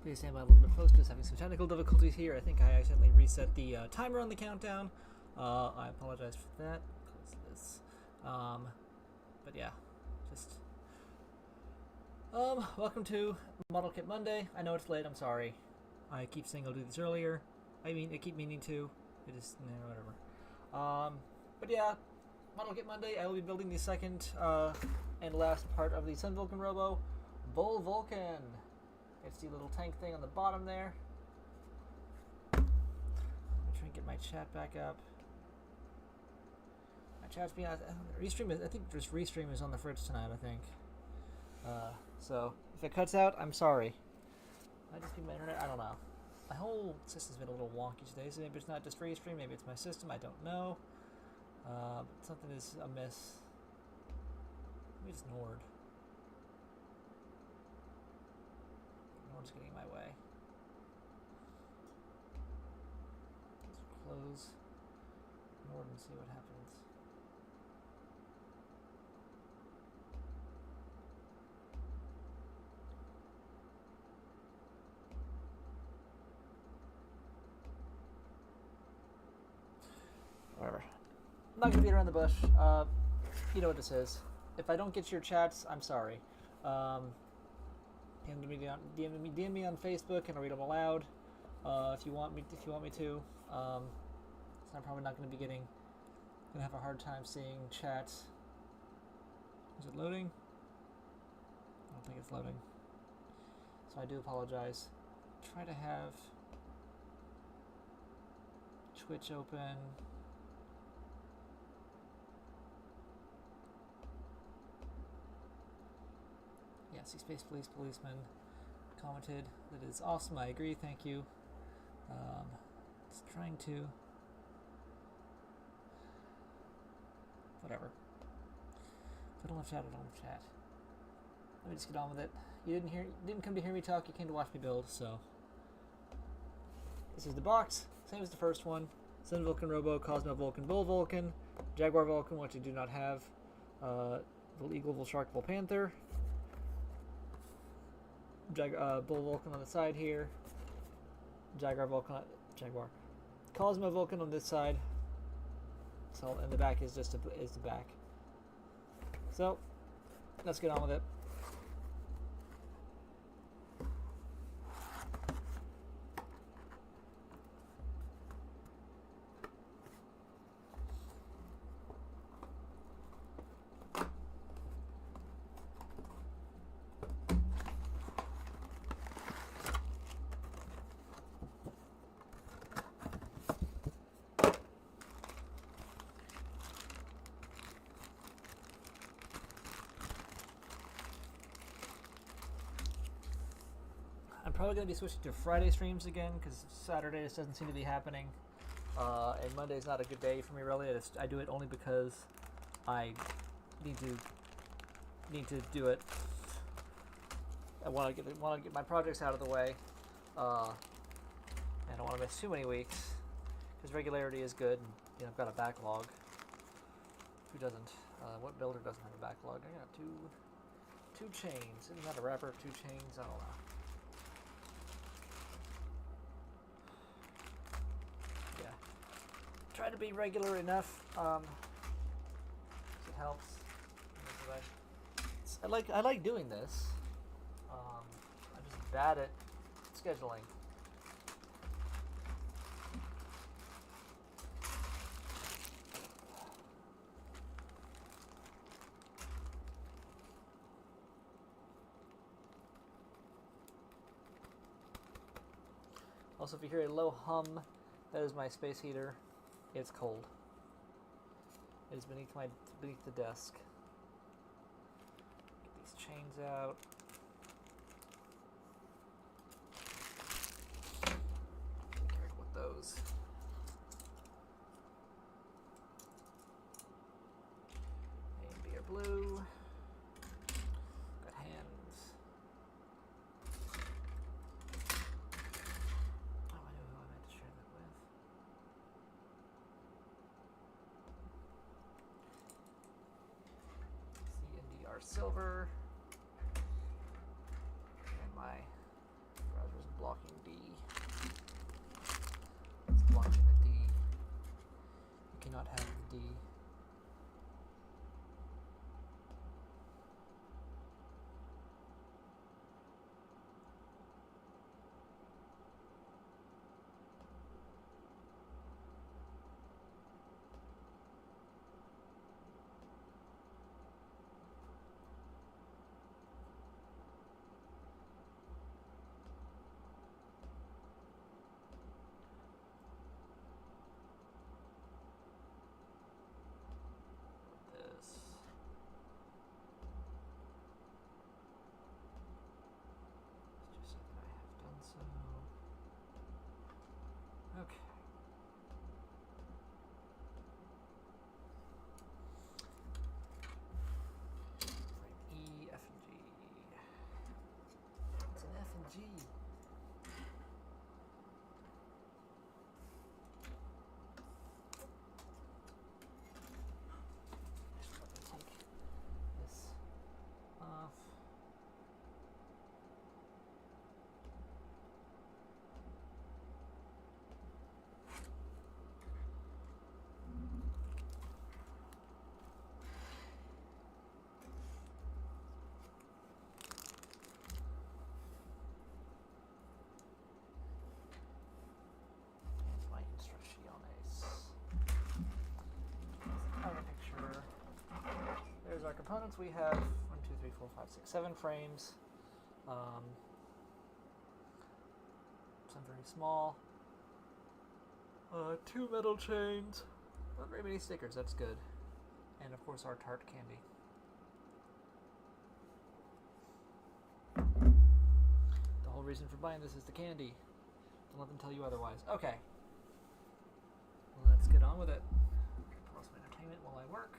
Please stand by a little bit, folks. Just having some technical difficulties here. I think I accidentally reset the timer on the countdown. I apologize for that. Close this. But yeah, just welcome to Model Kit Monday. I know it's late. I'm sorry. I keep saying I'll do this earlier. I keep meaning to. It is whatever. But yeah, Model Kit Monday. I will be building the second and last part of the Sun Vulcan Robo, Bull Vulcan. It's the little tank thing on the bottom there. I'm gonna try and get my chat back up. My chat's being restream. I think just restream is on the fritz tonight. I think. So if it cuts out, I'm sorry. Might just be my internet. I don't know. My whole system's been a little wonky today, so maybe it's not just restream. Maybe it's my system. I don't know. But something is amiss. Maybe it's Nord. Nord's getting in my way. Let's close Nord and see what happens. Whatever. I'm not gonna beat around the bush. You know what this is. If I don't get your chats, I'm sorry. DM me on Facebook and I'll read them aloud. If you want me to. So I'm probably not going to be gonna have a hard time seeing chats. Is it loading? I don't think it's loading. So I do apologize. Try to have Twitch open. Yeah, see Space Policeman commented that is awesome. I agree. Thank you. Just trying to. Whatever. If I don't have chat, I don't have chat. Let me just get on with it. You didn't come to hear me talk. You came to watch me build. So this is the box, same as the first one. Sun Vulcan Robo, Cosmo Vulcan, Bull Vulcan, Jaguar Vulcan, which I do not have. Bull Eagle, Bull Shark, Bull Panther. Bull Vulcan on the side here, Jaguar Cosmo Vulcan on this side. So and the back is just is the back. So let's get on with it. I'm probably going to be switching to Friday streams again because Saturday just doesn't seem to be happening. And Monday's not a good day for me really. I do it only because I need to do it. I want to get my projects out of the way. I don't want to miss too many weeks because regularity is good. And, I've got a backlog. Who doesn't? What builder doesn't have a backlog? I got two chains. Isn't that a wrapper? Two chains? I don't know. Try to be regular enough. It helps. I like doing this. I'm just bad at scheduling. Also, if you hear a low hum, that is my space heater. It's cold. It is beneath the desk. Get these chains out. Take care with those. A and B are blue. Got hands. Oh, I know who I meant to share that with. silver. And my browser is blocking D. It's blocking the D. You cannot have the D. Okay. E, F, and G. It's an F and G. Take this off. There's our components. We have 1, 2, 3, 4, 5, 6, 7 frames. Some very small. 2 metal chains. Not very many stickers, that's good. And of course our tart candy. The whole reason for buying this is the candy. Don't let them tell you otherwise. Okay. Let's get on with it. Pause my entertainment while I work.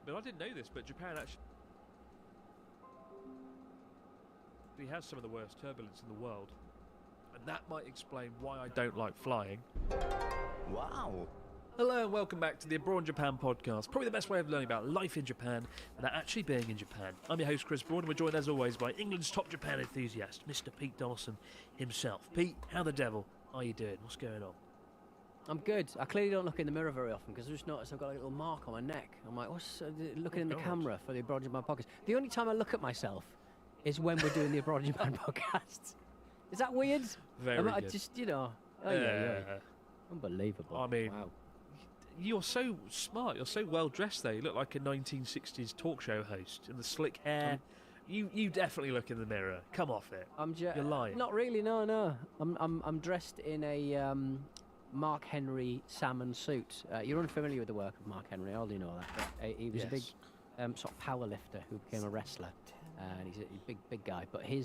But I didn't know this, but Japan actually has some of the worst turbulence in the world. And that might explain why I don't like flying. Wow! Hello and welcome back to the Abroad in Japan podcast. Probably the best way of learning about life in Japan without actually being in Japan. I'm your host Chris Broad and we're joined as always by England's top Japan enthusiast, Mr. Pete Donaldson himself. Pete, how the devil are you doing? What's going on? I'm good. I clearly don't look in the mirror very often because I just noticed I've got a little mark on my neck. I'm like, what's looking in the camera for the Abroad in Japan podcast? The only time I look at myself is when we're doing the Abroad in Japan podcast. Is that weird? Very I good. just, yeah. Unbelievable. I mean, wow. You're so smart. You're so well dressed there. You look like a 1960s talk show host and the slick hair. You definitely look in the mirror. Come off it. You're lying. Not really. No. I'm dressed in a Mark Henry salmon suit. You're unfamiliar with the work of Mark Henry. I already know that. But, he was a big sort of power lifter who became a wrestler, and he's a big guy. But he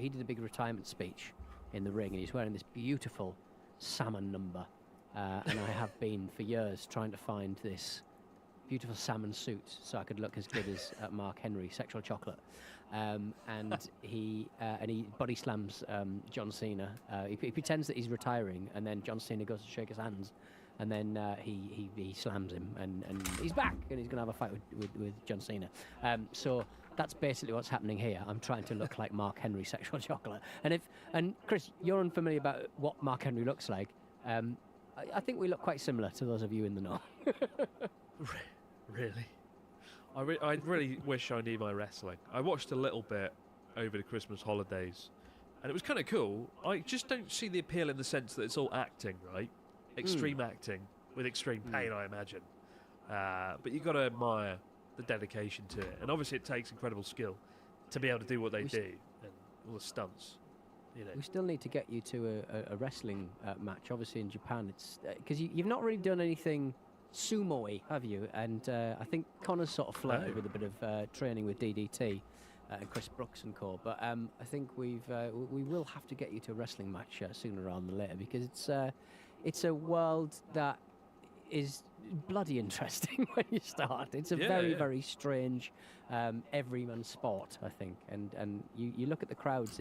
did a big retirement speech in the ring, and he's wearing this beautiful salmon number. And I have been for years trying to find this beautiful salmon suit so I could look as good as Mark Henry, Sexual Chocolate. And he body slams John Cena. He pretends that he's retiring, and then John Cena goes to shake his hands, and then he slams him, and he's back, and he's going to have a fight with John Cena. So that's basically what's happening here. I'm trying to look like Mark Henry, Sexual Chocolate. And Chris, you're unfamiliar about what Mark Henry looks like. I think we look quite similar to those of you in the know. Really? I really wish I knew my wrestling. I watched a little bit over the Christmas holidays, and it was kind of cool. I just don't see the appeal in the sense that it's all acting, right? Extreme acting with extreme pain, I imagine. But you've got to admire the dedication to it. And obviously it takes incredible skill to be able to do what they do, and all the stunts. You know. We still need to get you to a wrestling match. Obviously in Japan, it's because you've not really done anything sumo-y, have you? And I think Connor's sort of flirted with a bit of training with DDT. and Chris Brooks and co. But I think we will have to get you to a wrestling match sooner rather than later, because it's a world that is bloody interesting when you start. It's a very strange everyman sport, I think, and you look at the crowds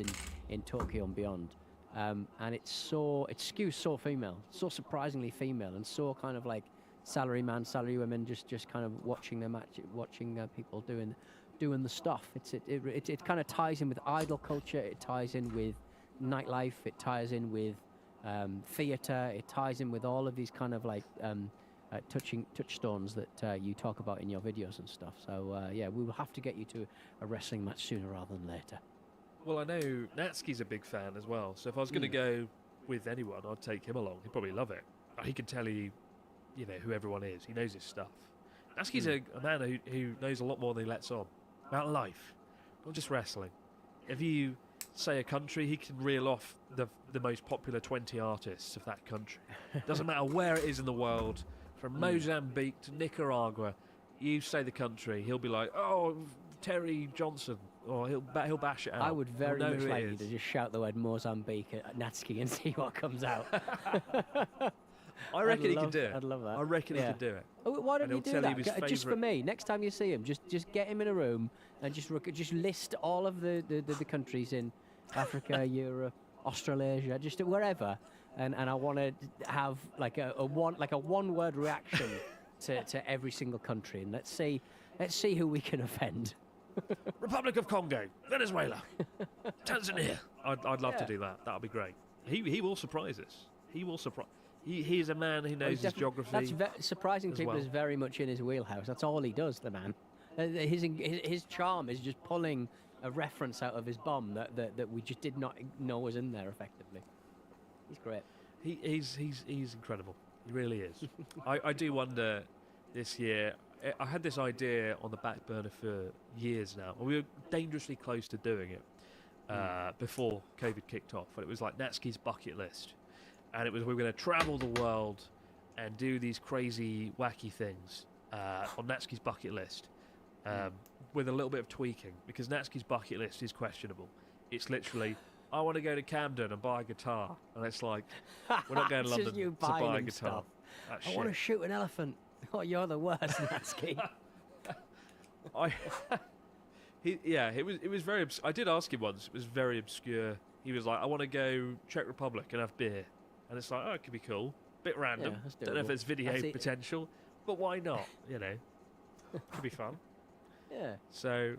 in Tokyo and beyond, and it skews so female, so surprisingly female, and so kind of like salary man, salary women, just kind of watching the match, watching people doing the stuff. It kind of ties in with idol culture. It ties in with nightlife. It ties in with theatre. It ties in with all of these kind of like touchstones that you talk about in your videos and stuff. So yeah, we will have to get you to a wrestling match sooner rather than later. Well, I know Natsuki's a big fan as well, so if I was going to go with anyone, I'd take him along. He'd probably love it. He can tell you know, who everyone is. He knows his stuff. Natsuki's a man who knows a lot more than he lets on about life, not just wrestling. If you say a country, he can reel off the most popular 20 artists of that country. Doesn't matter where it is in the world, from Mozambique to Nicaragua. You say the country, he'll be like, oh, Terry Johnson, or he'll bash it out. I would very He'll know much who it like you is. to just shout the word Mozambique at Natsuki and see what comes out. I reckon he could do it. I'd love that. I reckon he could do it. Oh, why don't And you he'll do tell that? you his Just for favourite- me, next time you see him, just get him in a room and just list all of the countries in Africa, Europe, Australasia, just wherever, and I want to have like a one word reaction to every single country, and let's see who we can offend. Republic of Congo, Venezuela, Tanzania. I'd love to do that. That would be great. He will surprise us. He will surprise. He's a man who knows his geography. That's surprising people well. is very much in his wheelhouse. That's all he does, the man. His charm is just pulling a reference out of his bomb that we just did not know was in there effectively. He's great. He's incredible. He really is. I do wonder this year. I had this idea on the back burner for years now. We were dangerously close to doing it before COVID kicked off. And it was like Natsuki's bucket list. And it was we were going to travel the world and do these crazy, wacky things on Natsuki's bucket list with a little bit of tweaking, because Natsuki's bucket list is questionable. It's literally, I want to go to Camden and buy a guitar. And it's like, we're not going to It's just London you to buy buying a him guitar. stuff. That's I want to shit. shoot an elephant. Oh, you're the worst, Natsuki. It was very. I did ask him once. It was very obscure. He was like, I want to go Czech Republic and have beer, and it's like, oh, it could be cool. Bit random. Yeah, that's Don't know if doable. it's video That's it. potential, but why not? You know, could be fun. Yeah. So,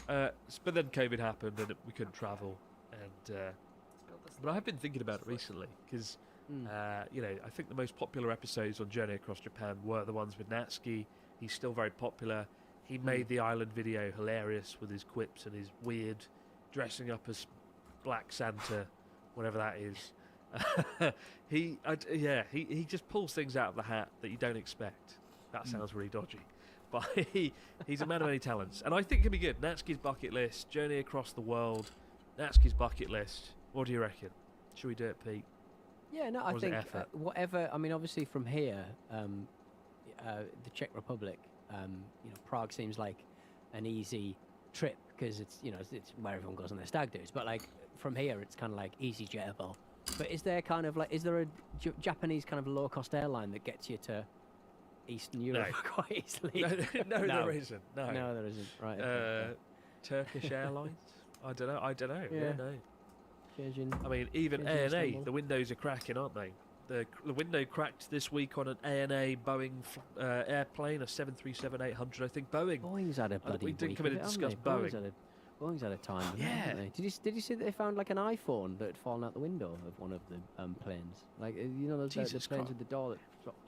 but then COVID happened and we couldn't travel, and but I have been thinking about it recently because. You know, I think the most popular episodes on Journey Across Japan were the ones with Natsuki. He's still very popular. He made the island video hilarious with his quips and his weird dressing up as Black Santa, whatever that is. He just pulls things out of the hat that you don't expect. That sounds really dodgy. But he's a man of many talents. And I think he'll be good. Natsuki's bucket list, Journey Across the World, Natsuki's bucket list. What do you reckon? Should we do it, Pete? Yeah, no, Or I was it think effort? whatever. I mean, obviously from here, the Czech Republic, you know, Prague seems like an easy trip because it's where everyone goes on their stag do's. But like from here, it's kind of like easy jetable. But is there a Japanese kind of low cost airline that gets you to Eastern Europe quite easily? No, there isn't. No, No, there isn't. Right. Okay, Turkish Airlines. I don't know. Yeah. No. Changing. I mean, even Changing A&A, Istanbul. the windows are cracking, aren't they? The window cracked this week on an A&A Boeing airplane, a 737-800. I think Boeing. Boeing's had a bloody we didn't week come in of and it, haven't discuss they? Boeing. Boeing's had a time. of it, Yeah. haven't they? Did you see that they found like an iPhone that had fallen out the window of one of the planes? Like you know those the Jesus planes Christ. with the door that sort of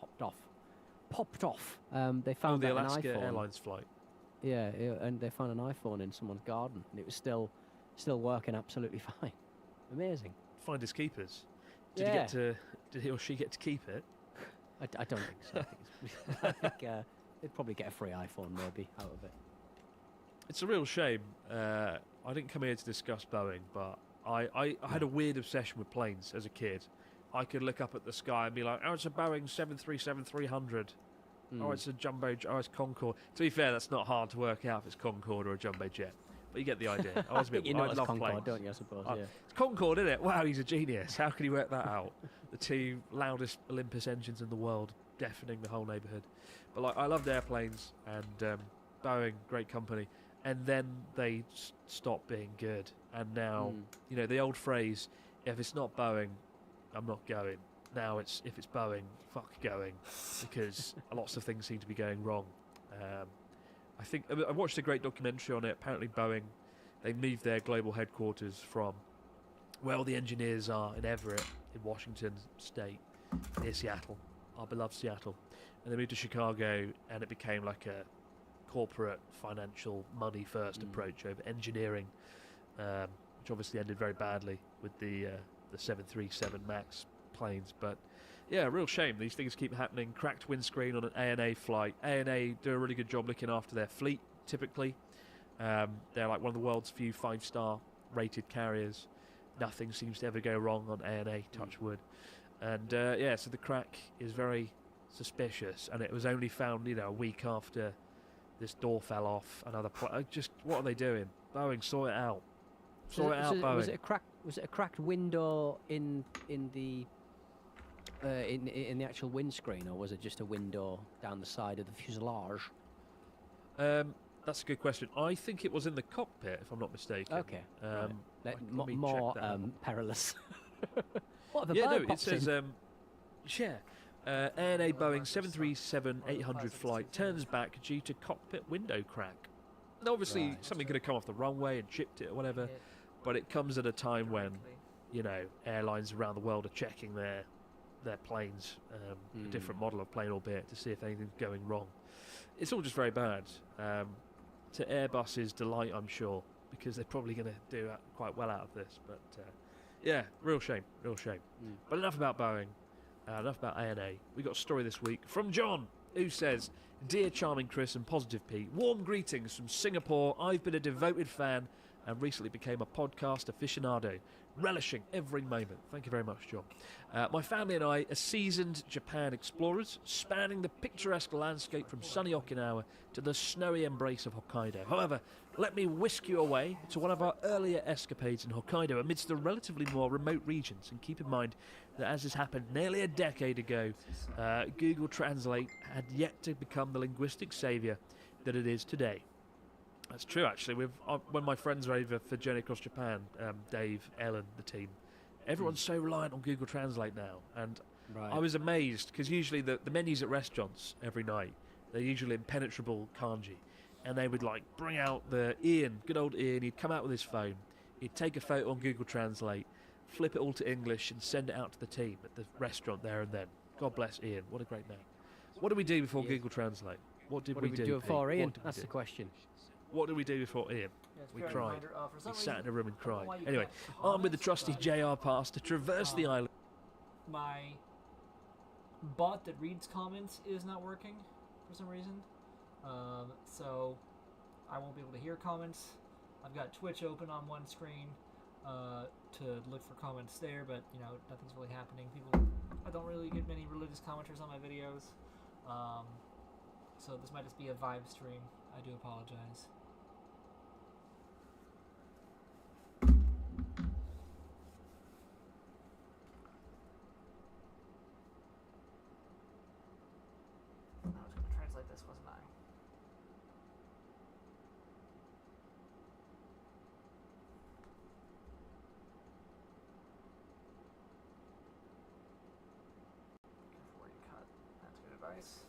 popped off. They Oh, found the like, an Alaska iPhone. Airlines flight. Yeah, and they found an iPhone in someone's garden, and it was still working absolutely fine. Amazing. Finders keepers. Did he or she get to keep it? I don't think so. I think they'd probably get a free iPhone maybe out of it. It's a real shame. I didn't come here to discuss Boeing, but I had a weird obsession with planes as a kid. I could look up at the sky and be like, oh, it's a Boeing 737-300. Oh, it's a jumbo. Oh, it's Concorde. To be fair, that's not hard to work out if it's Concorde or a jumbo jet. but you get the idea. I was a bit. You know I it's love Concorde, planes. don't you? I suppose. Oh, Yeah. It's Concorde, isn't it? Wow, he's a genius. How can he work that out? The two loudest Olympus engines in the world, deafening the whole neighbourhood. But like, I loved airplanes, and Boeing, great company. And then they stopped being good. And now, you know, the old phrase, if it's not Boeing, I'm not going. Now it's, if it's Boeing, fuck going. Because lots of things seem to be going wrong. I think, I watched a great documentary on it. Apparently Boeing, they moved their global headquarters from where all the engineers are in Everett, in Washington State, near Seattle, our beloved Seattle. And they moved to Chicago, and it became like a corporate, financial, money-first approach over engineering, which obviously ended very badly with the 737 MAX planes. But yeah, real shame. These things keep happening. Cracked windscreen on an ANA flight. ANA do a really good job looking after their fleet, typically. They're like one of the world's few 5-star rated carriers. Nothing seems to ever go wrong on ANA, touch wood. And yeah, so the crack is very suspicious, and it was only found, you know, a week after this door fell off. Another just, what are they doing? Boeing, sort it out. Sort it out, Boeing. Was it a cracked window in the actual windscreen, or was it just a window down the side of the fuselage? That's a good question. I think it was in the cockpit, if I'm not mistaken. Okay. Right. Let me more check that out. perilous. What have Yeah, no, it says, ANA Boeing 737-800 flight turns back due to cockpit window crack. And obviously, something could have come off the runway and chipped it or whatever, but it comes at a time when, you know, airlines around the world are checking their planes, a different model of plane, albeit, to see if anything's going wrong. It's all just very bad. To Airbus's delight, I'm sure, because they're probably going to do quite well out of this. But yeah, real shame, real shame. But enough about Boeing, enough about ANA. We got a story this week from John, who says, "Dear Charming Chris and Positive Pete, warm greetings from Singapore. I've been a devoted fan and recently became a podcast aficionado, relishing every moment." Thank you very much, John. My family and I are seasoned Japan explorers, spanning the picturesque landscape from sunny Okinawa to the snowy embrace of Hokkaido. However, let me whisk you away to one of our earlier escapades in Hokkaido amidst the relatively more remote regions, and keep in mind that as this happened nearly a decade ago, Google Translate had yet to become the linguistic saviour that it is today. That's true, actually. When my friends were over for Journey Across Japan, Dave, Ellen, the team, everyone's so reliant on Google Translate now. And I was amazed, because usually the menus at restaurants every night, they're usually impenetrable kanji. And they would like bring out Ian, good old Ian, he'd come out with his phone, he'd take a photo on Google Translate, flip it all to English and send it out to the team at the restaurant there and then. God bless Ian, what a great name. What did we do before Google Translate? What did we do before Ian? That's the question. What did we do before Ian? We cried. We sat in a room and cried. Anyway, armed with the trusty JR pass to traverse the island. My bot that reads comments is not working for some reason. So I won't be able to hear comments. I've got Twitch open on one screen to look for comments there, but you know, nothing's really happening. I don't really get many religious commenters on my videos. So this might just be a vibe stream. I do apologize. I was going to translate this, wasn't I? Careful where you cut. That's good advice.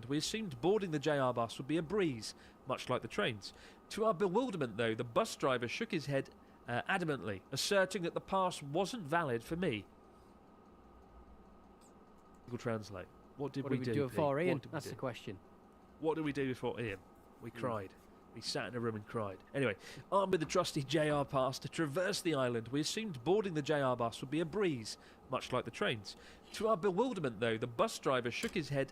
We assumed boarding the JR bus would be a breeze, much like the trains. To our bewilderment, though, the bus driver shook his head adamantly, asserting that the pass wasn't valid for me. Google Translate. What did we do before Ian? That's the question. What did we do before Ian? We cried. We sat in a room and cried. Anyway, armed with the trusty JR pass to traverse the island, we assumed boarding the JR bus would be a breeze, much like the trains. To our bewilderment, though, the bus driver shook his head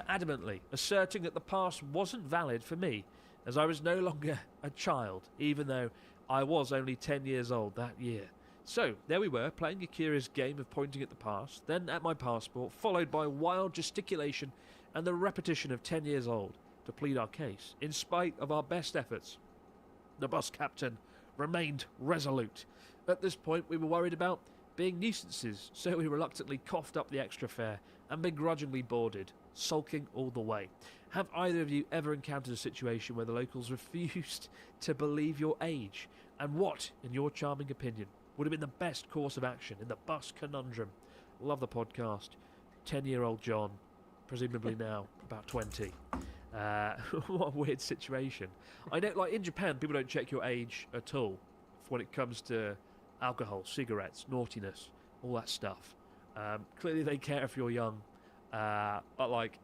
adamantly, asserting that the pass wasn't valid for me, as I was no longer a child, even though I was only 10 years old that year. So, there we were, playing a curious game of pointing at the pass, then at my passport, followed by wild gesticulation and the repetition of 10 years old, to plead our case. In spite of our best efforts, the bus captain remained resolute. At this point, we were worried about being nuisances, so we reluctantly coughed up the extra fare and begrudgingly boarded, sulking all the way. Have either of you ever encountered a situation where the locals refused to believe your age? And what, in your charming opinion, would have been the best course of action in the bus conundrum? Love the podcast. 10-year-old John, presumably now about 20. What a weird situation. I know, like in Japan, people don't check your age at all when it comes to alcohol, cigarettes, naughtiness, all that stuff. Clearly they care if you're young. But like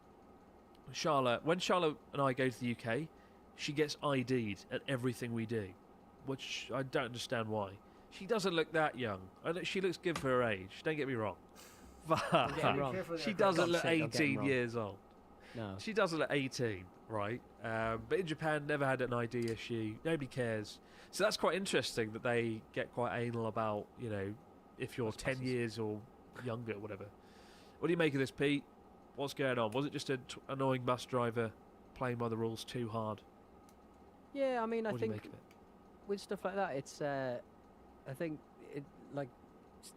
Charlotte, when Charlotte and I go to the UK, she gets ID'd at everything we do, which I don't understand why. She doesn't look that young. I know she looks good for her age, don't get me wrong. But she doesn't look 18 years old. No. She doesn't look 18, right? But in Japan, never had an ID issue. Nobody cares. So that's quite interesting that they get quite anal about, you know, if you're 10 years or younger or whatever. What do you make of this, Pete? What's going on? Was it just an annoying bus driver playing by the rules too hard? Yeah, I mean, I What do you think make of it? with stuff like that, it's I think it like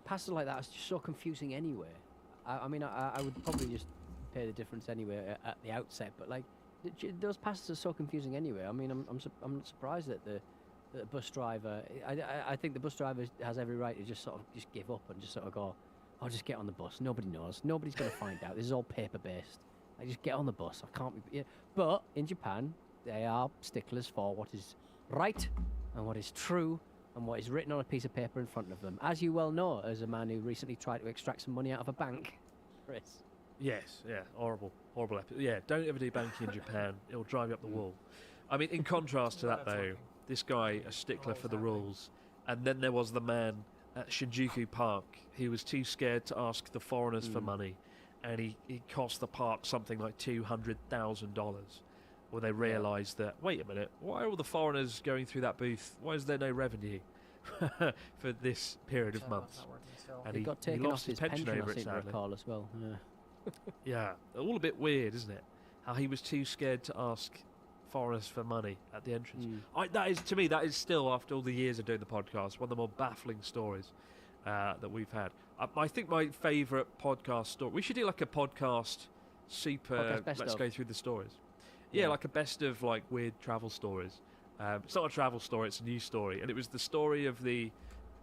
passes like that is just so confusing anyway. I mean, I would probably just pay the difference anyway at the outset, but like those passes are so confusing anyway. I mean, I'm not surprised that the bus driver. I think the bus driver has every right to just sort of just give up and just sort of go, I'll just get on the bus. Nobody knows. Nobody's going to find out. This is all paper based. I just get on the bus. I can't be. Yeah. But in Japan, they are sticklers for what is right and what is true and what is written on a piece of paper in front of them. As you well know, as a man who recently tried to extract some money out of a bank, Chris. Yes, yeah, horrible episode. Yeah, don't ever do banking in Japan. It'll drive you up the wall. I mean, in contrast to that, though, this guy, a stickler for the rules, and then there was the man at Shinjuku Park who was too scared to ask the foreigners for money, and he cost the park something like $200,000, where they realised that, wait a minute, why are all the foreigners going through that booth? Why is there no revenue for this period of months? And He got taken lost off his pension over I it, seem to sadly. recall as well. Yeah. Yeah, all a bit weird, isn't it? How he was too scared to ask foreigners for money at the entrance. That is, to me, that is still, after all the years of doing the podcast, one of the more baffling stories that we've had. I think my favourite podcast story. We should do like a podcast Podcast best let's of. go through the stories. Yeah, like a best of like weird travel stories. It's not a travel story; it's a news story, and it was the story of the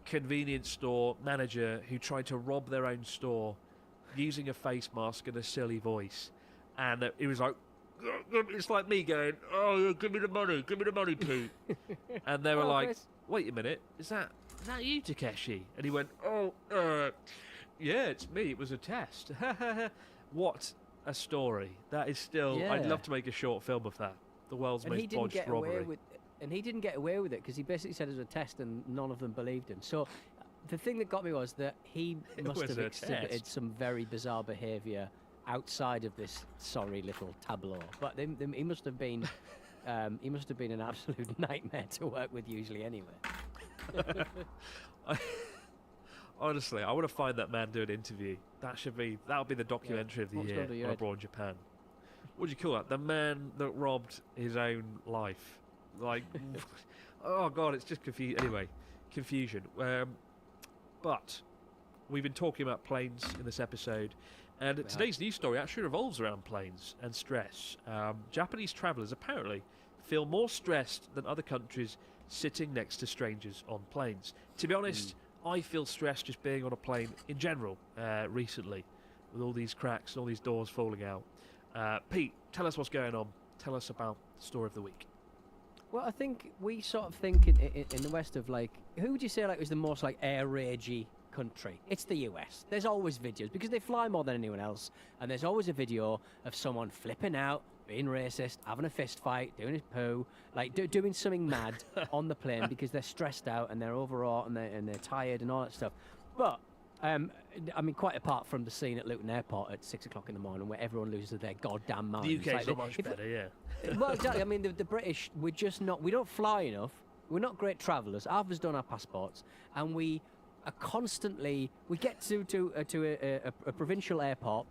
convenience store manager who tried to rob their own store using a face mask and a silly voice, and it was like, it's like me going, oh, give me the money, Pete. And they were Oh, like, Chris. wait a minute, is that you, Takeshi? And he went, oh, yeah, it's me, it was a test. What a story. That is still, I'd Yeah. love to make a short film of that. The world's And he most didn't bodged get robbery. away with, and he didn't get away with it because he basically said it was a test, and none of them believed him. So, the thing that got me was that he must was have a exhibited test. some very bizarre behaviour outside of this sorry little tableau. But he must have been, he must have been an absolute nightmare to work with usually anyway. Honestly, I want to find that man do an interview. That'll be the documentary of the What's year going through your when head? abroad in Japan. What do you call that? The man that robbed his own life. Like, oh god, it's just anyway, confusion. But we've been talking about planes in this episode, and today's news story actually revolves around planes and stress. Japanese travellers apparently feel more stressed than other countries sitting next to strangers on planes. To be honest, I feel stressed just being on a plane in general recently, with all these cracks and all these doors falling out. Pete, tell us what's going on. Tell us about the story of the week. Well, I think we sort of think in the West of like, who would you say like was the most like air ragey country? It's the US. There's always videos because they fly more than anyone else, and there's always a video of someone flipping out, being racist, having a fist fight, doing his poo, like doing something mad on the plane because they're stressed out and they're overwrought and they're tired and all that stuff. But I mean, quite apart from the scene at Luton Airport at 6 o'clock in the morning where everyone loses their goddamn minds. The UK's Like, not much better, yeah. Well, exactly. I mean, the British, we're just not. We don't fly enough. We're not great travellers. Half of us don't have passports, and we are constantly. We get to a provincial airport.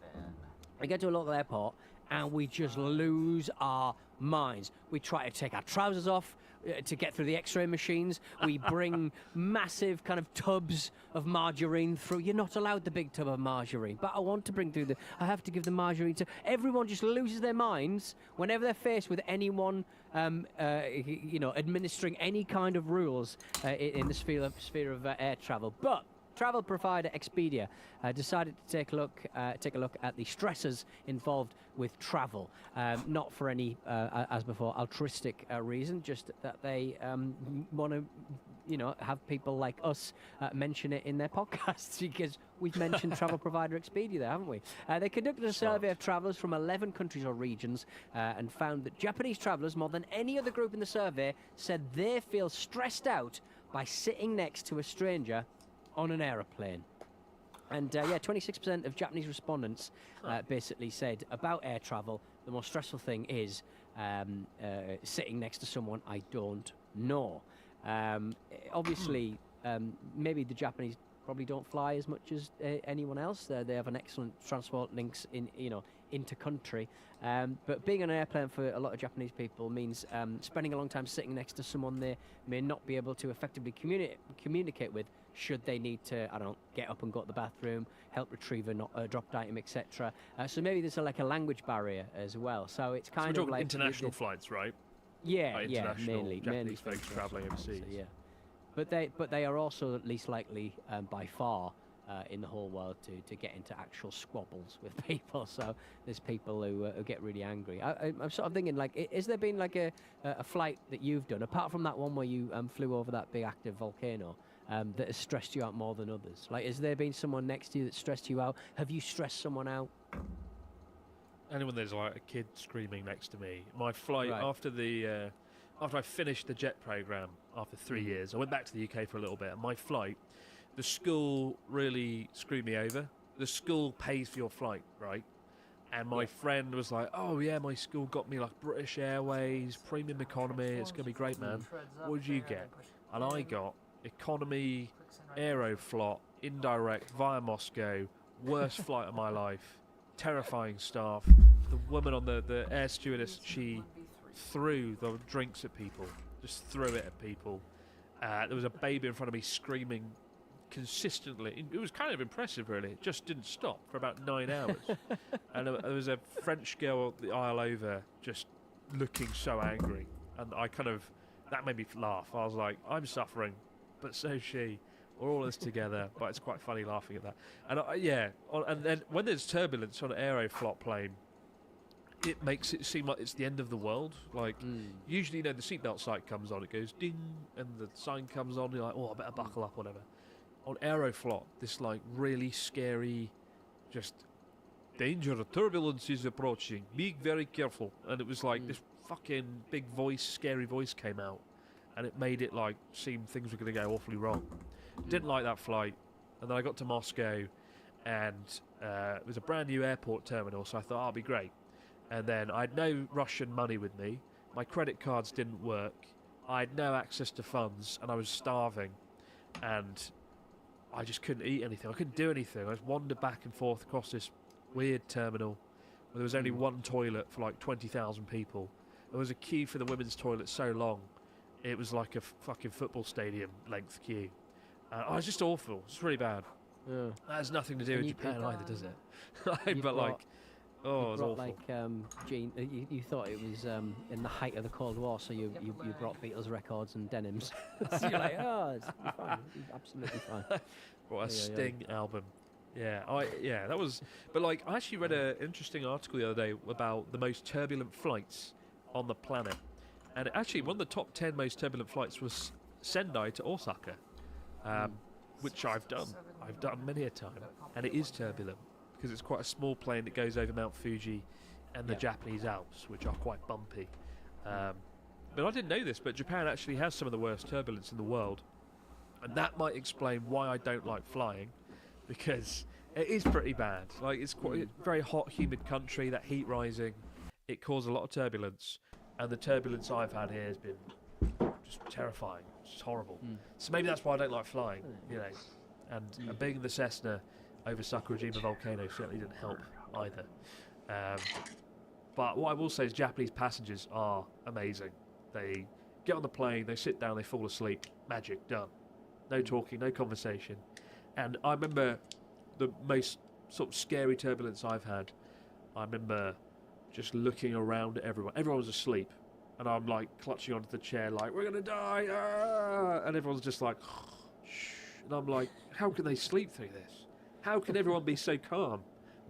We get to a local airport, and we just lose our mines. We try to take our trousers off to get through the X-ray machines. We bring massive kind of tubs of margarine through. You're not allowed the big tub of margarine, but I want to bring through I have to give the margarine to. Everyone just loses their minds whenever they're faced with anyone, administering any kind of rules in the sphere of air travel. But travel provider Expedia decided to take a look at the stresses involved with travel, not for any, as before, altruistic reason, just that they want to, have people like us mention it in their podcasts because we've mentioned travel provider Expedia there, haven't we? They conducted a survey of travellers from 11 countries or regions and found that Japanese travellers, more than any other group in the survey, said they feel stressed out by sitting next to a stranger on an aeroplane. And 26% of Japanese respondents basically said about air travel, the most stressful thing is sitting next to someone I don't know. Obviously, maybe the Japanese probably don't fly as much as anyone else. They have an excellent transport links into country. But being on an airplane for a lot of Japanese people means spending a long time sitting next to someone they may not be able to effectively communicate with should they need to, get up and go to the bathroom, help retrieve a dropped item, etc. So maybe there's a language barrier as well. So it's kind of like international flights, right? Yeah, mainly Japanese folks travelling overseas. So, yeah, but they are also least likely by far in the whole world to get into actual squabbles with people. So there's people who get really angry. I'm sort of thinking, is there been a flight that you've done, apart from that one where you flew over that big active volcano, that has stressed you out more than others? Has there been someone next to you that stressed you out? Have you stressed someone out? Anyone there's a kid screaming next to me. My flight after I finished the jet program after 3 years, I went back to the UK for a little bit. And my flight, the school really screwed me over. The school pays for your flight, right? And my friend was like, "Oh yeah, my school got me British Airways, premium economy. It's gonna be great, man. What did you get?" And I got economy, Aeroflot, indirect via Moscow. Worst flight of my life. Terrifying staff. The woman on the air stewardess, she threw the drinks at people. Just threw it at people. There was a baby in front of me screaming consistently. It was kind of impressive, really. It just didn't stop for about 9 hours. And there was a French girl the aisle over just looking so angry. And that made me laugh. I was like, I'm suffering, but so's she. We're all in this together, but it's quite funny laughing at that. And and then when there's turbulence on an Aeroflot plane, it makes it seem like it's the end of the world. Usually, the seatbelt sign comes on, it goes ding, and the sign comes on, you're like, oh, I better buckle up, whatever. On Aeroflot, this really scary, just danger, turbulence is approaching, be very careful. And it was this fucking big voice, scary voice came out, and it made it seem things were going to go awfully wrong. Didn't like that flight. And then I got to Moscow, and it was a brand new airport terminal, so I thought, I'll be great. And then I had no Russian money with me. My credit cards didn't work. I had no access to funds, and I was starving. And I just couldn't eat anything. I couldn't do anything. I just wandered back and forth across this weird terminal where there was only one toilet for 20,000 people. There was a queue for the women's toilet so long, it was like a fucking football stadium length queue. It was just awful. It's really bad. Yeah. That has nothing to do with Japan either, does it? But it was awful. Gene, you thought it was in the height of the Cold War, so you brought Beatles records and denims. So you're like, it's fine, it's absolutely fine. Brought a Sting album. That was. But I actually read an interesting article the other day about the most turbulent flights on the planet, and actually one of the top 10 most turbulent flights was Sendai to Osaka. Which I've done. I've done many a time, and it is turbulent because it's quite a small plane that goes over Mount Fuji and the Japanese Alps, which are quite bumpy. But I didn't know this, but Japan actually has some of the worst turbulence in the world, and that might explain why I don't like flying, because it is pretty bad. It's quite a very hot, humid country. That heat rising, it causes a lot of turbulence, and the turbulence I've had here has been just terrifying. It's horrible. So maybe that's why I don't like flying, And being in the Cessna over Sakurajima volcano certainly didn't help either. But what I will say is Japanese passengers are amazing. They get on the plane, they sit down, they fall asleep. Magic, done. No talking, no conversation. And I remember the most sort of scary turbulence I've had. I remember just looking around at everyone. Everyone was asleep. And I'm like clutching onto the chair like, we're going to die. Ah! And everyone's just like, shh. And I'm like, how can they sleep through this? How can everyone be so calm?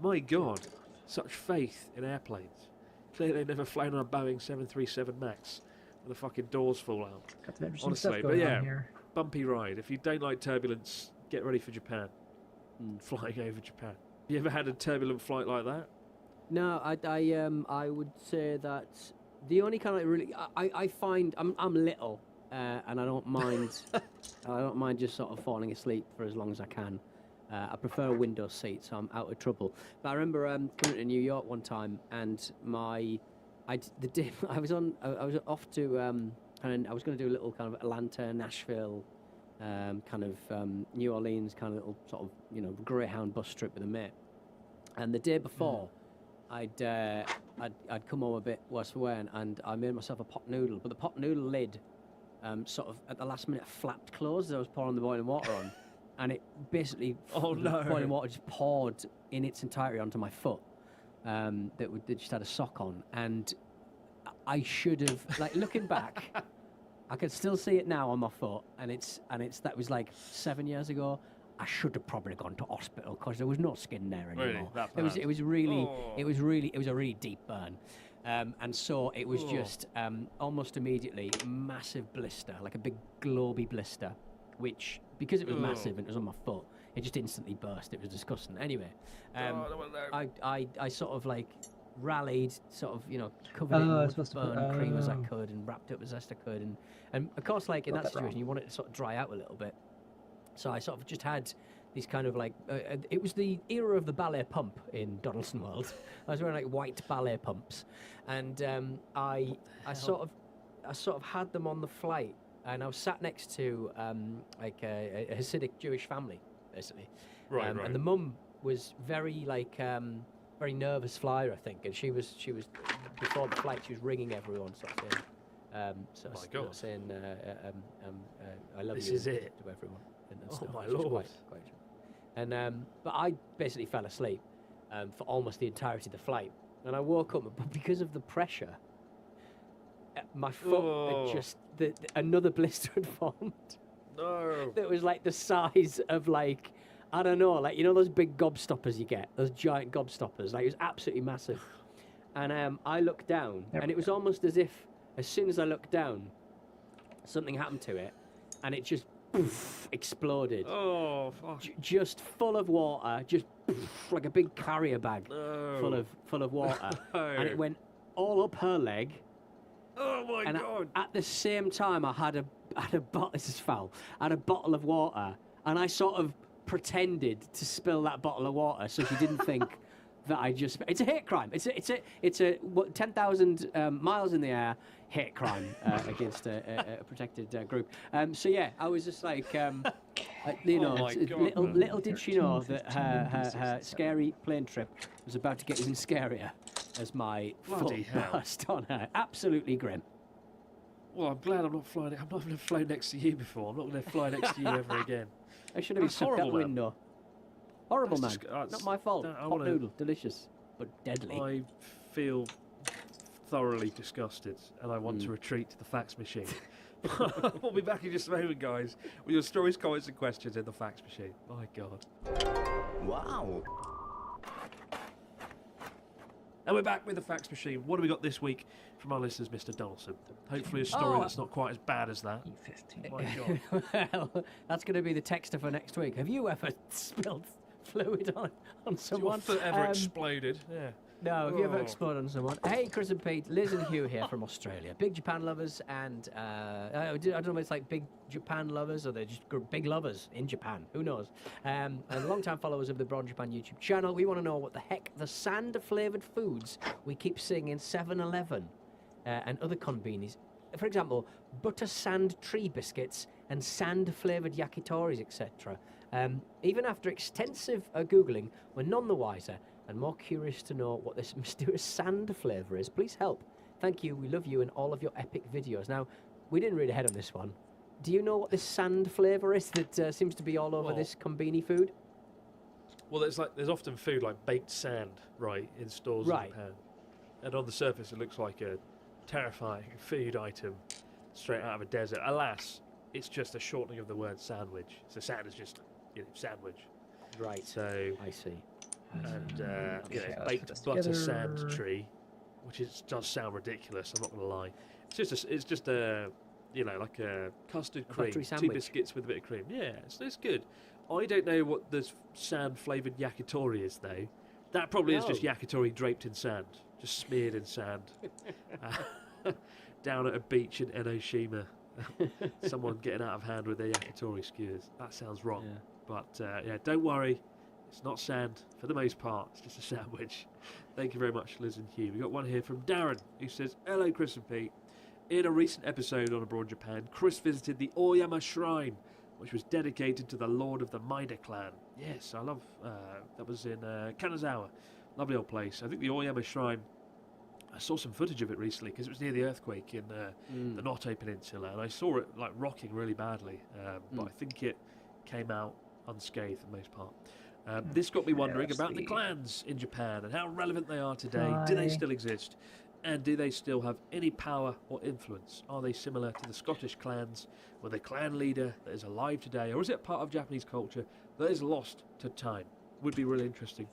My God, such faith in airplanes. Clearly they've never flown on a Boeing 737 MAX when the fucking doors fall out. Got some interesting Honestly, stuff but going yeah, on here. bumpy ride. If you don't like turbulence, get ready for Japan. Flying over Japan. You ever had a turbulent flight like that? No, I would say that the only kind of really I find I'm little and I don't mind I don't mind just sort of falling asleep for as long as I can. I prefer a window seat, so I'm out of trouble. But I remember coming to New York one time, and the day I was off to and I was going to do a little kind of Atlanta, Nashville, kind of New Orleans kind of little sort of Greyhound bus trip with a mate. And the day before, I'd come home a bit worse for wear, and I made myself a pot noodle. But the pot noodle lid, sort of at the last minute, flapped closed as I was pouring the boiling water on, and it basically the boiling water just poured in its entirety onto my foot. That just had a sock on, and I should have, like, looking back, I can still see it now on my foot, and that was like 7 years ago. I should have probably gone to hospital because there was no skin there anymore. Really? It was a really deep burn, and so it was just almost immediately massive blister, like a big globy blister, which because it was massive and it was on my foot, it just instantly burst. It was disgusting. Anyway, I sort of like rallied, sort of covered it with burn cream as I could and wrapped it up as best I could, and of course, like in that situation, you want it to sort of dry out a little bit. So I sort of just had these kind of like, it was the era of the ballet pump in Donaldson World. I was wearing like white ballet pumps, and I sort of had them on the flight, and I was sat next to like a Hasidic Jewish family, basically. Right. And the mum was very like very nervous flyer, I think, and she was before the flight she was ringing everyone, sort of saying, saying I love this you is it to everyone. And oh stuff, my lord! Quite and but I basically fell asleep for almost the entirety of the flight, and I woke up, but because of the pressure, my foot had just another blister had formed. No. That was like the size of, like, I don't know, like those big gobstoppers you get, those giant gobstoppers. Like, it was absolutely massive, and I looked down, and it was almost as if as soon as I looked down, something happened to it, and it just exploded. Oh, fuck. Just full of water, just like a big carrier bag full of water. And it went all up her leg. Oh my God. At the same time, I had a bottle. This is foul. I had a bottle of water, and I sort of pretended to spill that bottle of water so she didn't think that I just. It's a hate crime. It's a 10,000 miles in the air hate crime against a protected group. So yeah, I was just like, little did she know that her scary plane trip was about to get even scarier as my foot burst on her. Absolutely grim. Well, I'm glad I'm not flying. I'm not going to fly next to you before. I'm not going to fly next to you ever again. I should have been sucked out the window. Horrible, man. Not my fault. Hot noodle, delicious, but deadly. I feel thoroughly disgusted, and I want to retreat to the fax machine. We'll be back in just a moment, guys, with your stories, comments, and questions in the fax machine. My God. Wow. And we're back with the fax machine. What have we got this week from our listeners, Mr. Donaldson? Hopefully a story that's not quite as bad as that. My God. Well, that's going to be the texter for next week. Have you ever spilled fluid on someone? Your foot ever exploded? Yeah. No, have you ever exploded on someone? Hey, Chris and Pete, Liz and Hugh here from Australia. Big Japan lovers, and I don't know if it's like big Japan lovers or they're just big lovers in Japan. Who knows? And long-time followers of the Broad Japan YouTube channel, we want to know what the heck the sand-flavoured foods we keep seeing in 7-Eleven and other convenies. For example, butter sand tree biscuits and sand-flavoured yakitoris, etc. Even after extensive Googling, we're none the wiser. and more curious to know what this mysterious sand flavour is. Please help. Thank you. We love you and all of your epic videos. Now, we didn't read ahead on this one. Do you know what this sand flavour is that seems to be all over this Combini food? Well, there's often food like baked sand, right, in stores in Japan. And on the surface, it looks like a terrifying food item straight out of a desert. Alas, it's just a shortening of the word sandwich. So sand is just, sandwich. Right. So I see. And baked butter sand tree, which does sound ridiculous. I'm not going to lie. It's just a like a custard cream, 2 biscuits with a bit of cream. Yeah, it's good. I don't know what the sand flavoured yakitori is though. That probably is just yakitori draped in sand, just smeared in sand, down at a beach in Enoshima. Someone getting out of hand with their yakitori skewers. That sounds wrong. Yeah. But don't worry. It's not sand for the most part. It's just a sandwich. Thank you very much, Liz and Hugh. We got one here from Darren who says, "Hello, Chris and Pete. In a recent episode on Abroad Japan, Chris visited the Oyama Shrine, which was dedicated to the Lord of the Maida clan." Yes, I love. That was in Kanazawa. Lovely old place. I think the Oyama Shrine. I saw some footage of it recently because it was near the earthquake in the Noto Peninsula, and I saw it like rocking really badly. But I think it came out unscathed for the most part. This got me wondering about the clans in Japan and how relevant they are today. Do they still exist? And do they still have any power or influence? Are they similar to the Scottish clans with a clan leader that is alive today? Or is it part of Japanese culture that is lost to time? Would be really interesting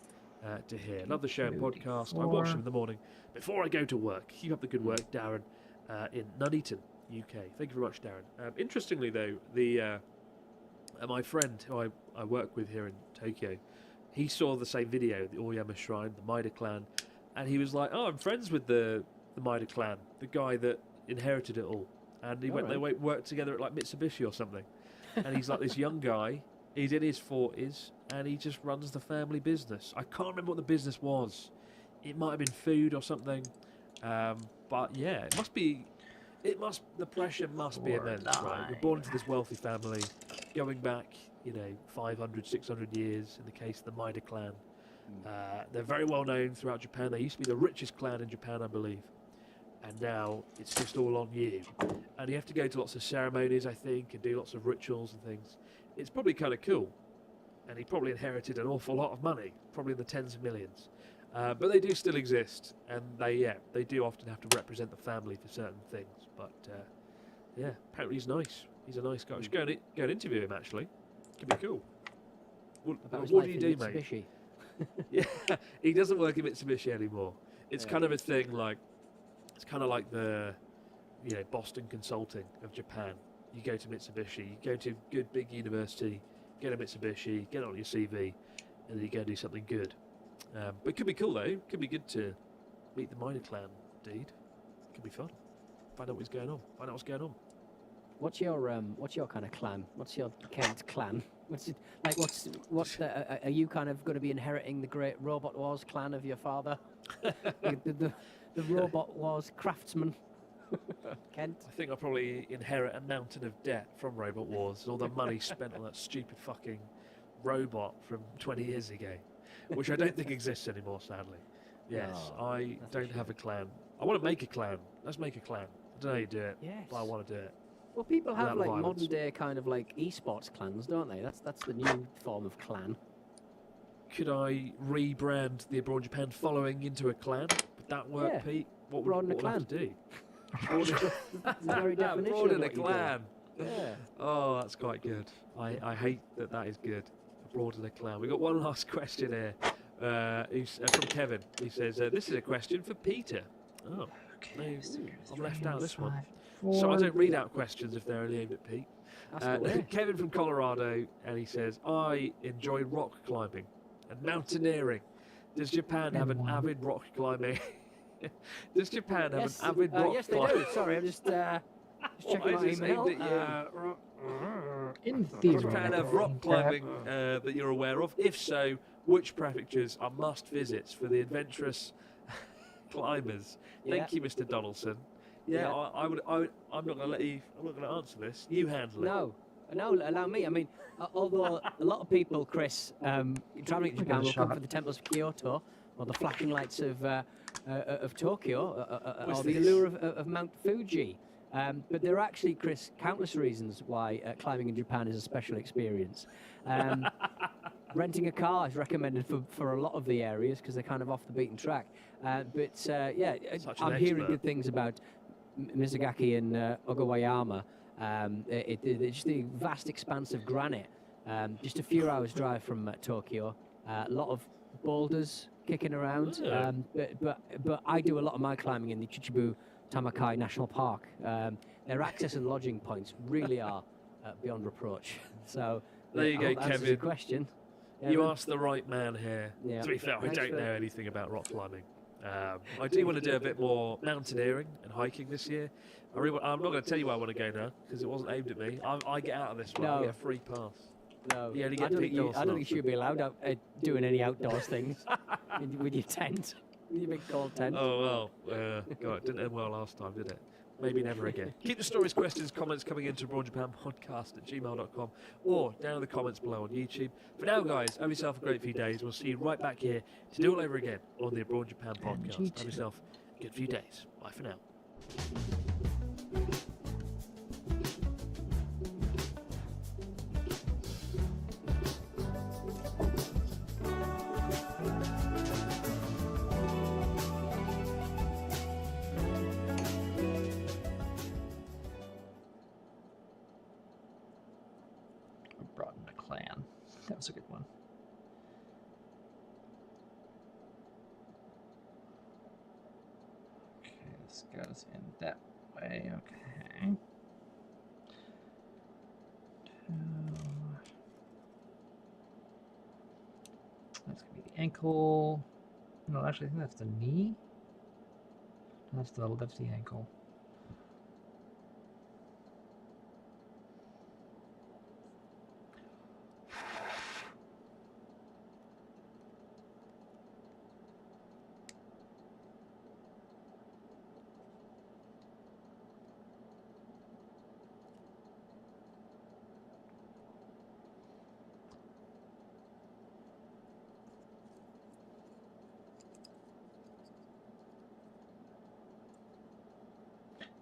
to hear. Love the show and podcast. I watch them in the morning before I go to work. Keep up the good work, Darren, in Nuneaton, UK. Thank you very much, Darren. Interestingly, though, my friend who I work with here in Tokyo, he saw the same video, the Oyama Shrine, the Maida clan, and he was like, "Oh, I'm friends with the Maida clan, the guy that inherited it all." And they worked together at like Mitsubishi or something. And he's like this young guy, he's in his 40s, and he just runs the family business. I can't remember what the business was. It might have been food or something. But yeah, the pressure must be immense, right? We're born into this wealthy family, going back, 500, 600 years in the case of the Maida clan. They're very well known throughout Japan. They used to be the richest clan in Japan, I believe. And now it's just all on you. And you have to go to lots of ceremonies, I think, and do lots of rituals and things. It's probably kind of cool. And he probably inherited an awful lot of money, probably in the tens of millions. But they do still exist. And they do often have to represent the family for certain things. But apparently he's nice. He's a nice guy. We should go and interview him, actually. Could be cool. What do you do, mate? Yeah, he doesn't work in Mitsubishi anymore. It's kind of a thing like, it's kind of like the, Boston Consulting of Japan. You go to Mitsubishi, you go to a good big university, get a Mitsubishi, get it on your CV, and then you go and do something good. But it could be cool though. Could be good to meet the Maida clan, dude. Could be fun. Find out what's going on. What's your kind of clan? What's your Kent clan? Are you kind of going to be inheriting the great Robot Wars clan of your father? the Robot Wars craftsman, Kent? I think I'll probably inherit a mountain of debt from Robot Wars, all the money spent on that stupid fucking robot from 20 years ago, which I don't think exists anymore, sadly. Yes, I don't have a clan. I want to make a clan. Let's make a clan. I don't know how you do it, but I want to do it. Well, people have like modern day kind of like esports clans, don't they? That's the new form of clan. Could I rebrand the Abroad Japan following into a clan? Would that work, Pete? What would I have to do? Very definition. Broaden a clan. Yeah. Oh, that's quite good. I hate that is good. Abroad in a clan. We got one last question here. From Kevin. He says, "This is a question for Peter." Oh, okay. I'm left out of this one. So I don't read out questions if they're only aimed at Pete. Kevin from Colorado, and he says, "I enjoy rock climbing and mountaineering. Does Japan have an avid rock climbing?" Does Japan have an avid rock yes, climbing? Yes, they do. Sorry, I'm just checking my email. Does Japan have rock climbing that you're aware of? If so, which prefectures are must visits for the adventurous climbers? Thank you, Mr. Donaldson. Yeah, I'm not going to let you. I'm not going to answer this. You handle it. No, allow me. I mean, although a lot of people, Chris, traveling to Japan will come for the temples of Kyoto, or the flashing lights of Tokyo, What's or the this? allure of Mount Fuji. But there are actually, Chris, countless reasons why climbing in Japan is a special experience. Renting a car is recommended for a lot of the areas because they're kind of off the beaten track. Yeah, Such an I'm hearing expert. good things about Mizugaki and Ogawayama. It's just the vast expanse of granite. Just a few hours drive from Tokyo. A lot of boulders kicking around. Yeah. But I do a lot of my climbing in the Chichibu Tamakai National Park. Their access and lodging points really are beyond reproach. So There you I go, hope that answers Kevin. your question. You Evan? asked the right man here. Yeah. To be fair, I Thanks don't for- know anything about rock climbing. I do want to do a bit more mountaineering and hiking this year. I'm not going to tell you where I want to go now because it wasn't aimed at me. I get out of this one. I No. get a free pass. No, You only I get don't Pete think you, Dawson I don't think you after. should be allowed out doing any outdoors things with your tent, your big cold tent. Oh, well. God, it didn't end well last time, did it? Maybe never again. Keep the stories, questions, comments coming into broadjapanpodcast@gmail.com or down in the comments below on YouTube. For now, guys, have yourself a great few days. We'll see you right back here to do it all over again on the Abroad Japan And podcast. you Have too. yourself a good few days. Bye for now. Brought in a clan. That was a good one. Okay, this goes in that way. Okay. That's gonna be the ankle. No, actually, I think that's the knee. That's the ankle.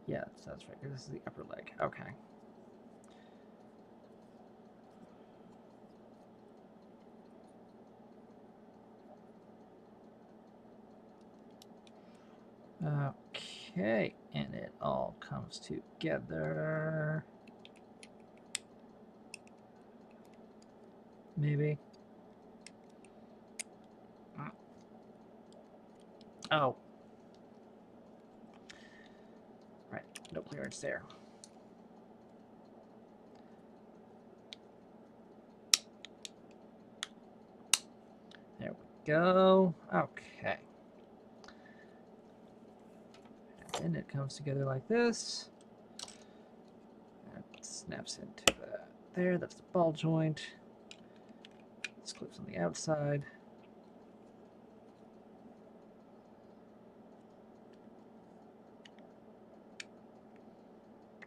Yeah, that's right. This is the upper leg. Okay. Okay, and it all comes together. Maybe. Oh. Right, no clearance there. There we go. Okay. And it comes together like this. And it snaps into that there. That's the ball joint. This clips on the outside.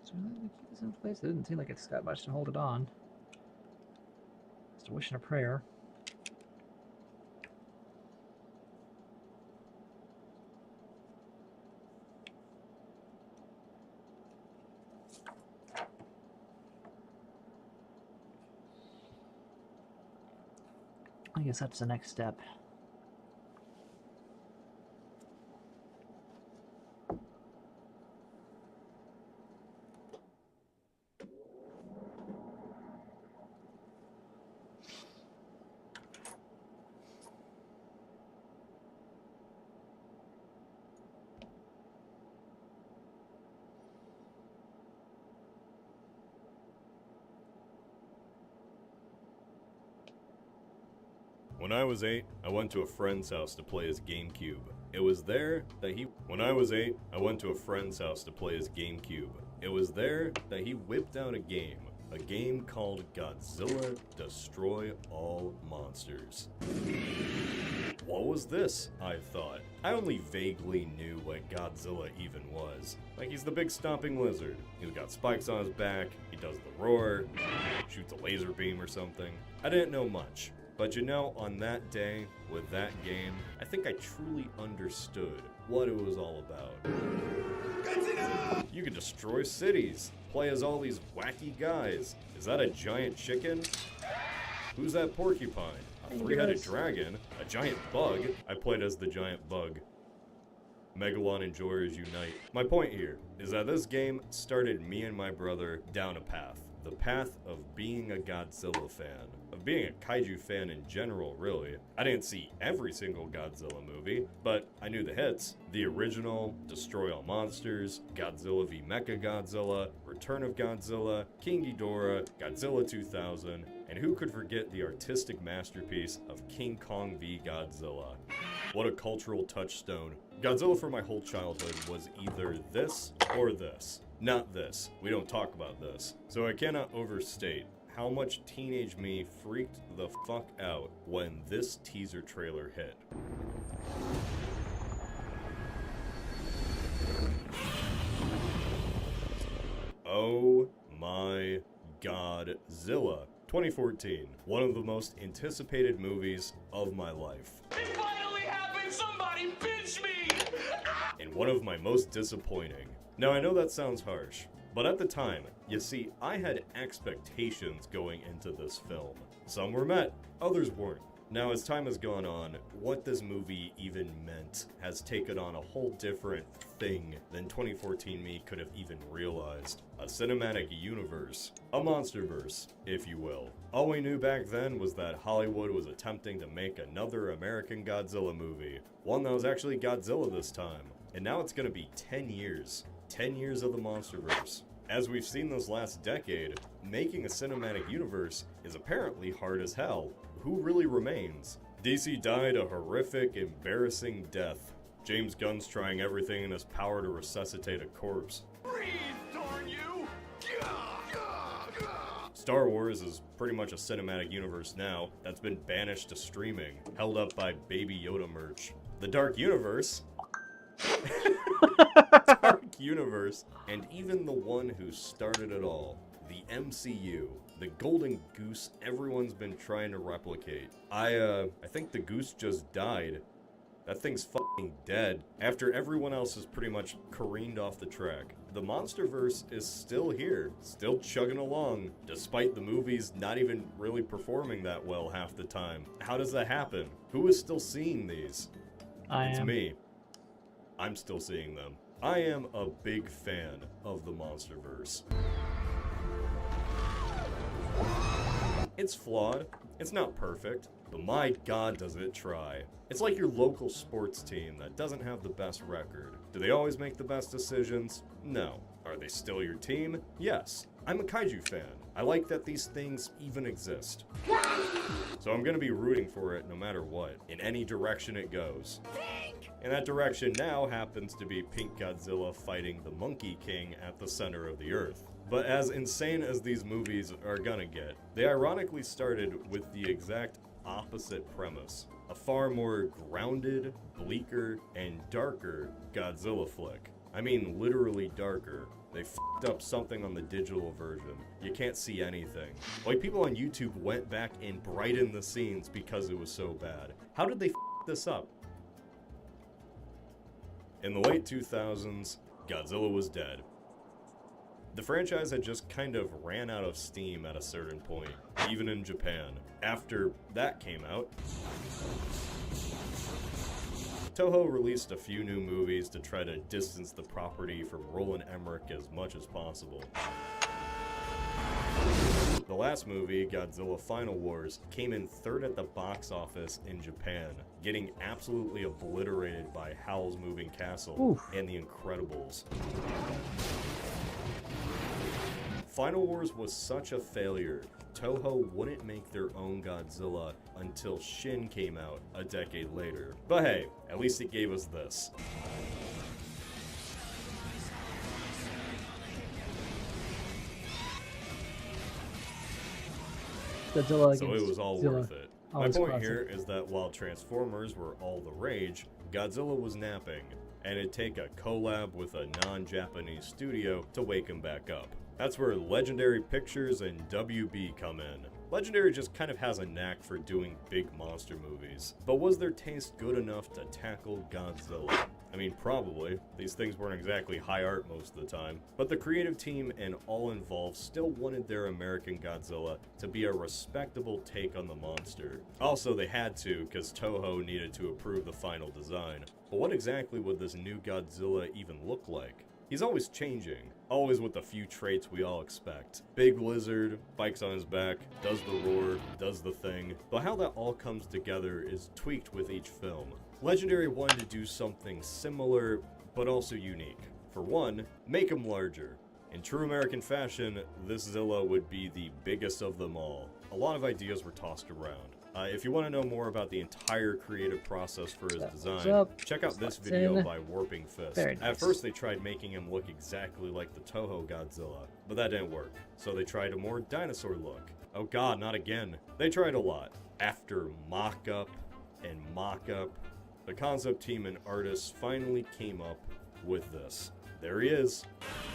So really, we keep this in place. It doesn't seem like it's got much to hold it on. Just a wish and a prayer. I guess that's the next step. When I was 8, I went to a friend's house to play his GameCube. It was there that he When I was 8, I went to a friend's house to play his GameCube. It was there that he whipped out a game called Godzilla Destroy All Monsters. What was this? I thought. I only vaguely knew what Godzilla even was. Like, he's the big stomping lizard. He's got spikes on his back, he does the roar, shoots a laser beam or something. I didn't know much. But you know, on that day, with that game, I think I truly understood what it was all about. You could destroy cities, play as all these wacky guys. Is that a giant chicken? Who's that porcupine? A three-headed dragon? A giant bug? I played as the giant bug. Megalon enjoyers unite. My point here is that this game started me and my brother down a path. The path of being a Godzilla fan. Of being a kaiju fan in general, really. I didn't see every single Godzilla movie, but I knew the hits. The original, Destroy All Monsters, Godzilla v Mechagodzilla, Return of Godzilla, King Ghidorah, Godzilla 2000, and who could forget the artistic masterpiece of King Kong v Godzilla. What a cultural touchstone. Godzilla for my whole childhood was either this or this. Not this. We don't talk about this. So I cannot overstate how much teenage me freaked the fuck out when this teaser trailer hit. Oh my Godzilla. 2014. One of the most anticipated movies of my life. It finally happened! Somebody pinch me! And one of my most disappointing. Now I know that sounds harsh, but at the time, you see, I had expectations going into this film. Some were met, others weren't. Now as time has gone on, what this movie even meant has taken on a whole different thing than 2014 me could have even realized. A cinematic universe. A monsterverse, if you will. All we knew back then was that Hollywood was attempting to make another American Godzilla movie. One that was actually Godzilla this time. And now it's gonna be 10 years. 10 years of the MonsterVerse. As we've seen this last decade, making a cinematic universe is apparently hard as hell. Who really remains? DC died a horrific, embarrassing death. James Gunn's trying everything in his power to resuscitate a corpse. Breathe, darn you! Star Wars is pretty much a cinematic universe now that's been banished to streaming, held up by Baby Yoda merch. The Dark Universe... Dark Universe, and even the one who started it all, the MCU, the golden goose everyone's been trying to replicate. I think the goose just died. That thing's fucking dead. After everyone else has pretty much careened off the track. The MonsterVerse is still here, still chugging along, despite the movies not even really performing that well half the time. How does that happen? Who is still seeing these? It's me. I'm still seeing them. I am a big fan of the MonsterVerse. It's flawed, it's not perfect, but my god does it try. It's like your local sports team that doesn't have the best record. Do they always make the best decisions? No. Are they still your team? Yes. I'm a kaiju fan. I like that these things even exist. So I'm gonna be rooting for it no matter what, in any direction it goes. And that direction now happens to be Pink Godzilla fighting the Monkey King at the center of the Earth. But as insane as these movies are gonna get, they ironically started with the exact opposite premise. A far more grounded, bleaker, and darker Godzilla flick. I mean literally darker. They f***ed up something on the digital version. You can't see anything. Like people on YouTube went back and brightened the scenes because it was so bad. How did they f*** this up? In the late 2000s, Godzilla was dead. The franchise had just kind of ran out of steam at a certain point, even in Japan. After that came out, Toho released a few new movies to try to distance the property from Roland Emmerich as much as possible. The last movie, Godzilla Final Wars, came in third at the box office in Japan, getting absolutely obliterated by Howl's Moving Castle and The Incredibles. Final Wars was such a failure, Toho wouldn't make their own Godzilla until Shin came out a decade later. But hey, at least it gave us this. Godzilla So it was all Godzilla. worth it. My Always point classic. here is that while Transformers were all the rage, Godzilla was napping, and it'd take a collab with a non-Japanese studio to wake him back up. That's where Legendary Pictures and WB come in. Legendary just kind of has a knack for doing big monster movies. But was their taste good enough to tackle Godzilla? I mean, probably. These things weren't exactly high art most of the time. But the creative team and all involved still wanted their American Godzilla to be a respectable take on the monster. Also, they had to, because Toho needed to approve the final design. But what exactly would this new Godzilla even look like? He's always changing, always with a few traits we all expect. Big lizard, bikes on his back, does the roar, does the thing. But how that all comes together is tweaked with each film. Legendary wanted to do something similar, but also unique. For one, make him larger. In true American fashion, this Zilla would be the biggest of them all. A lot of ideas were tossed around. If you want to know more about the entire creative process for his design, check out this video by Warping Fist. At first they tried making him look exactly like the Toho Godzilla, but that didn't work. So they tried a more dinosaur look. Oh god, not again. They tried a lot. After mock-up and mock-up, the concept team and artists finally came up with this. There he is.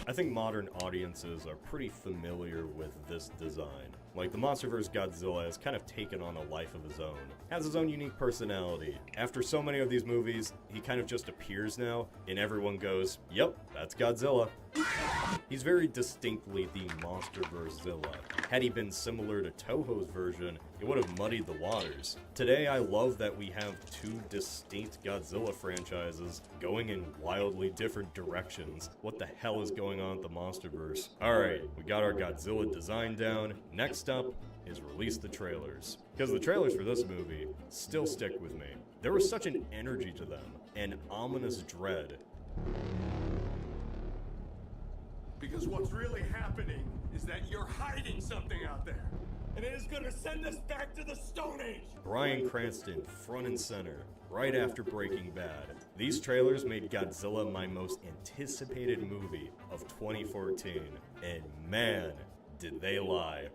I think modern audiences are pretty familiar with this design. Like, the MonsterVerse Godzilla has kind of taken on a life of his own. Has his own unique personality. After so many of these movies, he kind of just appears now, and everyone goes, yep, that's Godzilla. He's very distinctly the MonsterVerse Zilla. Had he been similar to Toho's version, it would have muddied the waters. Today, I love that we have two distinct Godzilla franchises going in wildly different directions. What the hell is going on at the MonsterVerse? Alright, we got our Godzilla design down. Next up is release the trailers. Because the trailers for this movie still stick with me. There was such an energy to them, an ominous dread. Because what's really happening is that you're hiding something out there. And it is gonna send us back to the Stone Age. Bryan Cranston, front and center, right after Breaking Bad. These trailers made Godzilla my most anticipated movie of 2014. And man, did they lie.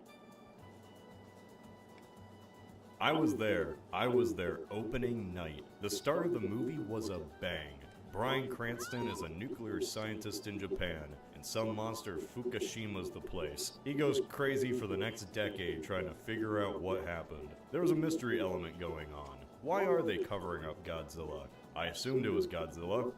I was there opening night. The start of the movie was a bang. Bryan Cranston is a nuclear scientist in Japan, and some monster Fukushima's the place. He goes crazy for the next decade trying to figure out what happened. There was a mystery element going on. Why are they covering up Godzilla? I assumed it was Godzilla.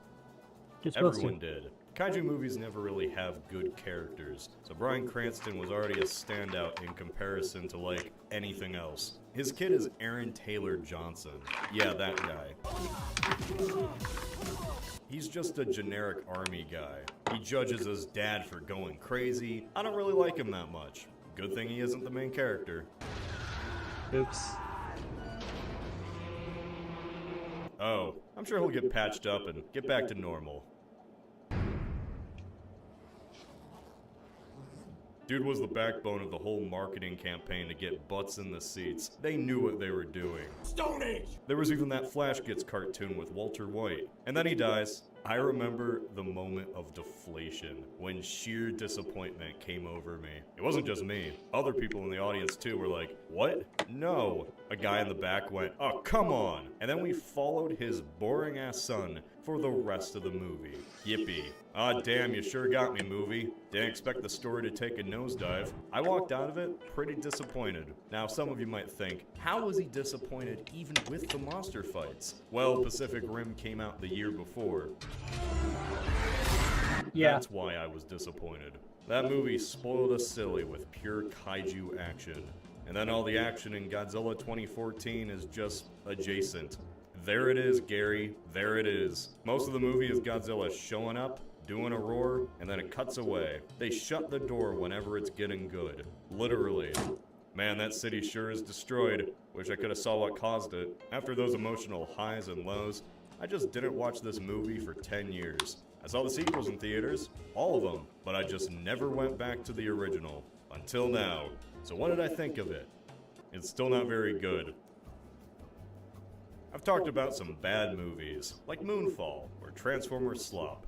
Everyone did. Kaiju movies never really have good characters, so Bryan Cranston was already a standout in comparison to, like, anything else. His kid is Aaron Taylor Johnson. Yeah, that guy. He's just a generic army guy. He judges his dad for going crazy. I don't really like him that much. Good thing he isn't the main character. Oops. Oh, I'm sure he'll get patched up and get back to normal. Dude was the backbone of the whole marketing campaign to get butts in the seats. They knew what they were doing. Stone Age! There was even that Flash Gets cartoon with Walter White. And then he dies. I remember the moment of deflation, when sheer disappointment came over me. It wasn't just me. Other people in the audience too were like, what? No. A guy in the back went, oh, come on. And then we followed his boring ass son for the rest of the movie. Yippee. Ah, damn, you sure got me, movie. Didn't expect the story to take a nosedive. I walked out of it pretty disappointed. Now, some of you might think, how was he disappointed even with the monster fights? Well, Pacific Rim came out the year before. Yeah. That's why I was disappointed. That movie spoiled us silly with pure kaiju action. And then all the action in Godzilla 2014 is just adjacent. There it is, Gary. There it is. Most of the movie is Godzilla showing up, doing a roar, and then it cuts away. They shut the door whenever it's getting good. Literally. Man, that city sure is destroyed. Wish I could have saw what caused it. After those emotional highs and lows, I just didn't watch this movie for 10 years. I saw the sequels in theaters, all of them, but I just never went back to the original. Until now. So what did I think of it? It's still not very good. I've talked about some bad movies, like Moonfall or Transformers Slop.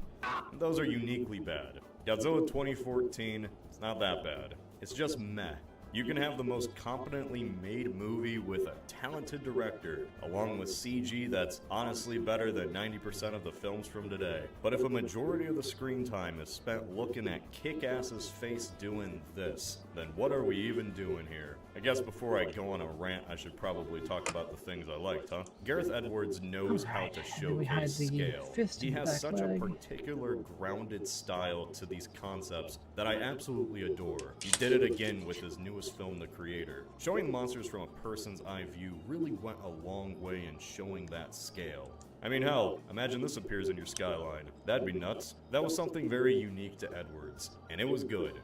And those are uniquely bad. Godzilla 2014, it's not that bad. It's just meh. You can have the most competently made movie with a talented director, along with CG that's honestly better than 90% of the films from today. But if a majority of the screen time is spent looking at Kick-Ass's face doing this, then what are we even doing here? I guess before I go on a rant, I should probably talk about the things I liked, huh? Gareth Edwards knows how to showcase scale. He has such a particular grounded style to these concepts that I absolutely adore. He did it again with his newest film, The Creator. Showing monsters from a person's eye view really went a long way in showing that scale. I mean, hell, imagine this appears in your skyline. That'd be nuts. That was something very unique to Edwards, and it was good,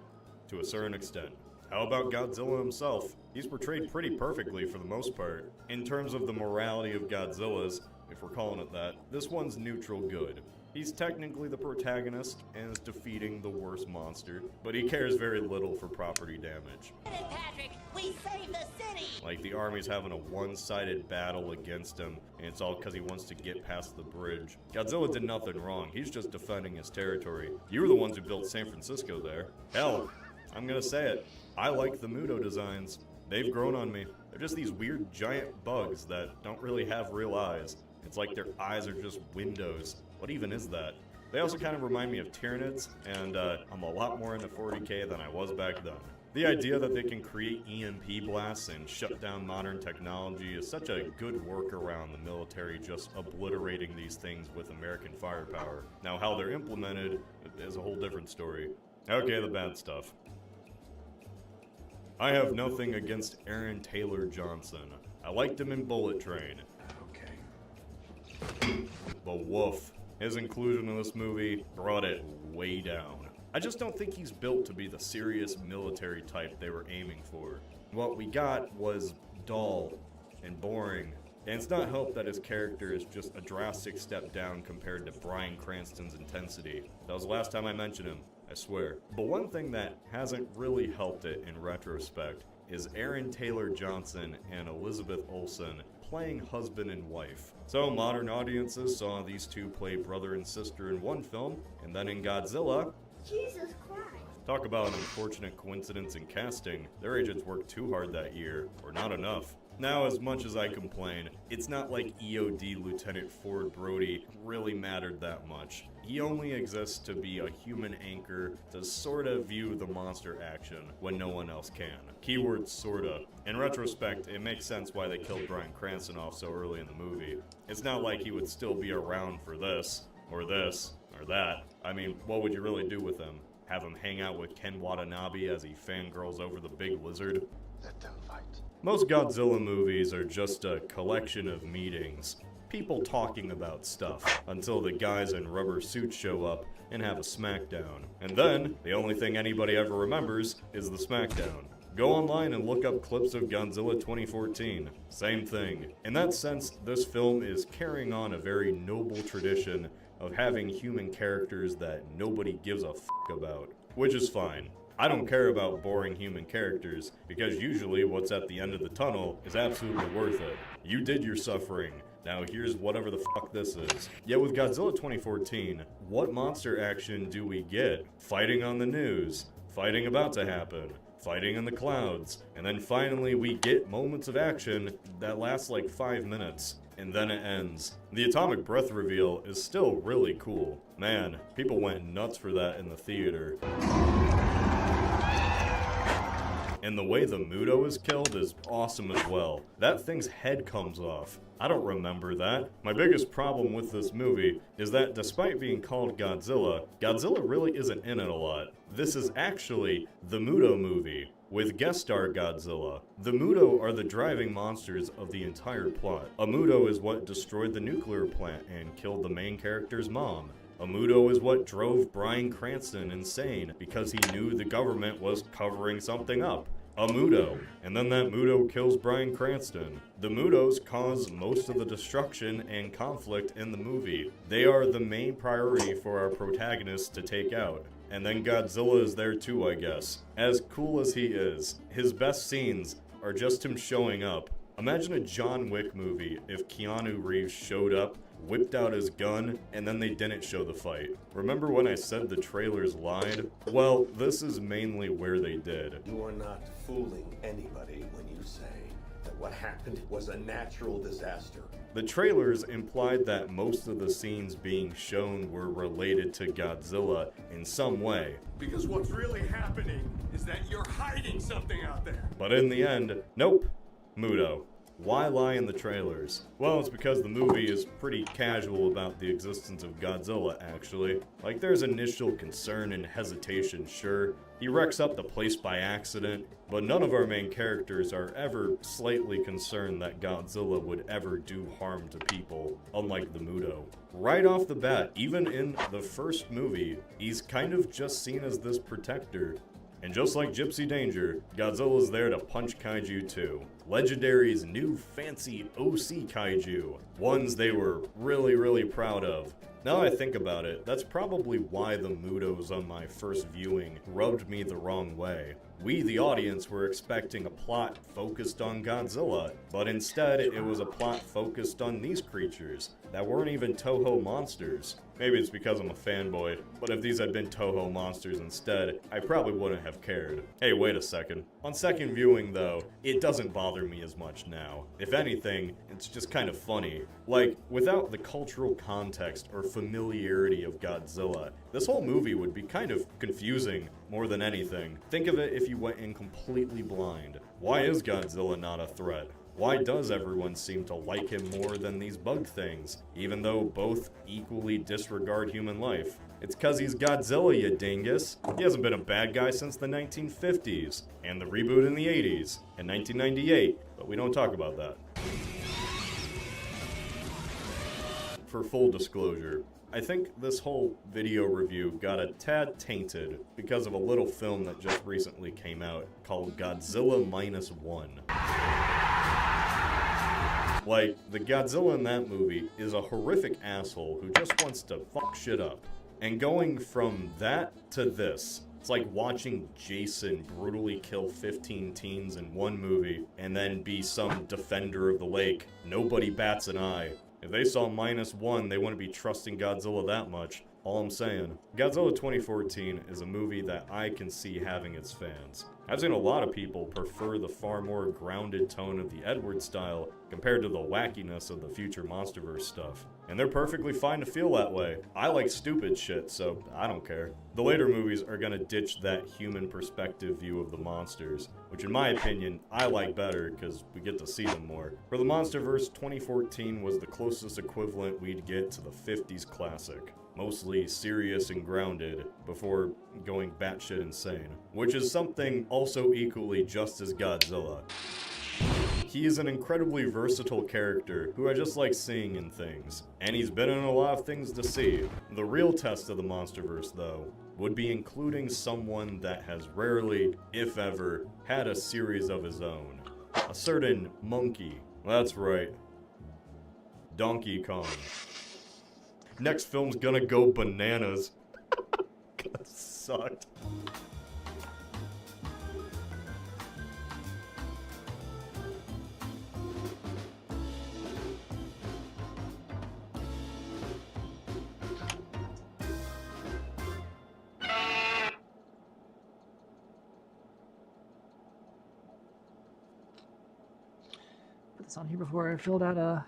to a certain extent. How about Godzilla himself? He's portrayed pretty perfectly for the most part. In terms of the morality of Godzilla's, if we're calling it that, this one's neutral good. He's technically the protagonist and is defeating the worst monster, but he cares very little for property damage. Patrick, we saved the city! Like the army's having a one-sided battle against him, and it's all because he wants to get past the bridge. Godzilla did nothing wrong, he's just defending his territory. You were the ones who built San Francisco there. Hell, I'm gonna say it, I like the Muto designs. They've grown on me. They're just these weird giant bugs that don't really have real eyes. It's like their eyes are just windows. What even is that? They also kind of remind me of Tyranids, and I'm a lot more into 40k than I was back then. The idea that they can create EMP blasts and shut down modern technology is such a good workaround the military just obliterating these things with American firepower. Now how they're implemented is a whole different story. Okay, the bad stuff. I have nothing against Aaron Taylor Johnson. I liked him in Bullet Train. But woof, his inclusion in this movie brought it way down. I just don't think he's built to be the serious military type they were aiming for. What we got was dull and boring, and it's not helped that his character is just a drastic step down compared to Bryan Cranston's intensity. That was the last time I mentioned him, I swear. But one thing that hasn't really helped it in retrospect is Aaron Taylor Johnson and Elizabeth Olsen playing husband and wife. So modern audiences saw these two play brother and sister in one film, and then in Godzilla, Jesus Christ. talk about an unfortunate coincidence in casting. Their agents worked too hard that year, or not enough. Now, as much as I complain, it's not like EOD Lieutenant Ford Brody really mattered that much. He only exists to be a human anchor to sorta view the monster action when no one else can. Keyword sorta. In retrospect, it makes sense why they killed Bryan Cranston off so early in the movie. It's not like he would still be around for this, or that. I mean, what would you really do with him? Have him hang out with Ken Watanabe as he fangirls over the big lizard? Let them fight. Most Godzilla movies are just a collection of meetings. People talking about stuff, until the guys in rubber suits show up and have a smackdown. And then, the only thing anybody ever remembers is the smackdown. Go online and look up clips of Godzilla 2014. Same thing. In that sense, this film is carrying on a very noble tradition of having human characters that nobody gives a f*** about. Which is fine. I don't care about boring human characters, because usually what's at the end of the tunnel is absolutely worth it. You did your suffering. Now here's whatever the fuck this is. Yet with Godzilla 2014, what monster action do we get? Fighting on the news. Fighting about to happen. Fighting in the clouds. And then finally we get moments of action that last like 5 minutes. And then it ends. The atomic breath reveal is still really cool. Man, people went nuts for that in the theater. And the way the Muto is killed is awesome as well. That thing's head comes off. I don't remember that. My biggest problem with this movie is that despite being called Godzilla, Godzilla really isn't in it a lot. This is actually the Muto movie, with guest star Godzilla. The Muto are the driving monsters of the entire plot. A Muto is what destroyed the nuclear plant and killed the main character's mom. A Muto is what drove Bryan Cranston insane because he knew the government was covering something up. A Muto. And then that Muto kills Bryan Cranston. The Mutos cause most of the destruction and conflict in the movie. They are the main priority for our protagonist to take out. And then Godzilla is there too, I guess. As cool as he is, his best scenes are just him showing up. Imagine a John Wick movie if Keanu Reeves showed up whipped out his gun, and then they didn't show the fight. Remember when I said the trailers lied? Well, this is mainly where they did. You are not fooling anybody when you say that what happened was a natural disaster. The trailers implied that most of the scenes being shown were related to Godzilla in some way. Because what's really happening is that you're hiding something out there. But in the end, nope. Muto. Why lie in the trailers? Well, it's because the movie is pretty casual about the existence of Godzilla, actually. Like, there's initial concern and hesitation, sure. He wrecks up the place by accident, but none of our main characters are ever slightly concerned that Godzilla would ever do harm to people, unlike the Muto. Right off the bat, even in the first movie, he's kind of just seen as this protector. And just like Gypsy Danger, Godzilla's there to punch kaiju too. Legendary's new fancy OC kaiju. Ones they were really proud of. Now I think about it, that's probably why the Mutos on my first viewing rubbed me the wrong way. We, the audience, were expecting a plot focused on Godzilla, but instead it was a plot focused on these creatures that weren't even Toho monsters. Maybe it's because I'm a fanboy, but if these had been Toho monsters instead, I probably wouldn't have cared. Hey, wait a second. On second viewing, though, it doesn't bother me as much now. If anything, it's just kind of funny. Like, without the cultural context or familiarity of Godzilla, this whole movie would be kind of confusing more than anything. Think of it if you went in completely blind. Why is Godzilla not a threat? Why does everyone seem to like him more than these bug things, even though both equally disregard human life? It's 'cause he's Godzilla, you dingus. He hasn't been a bad guy since the 1950s, and the reboot in the 80s, and 1998, but we don't talk about that. For full disclosure, I think this whole video review got a tad tainted because of a little film that just recently came out called Godzilla -1. Like, the Godzilla in that movie is a horrific asshole who just wants to fuck shit up. And going from that to this, it's like watching Jason brutally kill 15 teens in one movie and then be some defender of the lake. Nobody bats an eye. If they saw -1, they wouldn't be trusting Godzilla that much. All I'm saying. Godzilla 2014 is a movie that I can see having its fans. I've seen a lot of people prefer the far more grounded tone of the Edward style compared to the wackiness of the future Monsterverse stuff. And they're perfectly fine to feel that way. I like stupid shit, so I don't care. The later movies are gonna ditch that human perspective view of the monsters, which in my opinion, I like better because we get to see them more. For the Monsterverse, 2014 was the closest equivalent we'd get to the 50s classic. Mostly serious and grounded, before going batshit insane. Which is something also equally just as Godzilla. He is an incredibly versatile character who I just like seeing in things, and he's been in a lot of things to see. The real test of the Monsterverse, though, would be including someone that has rarely, if ever, had a series of his own. A certain monkey. That's right. Donkey Kong. Next film's gonna go bananas. That sucked. Put this on here before I filled out a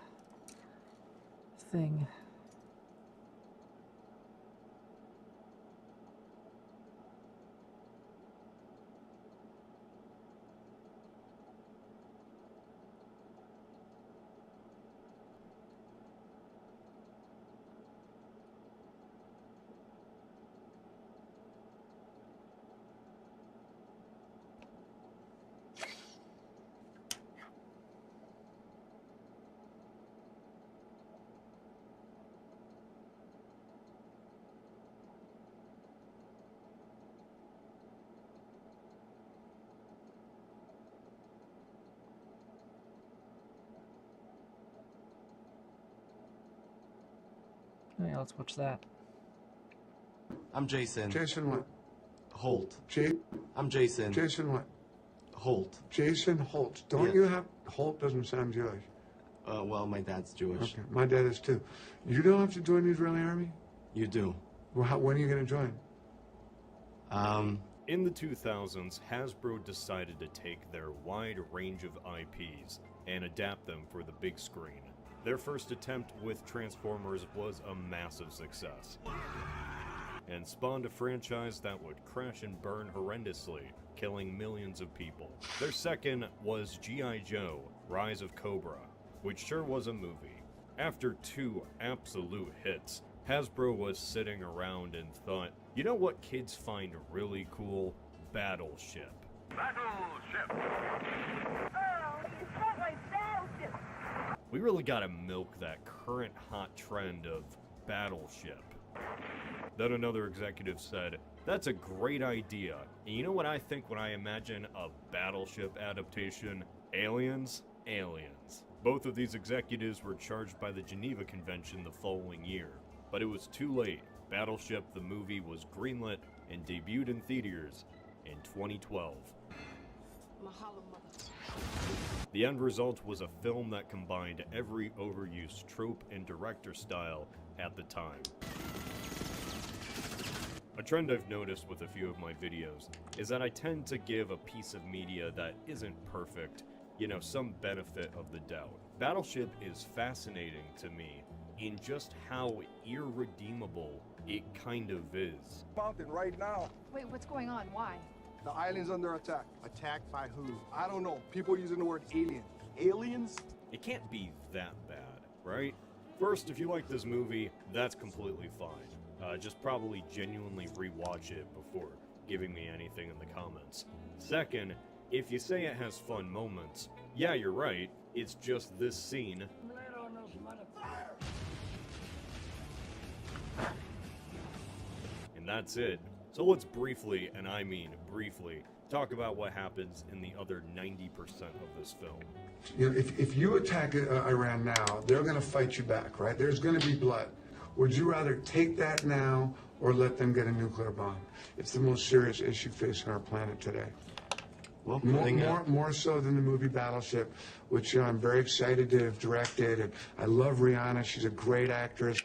thing. Oh yeah, let's watch that. I'm Jason. Jason what? Holt. J- I'm Jason. Jason what? Holt. Jason Holt. Don't Yes. you have... Holt doesn't sound Jewish. Well, my dad's Jewish. Okay, my dad is too. You don't have to join the Israeli army? You do. Well, when are you going to join? In the 2000s, Hasbro decided to take their wide range of IPs and adapt them for the big screen. Their first attempt with Transformers was a massive success, and spawned a franchise that would crash and burn horrendously, killing millions of people. Their second was G.I. Joe, Rise of Cobra, which sure was a movie. After 2 absolute hits, Hasbro was sitting around and thought, you know what kids find really cool? Battleship. Battleship! Oh, it's not like Battleship. We really gotta milk that current hot trend of Battleship. Then another executive said, that's a great idea. And you know what I think when I imagine a Battleship adaptation? Aliens? Aliens. Both of these executives were charged by the Geneva Convention the following year. But it was too late. Battleship the movie was greenlit and debuted in theaters in 2012. The end result was a film that combined every overused trope and director style at the time. A trend I've noticed with a few of my videos is that I tend to give a piece of media that isn't perfect, some benefit of the doubt. Battleship is fascinating to me in just how irredeemable it kind of is. Mountain right now. Wait, what's going on? Why? The island's under attack. Attacked by who? I don't know. People using the word alien. Aliens? It can't be that bad, right? First, if you like this movie, that's completely fine. Just probably genuinely rewatch it before giving me anything in the comments. Second, if you say it has fun moments, yeah, you're right. It's just this scene. And that's it. So let's briefly, and I mean briefly, talk about what happens in the other 90% of this film. If you attack Iran now, they're going to fight you back, right? There's going to be blood. Would you rather take that now or let them get a nuclear bomb? It's the most serious issue facing our planet today. Well, more so than the movie Battleship, which I'm very excited to have directed. And I love Rihanna. She's a great actress.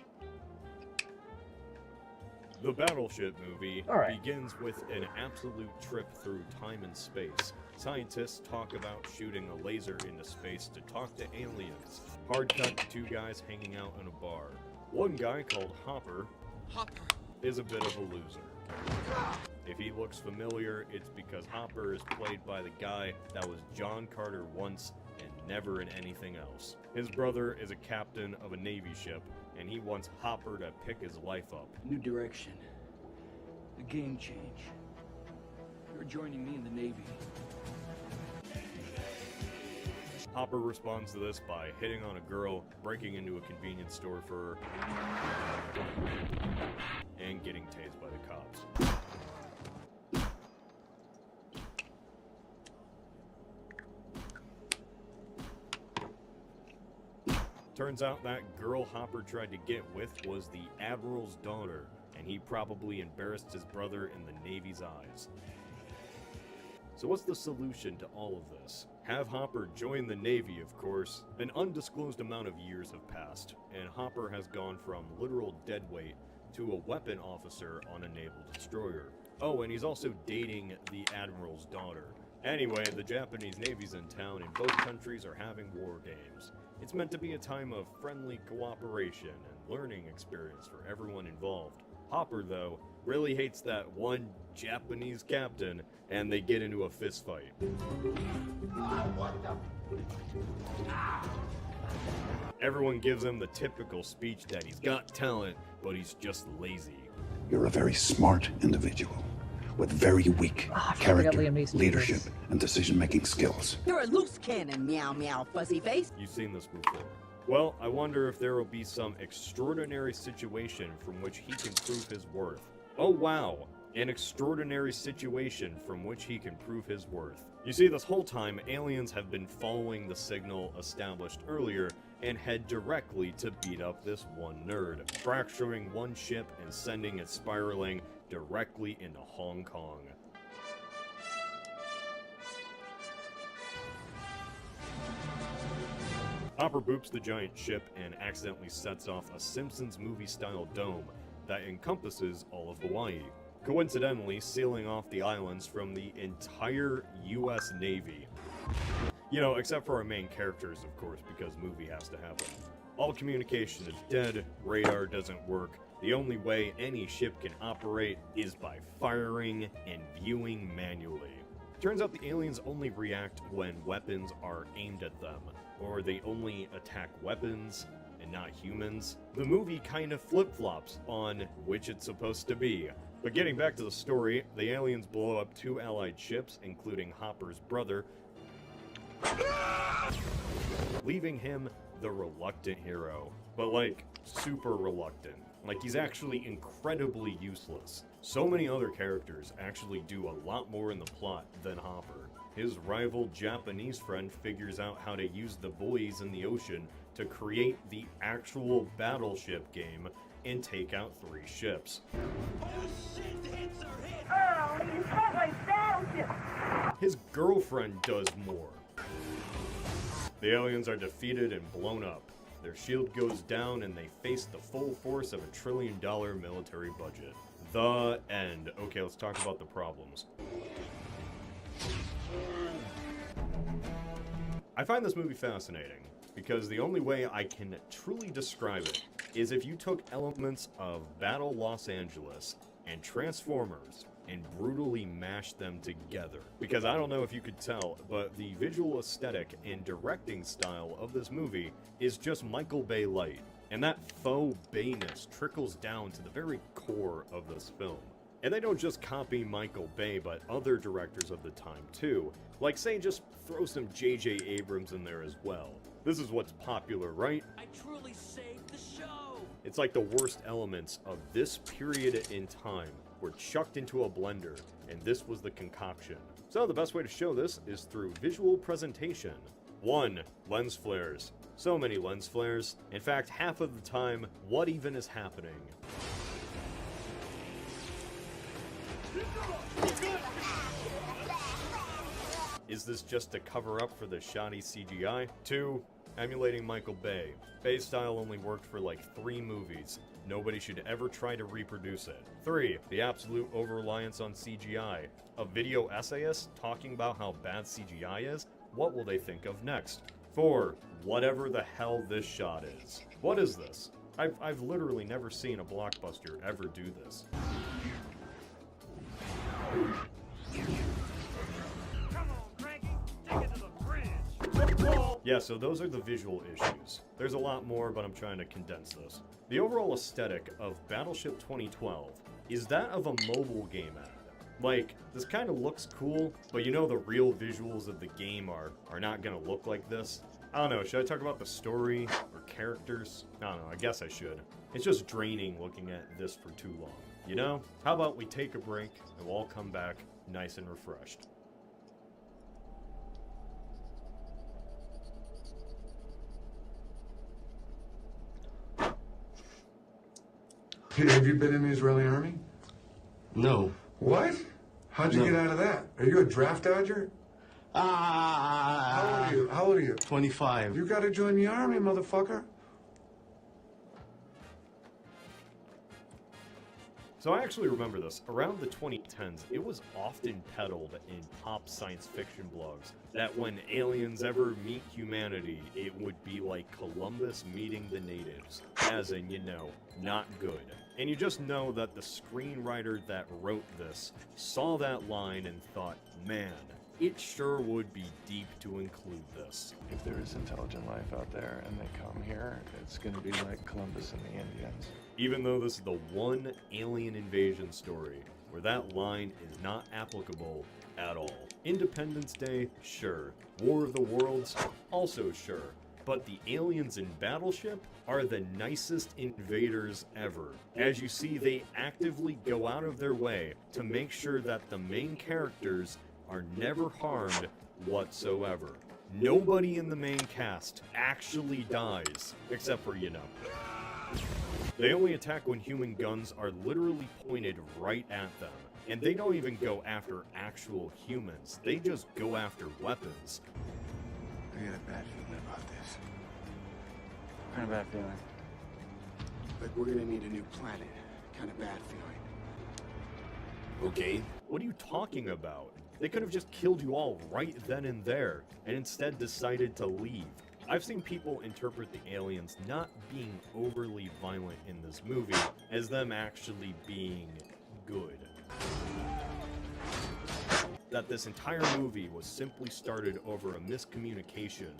The Battleship movie begins with an absolute trip through time and space. Scientists talk about shooting a laser into space to talk to aliens. Hard cut to 2 guys hanging out in a bar. One guy called Hopper is a bit of a loser. If he looks familiar, it's because Hopper is played by the guy that was John Carter once and never in anything else. His brother is a captain of a Navy ship, and he wants Hopper to pick his life up. New direction. A game change. You're joining me in the Navy. Hopper responds to this by hitting on a girl, breaking into a convenience store for her, and getting tased by the cops. Turns out that girl Hopper tried to get with was the Admiral's daughter, and he probably embarrassed his brother in the Navy's eyes. So what's the solution to all of this? Have Hopper join the Navy, of course. An undisclosed amount of years have passed, and Hopper has gone from literal deadweight to a weapon officer on a naval destroyer. Oh, and he's also dating the Admiral's daughter. Anyway, the Japanese Navy's in town, and both countries are having war games. It's meant to be a time of friendly cooperation and learning experience for everyone involved. Hopper, though, really hates that one Japanese captain, and they get into a fist fight. Everyone gives him the typical speech that he's got talent, but he's just lazy. You're a very smart individual with very weak character, leadership, and decision-making skills. You're a loose cannon, meow meow, fuzzy face. You've seen this before. Well, I wonder if there will be some extraordinary situation from which he can prove his worth. Oh wow, an extraordinary situation from which he can prove his worth. You see, this whole time, aliens have been following the signal established earlier and head directly to beat up this one nerd, fracturing one ship and sending it spiraling directly into Hong Kong. Hopper boops the giant ship and accidentally sets off a Simpsons movie-style dome that encompasses all of Hawaii, coincidentally sealing off the islands from the entire US Navy. You know, except for our main characters, of course, because movie has to happen. All communication is dead, radar doesn't work. The only way any ship can operate is by firing and viewing manually. Turns out the aliens only react when weapons are aimed at them, or they only attack weapons and not humans. The movie kind of flip-flops on which it's supposed to be. But getting back to the story, the aliens blow up 2 allied ships, including Hopper's brother, leaving him the reluctant hero. But like, super reluctant. Like, he's actually incredibly useless. So many other characters actually do a lot more in the plot than Hopper. His rival Japanese friend figures out how to use the buoys in the ocean to create the actual battleship game and take out 3 ships. Oh, you hit my battleship! His girlfriend does more. The aliens are defeated and blown up. Their shield goes down and they face the full force of $1 trillion military budget. The end. Okay, let's talk about the problems. I find this movie fascinating because the only way I can truly describe it is if you took elements of Battle Los Angeles and Transformers and brutally mashed them together. Because I don't know if you could tell, but the visual aesthetic and directing style of this movie is just Michael Bay light. And that faux Bayness trickles down to the very core of this film. And they don't just copy Michael Bay, but other directors of the time too. Like, say, just throw some J.J. Abrams in there as well. This is what's popular, right? I truly saved the show! It's like the worst elements of this period in time were chucked into a blender, and this was the concoction. So the best way to show this is through visual presentation. 1. Lens flares. So many lens flares. In fact, half of the time, what even is happening? Is this just to cover up for the shoddy CGI? 2. Emulating Michael Bay. Bay's style only worked for like 3 movies. Nobody should ever try to reproduce it. 3. The absolute over-reliance on CGI. A video essayist talking about how bad CGI is? What will they think of next? 4. Whatever the hell this shot is. What is this? I've literally never seen a blockbuster ever do this. Yeah, so those are the visual issues. There's a lot more, but I'm trying to condense this. The overall aesthetic of Battleship 2012 is that of a mobile game ad. Like, this kind of looks cool, but you know the real visuals of the game are not gonna look like this. I don't know, should I talk about the story or characters? I don't know, I guess I should. It's just draining looking at this for too long, you know? How about we take a break and we'll all come back nice and refreshed. Hey, have you been in the Israeli army? No. What? How'd you get out of that? Are you a draft dodger? How old are you? How old are you? 25. You gotta join the army, motherfucker. So I actually remember this. Around the 2010s, it was often peddled in pop science fiction blogs that when aliens ever meet humanity, it would be like Columbus meeting the natives. As in, you know, not good. And you just know that the screenwriter that wrote this saw that line and thought, man, it sure would be deep to include this. If there is intelligent life out there and they come here, it's going to be like Columbus and the Indians. Even though this is the one alien invasion story where that line is not applicable at all. Independence Day, sure. War of the Worlds, also sure. But the aliens in Battleship are the nicest invaders ever. As you see, they actively go out of their way to make sure that the main characters are never harmed whatsoever. Nobody in the main cast actually dies, except for, you know. They only attack when human guns are literally pointed right at them. And they don't even go after actual humans, they just go after weapons. I got a bad feeling about this. Kind of bad feeling. Like we're gonna need a new planet. Kind of bad feeling. Okay, what are you talking about? They could have just killed you all right then and there, and instead decided to leave. I've seen people interpret the aliens not being overly violent in this movie as them actually being good. That this entire movie was simply started over a miscommunication,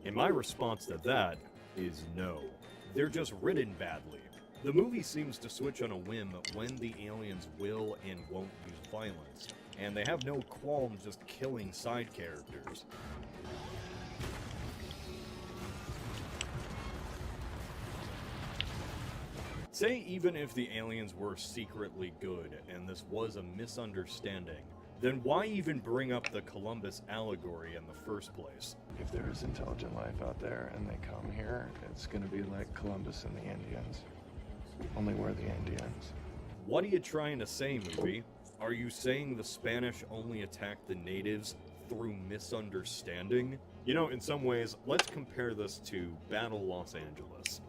and my response to that is no. They're just written badly. The movie seems to switch on a whim when the aliens will and won't use violence, and they have no qualms just killing side characters. Say even if the aliens were secretly good and this was a misunderstanding, then why even bring up the Columbus allegory in the first place? If there is intelligent life out there and they come here, it's gonna be like Columbus and the Indians. Only we're the Indians. What are you trying to say, movie? Are you saying the Spanish only attacked the natives through misunderstanding? You know, in some ways, let's compare this to Battle Los Angeles.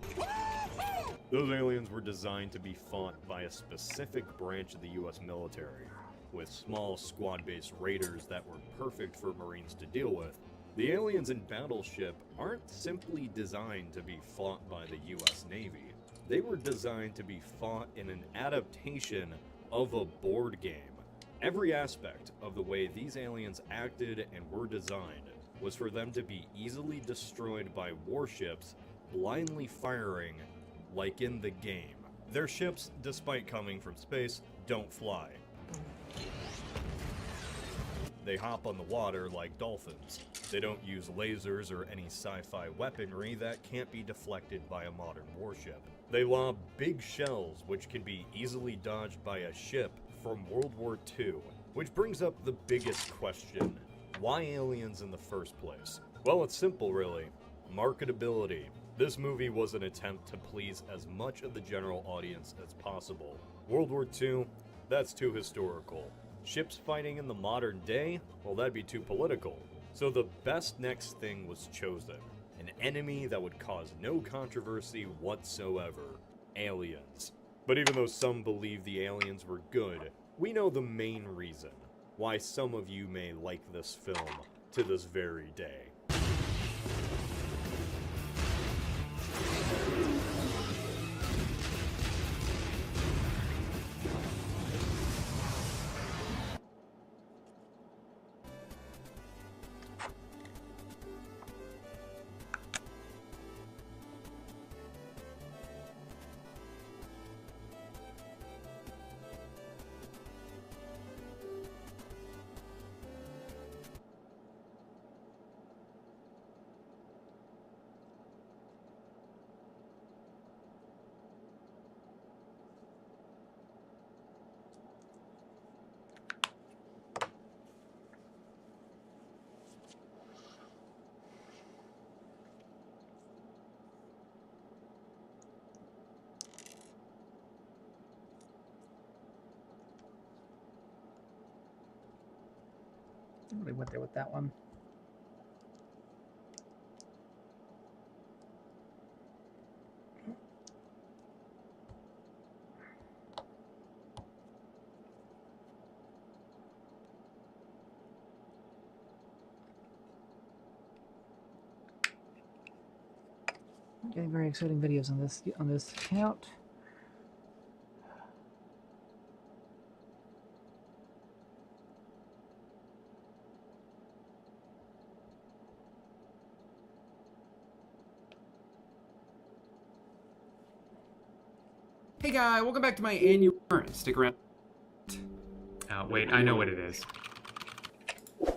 Those aliens were designed to be fought by a specific branch of the US military, with small squad-based raiders that were perfect for Marines to deal with. The aliens in Battleship aren't simply designed to be fought by the US Navy. They were designed to be fought in an adaptation of a board game. Every aspect of the way these aliens acted and were designed was for them to be easily destroyed by warships blindly firing like in the game. Their ships, despite coming from space, don't fly. They hop on the water like dolphins. They don't use lasers or any sci-fi weaponry that can't be deflected by a modern warship. They lob big shells which can be easily dodged by a ship from World War II. Which brings up the biggest question. Why aliens in the first place? Well, it's simple really. Marketability. This movie was an attempt to please as much of the general audience as possible. World War II? That's too historical. Ships fighting in the modern day? Well, that'd be too political. So the best next thing was chosen. An enemy that would cause no controversy whatsoever. Aliens. But even though some believe the aliens were good, we know the main reason why some of you may like this film to this very day. Really went there with that one. Getting very exciting videos on this account. Hey guy, welcome back to my annual current. Stick around. Oh, wait, I know what it is.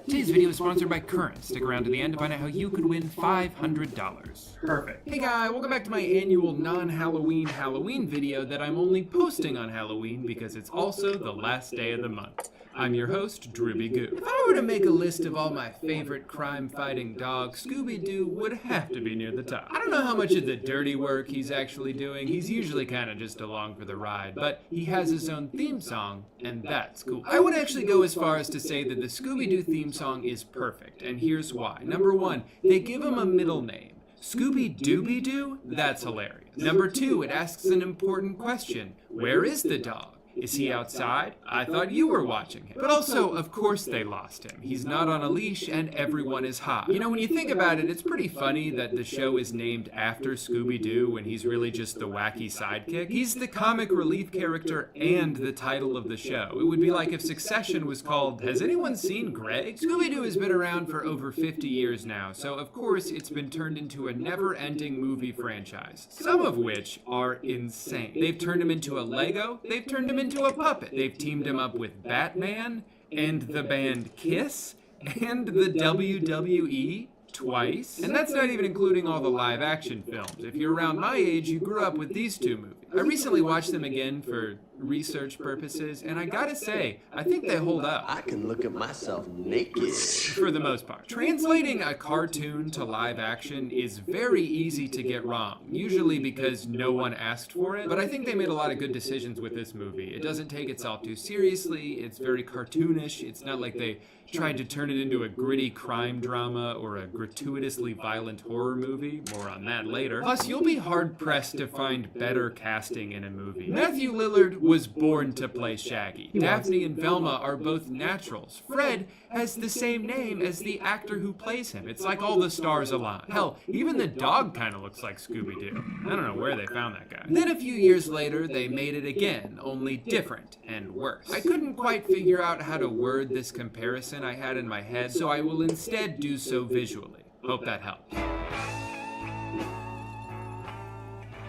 Today's video is sponsored by Current. Stick around to the end to find out how you could win $500. Perfect. Hey guy, welcome back to my annual non-Halloween Halloween video that I'm only posting on Halloween because it's also the last day of the month. I'm your host, Drooby Goo. If I were to make a list of all my favorite crime-fighting dogs, Scooby-Doo would have to be near the top. I don't know how much of the dirty work he's actually doing. He's usually kind of just along for the ride, but he has his own theme song, and that's cool. I would actually go as far as to say that the Scooby-Doo theme song is perfect, and here's why. Number one, they give him a middle name. Scooby-Dooby-Doo? That's hilarious. Number 2, it asks an important question. Where is the dog? Is he outside? I thought you were watching him. But also, of course they lost him. He's not on a leash and everyone is hot. You know, when you think about it, it's pretty funny that the show is named after Scooby-Doo when he's really just the wacky sidekick. He's the comic relief character and the title of the show. It would be like if Succession was called, Has Anyone Seen Greg? Scooby-Doo has been around for over 50 years now, so of course it's been turned into a never-ending movie franchise, some of which are insane. They've turned him into a Lego, they've turned him into a puppet. They've teamed him up with Batman and the band Kiss and the WWE twice. And that's not even including all the live action films. If you're around my age, you grew up with these two movies. I recently watched them again for research purposes, and I gotta say, I think they hold up. I can look at myself naked. For the most part. Translating a cartoon to live action is very easy to get wrong, usually because no one asked for it, but I think they made a lot of good decisions with this movie. It doesn't take itself too seriously, it's very cartoonish, it's not like they tried to turn it into a gritty crime drama or a gratuitously violent horror movie. More on that later. Plus, you'll be hard-pressed to find better casting in a movie. Matthew Lillard was born to play Shaggy. Daphne and Velma are both naturals. Fred has the same name as the actor who plays him. It's like all the stars align. Hell, even the dog kind of looks like Scooby-Doo. I don't know where they found that guy. Then a few years later, they made it again, only different and worse. I couldn't quite figure out how to word this comparison I had in my head, so I will instead do so visually. Hope that helps.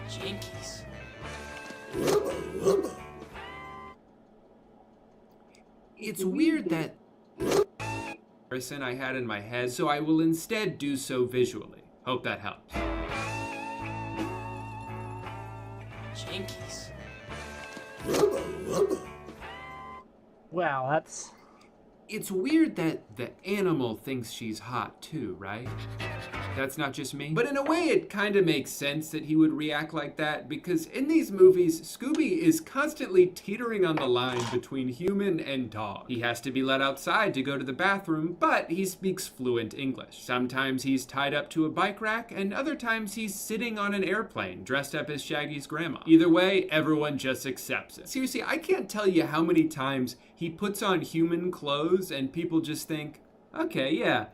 Jinkies. It's weird that comparison I had in my head, so I will instead do so visually. Hope that helps. Jinkies. Wow, that's... It's weird that the animal thinks she's hot too, right? That's not just me. But in a way, it kind of makes sense that he would react like that, because in these movies, Scooby is constantly teetering on the line between human and dog. He has to be let outside to go to the bathroom, but he speaks fluent English. Sometimes he's tied up to a bike rack, and other times he's sitting on an airplane, dressed up as Shaggy's grandma. Either way, everyone just accepts it. Seriously, I can't tell you how many times he puts on human clothes and people just think, okay, yeah,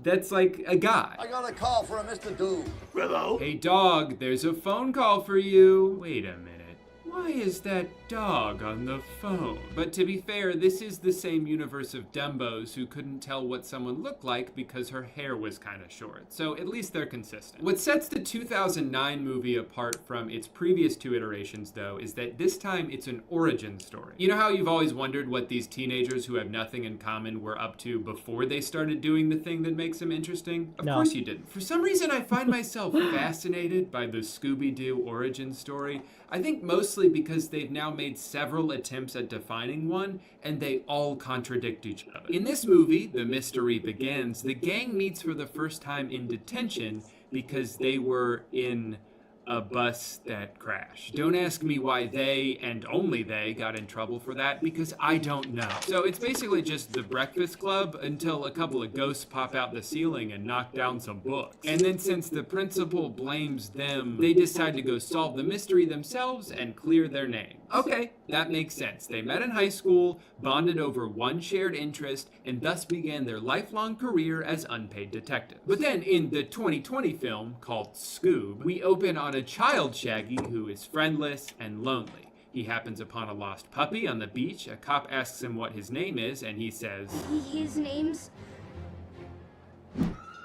that's like a guy. I got a call for a Mr. Doom. Hello? Hey dog, there's a phone call for you. Wait a minute. Why is that dog on the phone? But to be fair, this is the same universe of Dumbos who couldn't tell what someone looked like because her hair was kind of short. So at least they're consistent. What sets the 2009 movie apart from its previous two iterations, though, is that this time it's an origin story. You know how you've always wondered what these teenagers who have nothing in common were up to before they started doing the thing that makes them interesting? Of course you didn't. For some reason, I find myself fascinated by the Scooby-Doo origin story. I think mostly because they've now made several attempts at defining one, and they all contradict each other. In this movie, The Mystery Begins, the gang meets for the first time in detention because they were in a bus that crashed. Don't ask me why they, and only they, got in trouble for that, because I don't know. So it's basically just the Breakfast Club until a couple of ghosts pop out the ceiling and knock down some books. And then since the principal blames them, they decide to go solve the mystery themselves and clear their name. Okay, that makes sense. They met in high school, bonded over one shared interest, and thus began their lifelong career as unpaid detectives. But then in the 2020 film called Scoob, we open on a child Shaggy who is friendless and lonely. He happens upon a lost puppy on the beach. A cop asks him what his name is, and he says, His name's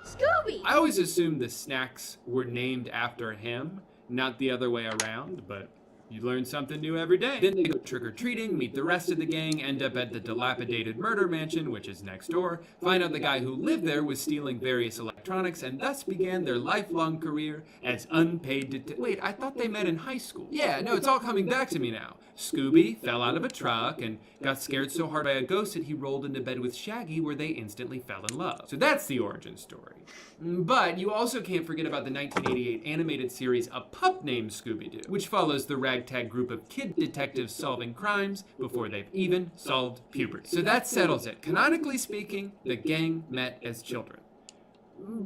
Scooby! I always assumed the snacks were named after him, not the other way around, but you learn something new every day. Then they go trick-or-treating, meet the rest of the gang, end up at the dilapidated murder mansion, which is next door, find out the guy who lived there was stealing various electronics, and thus began their lifelong career as unpaid Wait, I thought they met in high school. Yeah, no, it's all coming back to me now. Scooby fell out of a truck and got scared so hard by a ghost that he rolled into bed with Shaggy, where they instantly fell in love. So that's the origin story. But you also can't forget about the 1988 animated series A Pup Named Scooby-Doo, which follows the ragtag group of kid detectives solving crimes before they've even solved puberty. So that settles it. Canonically speaking, the gang met as children.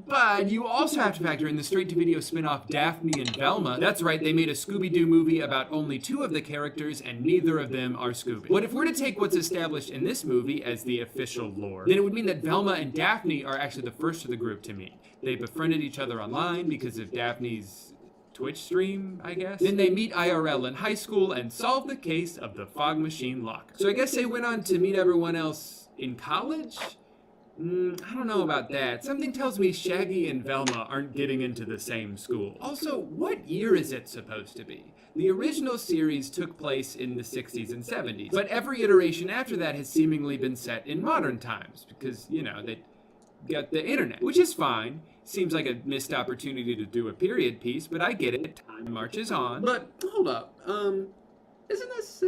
But you also have to factor in the straight-to-video spin-off Daphne and Velma. That's right, they made a Scooby-Doo movie about only 2 of the characters, and neither of them are Scooby. What if we're to take what's established in this movie as the official lore, then it would mean that Velma and Daphne are actually the first of the group to meet. They befriended each other online because of Daphne's Twitch stream, I guess. Then they meet IRL in high school and solve the case of the fog machine locker. So I guess they went on to meet everyone else in college? I don't know about that. Something tells me Shaggy and Velma aren't getting into the same school. Also, what year is it supposed to be? The original series took place in the 60s and 70s, but every iteration after that has seemingly been set in modern times because, you know, they got the internet, which is fine. Seems like a missed opportunity to do a period piece, but I get it. Time marches on. But hold up, isn't this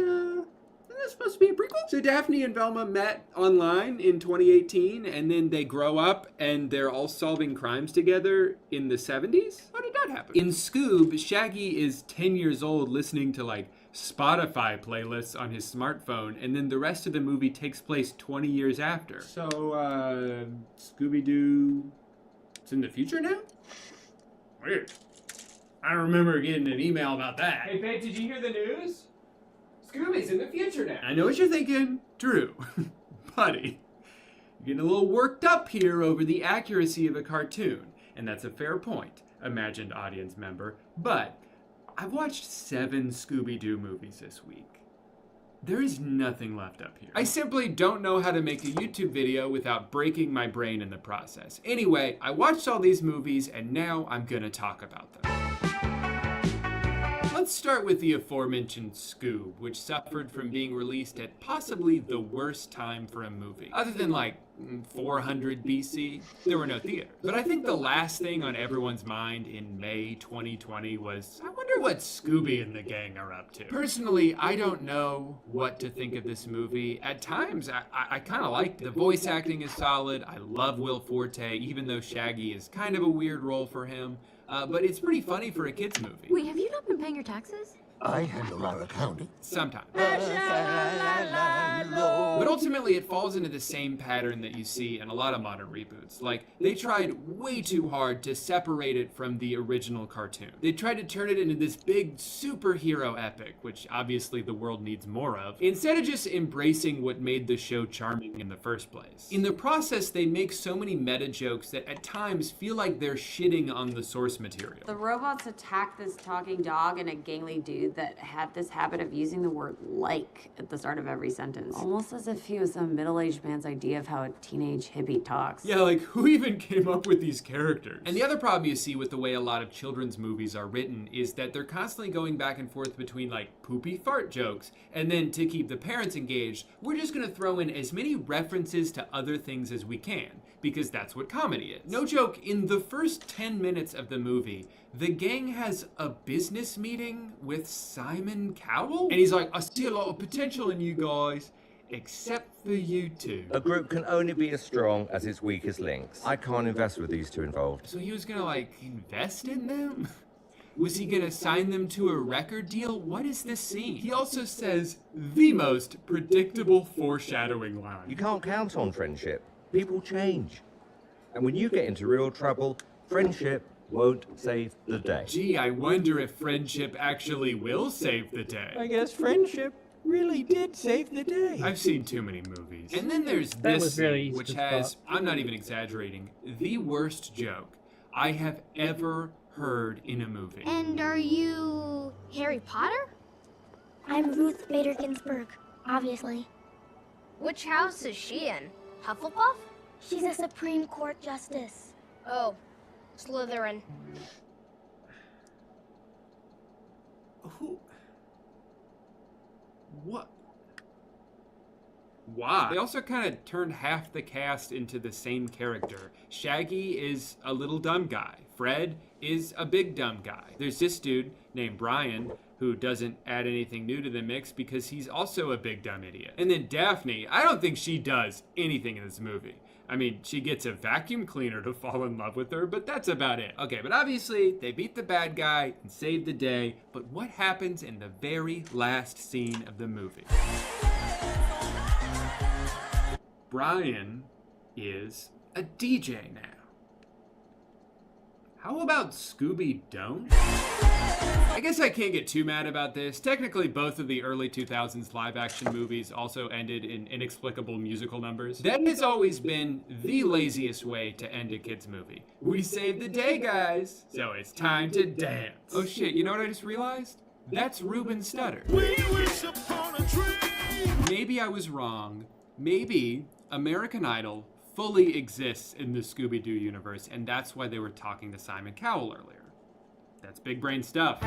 supposed to be a prequel? So Daphne and Velma met online in 2018, and then they grow up and they're all solving crimes together in the 70s? How did that happen? In Scoob, Shaggy is 10 years old listening to like Spotify playlists on his smartphone, and then the rest of the movie takes place 20 years after. So, Scooby-Doo, it's in the future now? Weird. I don't remember getting an email about that. Hey, babe, did you hear the news? Scooby's in the future now. I know what you're thinking, Drew. Buddy, you're getting a little worked up here over the accuracy of a cartoon, and that's a fair point, imagined audience member, but I've watched 7 Scooby-Doo movies this week. There is nothing left up here. I simply don't know how to make a YouTube video without breaking my brain in the process. Anyway, I watched all these movies, and now I'm gonna talk about them. Let's start with the aforementioned Scoob, which suffered from being released at possibly the worst time for a movie. Other than like 400 BC, there were no theaters. But I think the last thing on everyone's mind in May 2020 was, I wonder what Scooby and the gang are up to. Personally, I don't know what to think of this movie. At times, I kind of like it. The voice acting is solid. I love Will Forte, even though Shaggy is kind of a weird role for him. But it's pretty funny for a kid's movie. Wait, have you not been paying your taxes? I handle our accounting. Sometimes. But ultimately, it falls into the same pattern that you see in a lot of modern reboots. Like, they tried way too hard to separate it from the original cartoon. They tried to turn it into this big superhero epic, which obviously the world needs more of, instead of just embracing what made the show charming in the first place. In the process, they make so many meta jokes that at times feel like they're shitting on the source material. The robots attacked this talking dog and a gangly dude that had this habit of using the word like at the start of every sentence. Almost as if he was some middle-aged man's idea of how a teenage hippie talks. Yeah, like, who even came up with these characters? And the other problem you see with the way a lot of children's movies are written is that they're constantly going back and forth between, like, poopy fart jokes, and then to keep the parents engaged, we're just gonna throw in as many references to other things as we can, because that's what comedy is. No joke, in the first 10 minutes of the movie, the gang has a business meeting with Simon Cowell? And he's like, I see a lot of potential in you guys, except for you two. A group can only be as strong as its weakest links. I can't invest with these two involved. So he was gonna, like, invest in them? Was he gonna sign them to a record deal? What is this scene? He also says the most predictable foreshadowing line. You can't count on friendship. People change. And when you get into real trouble, friendship won't save the day. Gee, I wonder if friendship actually will save the day. I guess friendship really did save the day. I've seen too many movies. And then there's this scene, which has, I'm not even exaggerating, the worst joke I have ever heard in a movie. And are you Harry Potter? I'm Ruth Bader Ginsburg, obviously. Which house is she in? Hufflepuff? She's a Supreme Court justice. Oh, Slytherin. Who? What? Why? They also kind of turned half the cast into the same character. Shaggy is a little dumb guy. Fred is a big dumb guy. There's this dude named Brian who doesn't add anything new to the mix because he's also a big dumb idiot. And then Daphne, I don't think she does anything in this movie. I mean, she gets a vacuum cleaner to fall in love with her, but that's about it. Okay, but obviously, they beat the bad guy and saved the day, but what happens in the very last scene of the movie? Brian is a DJ now. How about Scooby Don't? I guess I can't get too mad about this. Technically, both of the early 2000s live-action movies also ended in inexplicable musical numbers. That has always been the laziest way to end a kid's movie. We saved the day, guys, so it's time to dance. Oh shit, you know what I just realized? That's Ruben Studdard. We wish upon a dream. Maybe I was wrong. Maybe American Idol fully exists in the Scooby-Doo universe, and that's why they were talking to Simon Cowell earlier. That's big brain stuff.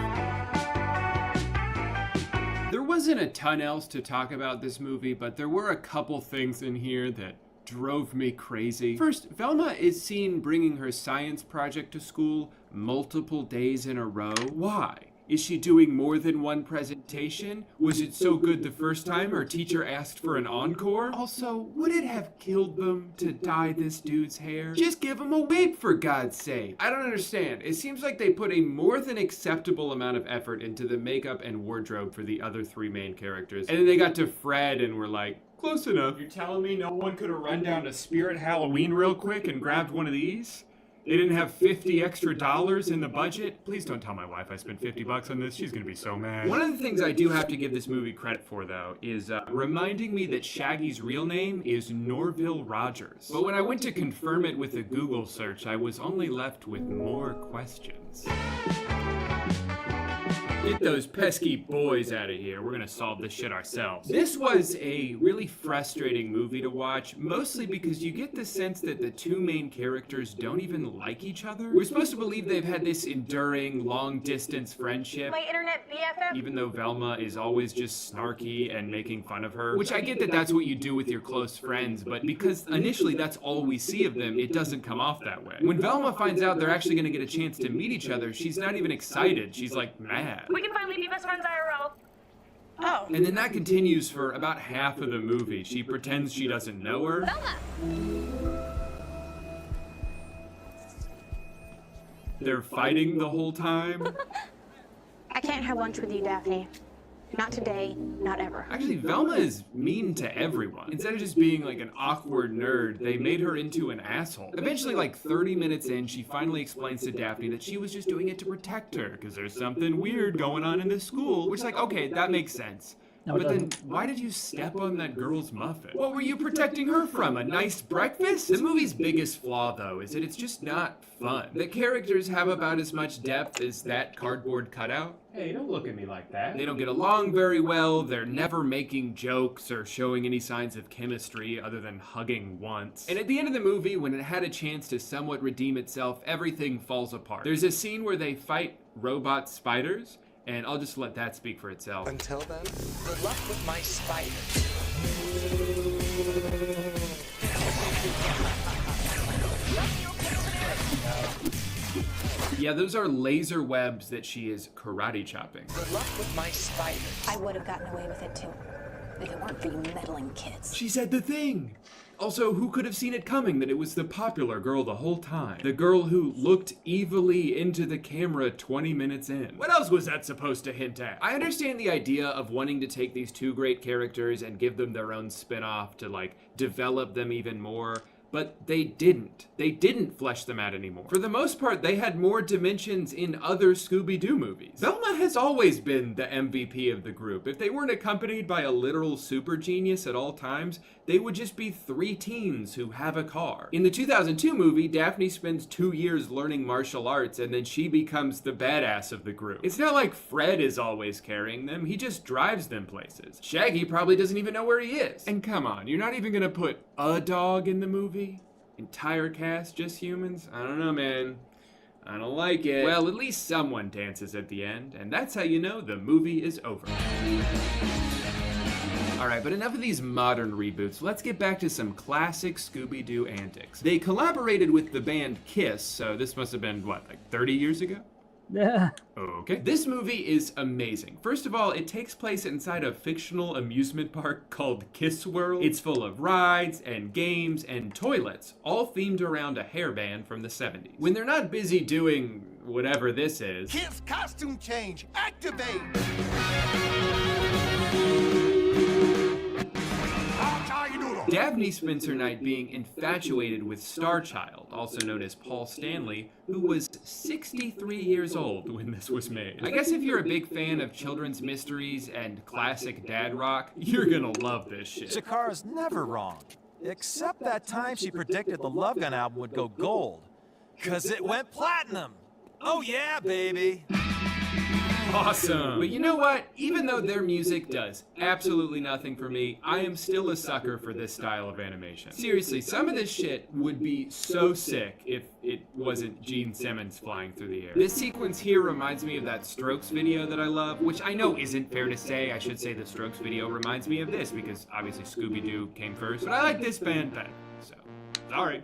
There wasn't a ton else to talk about this movie, but there were a couple things in here that drove me crazy. First, Velma is seen bringing her science project to school multiple days in a row. Why? Is she doing more than one presentation? Was it so good the first time her teacher asked for an encore? Also, would it have killed them to dye this dude's hair? Just give him a wig, for God's sake. I don't understand. It seems like they put a more than acceptable amount of effort into the makeup and wardrobe for the other three main characters. And then they got to Fred and were like, close enough. You're telling me no one could have run down to Spirit Halloween real quick and grabbed one of these? They didn't have $50 extra in the budget? Please don't tell my wife I spent $50 on this. She's gonna be so mad. One of the things I do have to give this movie credit for, though, is reminding me that Shaggy's real name is Norville Rogers. But when I went to confirm it with a Google search, I was only left with more questions. Get those pesky boys out of here. We're gonna solve this shit ourselves. This was a really frustrating movie to watch, mostly because you get the sense that the two main characters don't even like each other. We're supposed to believe they've had this enduring, long-distance friendship. My internet BFF? Even though Velma is always just snarky and making fun of her. Which I get that that's what you do with your close friends, but because initially that's all we see of them, it doesn't come off that way. When Velma finds out they're actually gonna get a chance to meet each other, she's not even excited. She's like mad. We can finally be best friends IRL. Oh. And then that continues for about half of the movie. She pretends she doesn't know her. Velma! They're fighting the whole time. I can't have lunch with you, Daphne. Not today, not ever. Actually, Velma is mean to everyone. Instead of just being like an awkward nerd, they made her into an asshole. Eventually, like 30 minutes in, she finally explains to Daphne that she was just doing it to protect her because there's something weird going on in the school. Which, like, okay, that makes sense. No, but then, why did you step on that girl's muffin? What were you protecting her from? A nice breakfast? The movie's biggest flaw, though, is that it's just not fun. The characters have about as much depth as that cardboard cutout. Hey, don't look at me like that. They don't get along very well, they're never making jokes or showing any signs of chemistry other than hugging once. And at the end of the movie, when it had a chance to somewhat redeem itself, everything falls apart. There's a scene where they fight robot spiders, and I'll just let that speak for itself. Until then, good luck with my spiders. Yeah, those are laser webs that she is karate chopping. Good luck with my spiders. I would have gotten away with it too, if it weren't for you meddling kids. She said the thing! Also, who could have seen it coming that it was the popular girl the whole time? The girl who looked evilly into the camera 20 minutes in. What else was that supposed to hint at? I understand the idea of wanting to take these two great characters and give them their own spin-off to, like, develop them even more. But they didn't. They didn't flesh them out anymore. For the most part, they had more dimensions in other Scooby-Doo movies. Velma has always been the MVP of the group. If they weren't accompanied by a literal super genius at all times, they would just be three teens who have a car. In the 2002 movie, Daphne spends 2 years learning martial arts and then she becomes the badass of the group. It's not like Fred is always carrying them, he just drives them places. Shaggy probably doesn't even know where he is. And come on, you're not even gonna put a dog in the movie? Entire cast, just humans? I don't know, man. I don't like it. Well, at least someone dances at the end, and that's how you know the movie is over. Alright, but enough of these modern reboots. Let's get back to some classic Scooby-Doo antics. They collaborated with the band Kiss, so this must have been, what, like 30 years ago? Yeah. Okay. This movie is amazing. First of all, it takes place inside a fictional amusement park called Kiss World. It's full of rides and games and toilets, all themed around a hairband from the 70s. When they're not busy doing whatever this is... Kiss costume change, activate! Daphne spends her night being infatuated with Starchild, also known as Paul Stanley, who was 63 years old when this was made. I guess if you're a big fan of children's mysteries and classic dad rock, you're gonna love this shit. Chikara's never wrong. Except that time she predicted the Love Gun album would go gold. 'Cause it went platinum! Oh yeah, baby! Awesome! But you know what? Even though their music does absolutely nothing for me, I am still a sucker for this style of animation. Seriously, some of this shit would be so sick if it wasn't Gene Simmons flying through the air. This sequence here reminds me of that Strokes video that I love, which I know isn't fair to say. I should say the Strokes video reminds me of this because obviously Scooby-Doo came first, but I like this band better, so sorry.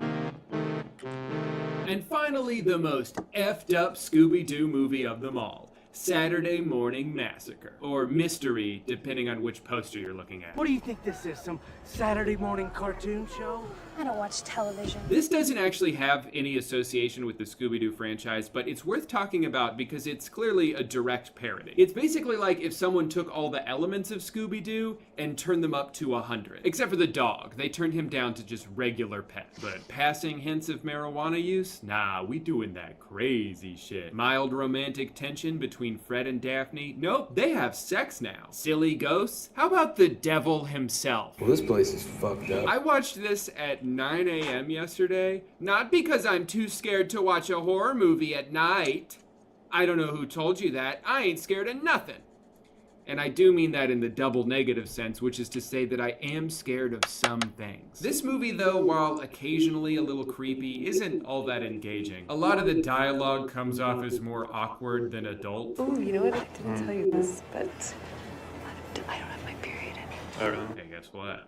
And finally, the most effed up Scooby-Doo movie of them all. Saturday Morning Massacre, or Mystery, depending on which poster you're looking at. What do you think this is, some Saturday morning cartoon show? I don't watch television. This doesn't actually have any association with the Scooby-Doo franchise, but it's worth talking about because it's clearly a direct parody. It's basically like if someone took all the elements of Scooby-Doo and turned them up to 100. Except for the dog. They turned him down to just regular pet. But passing hints of marijuana use? Nah, we doing that crazy shit. Mild romantic tension between Fred and Daphne? Nope, they have sex now. Silly ghosts? How about the devil himself? Well, this place is fucked up. I watched this at 9 a.m. yesterday, not because I'm too scared to watch a horror movie at night. I don't know who told you that. I ain't scared of nothing. And I do mean that in the double negative sense, which is to say that I am scared of some things. This movie, though, while occasionally a little creepy, isn't all that engaging. A lot of the dialogue comes off as more awkward than adult. Oh, you know what? I didn't tell you this, but I don't have my period anymore. Hey, guess what?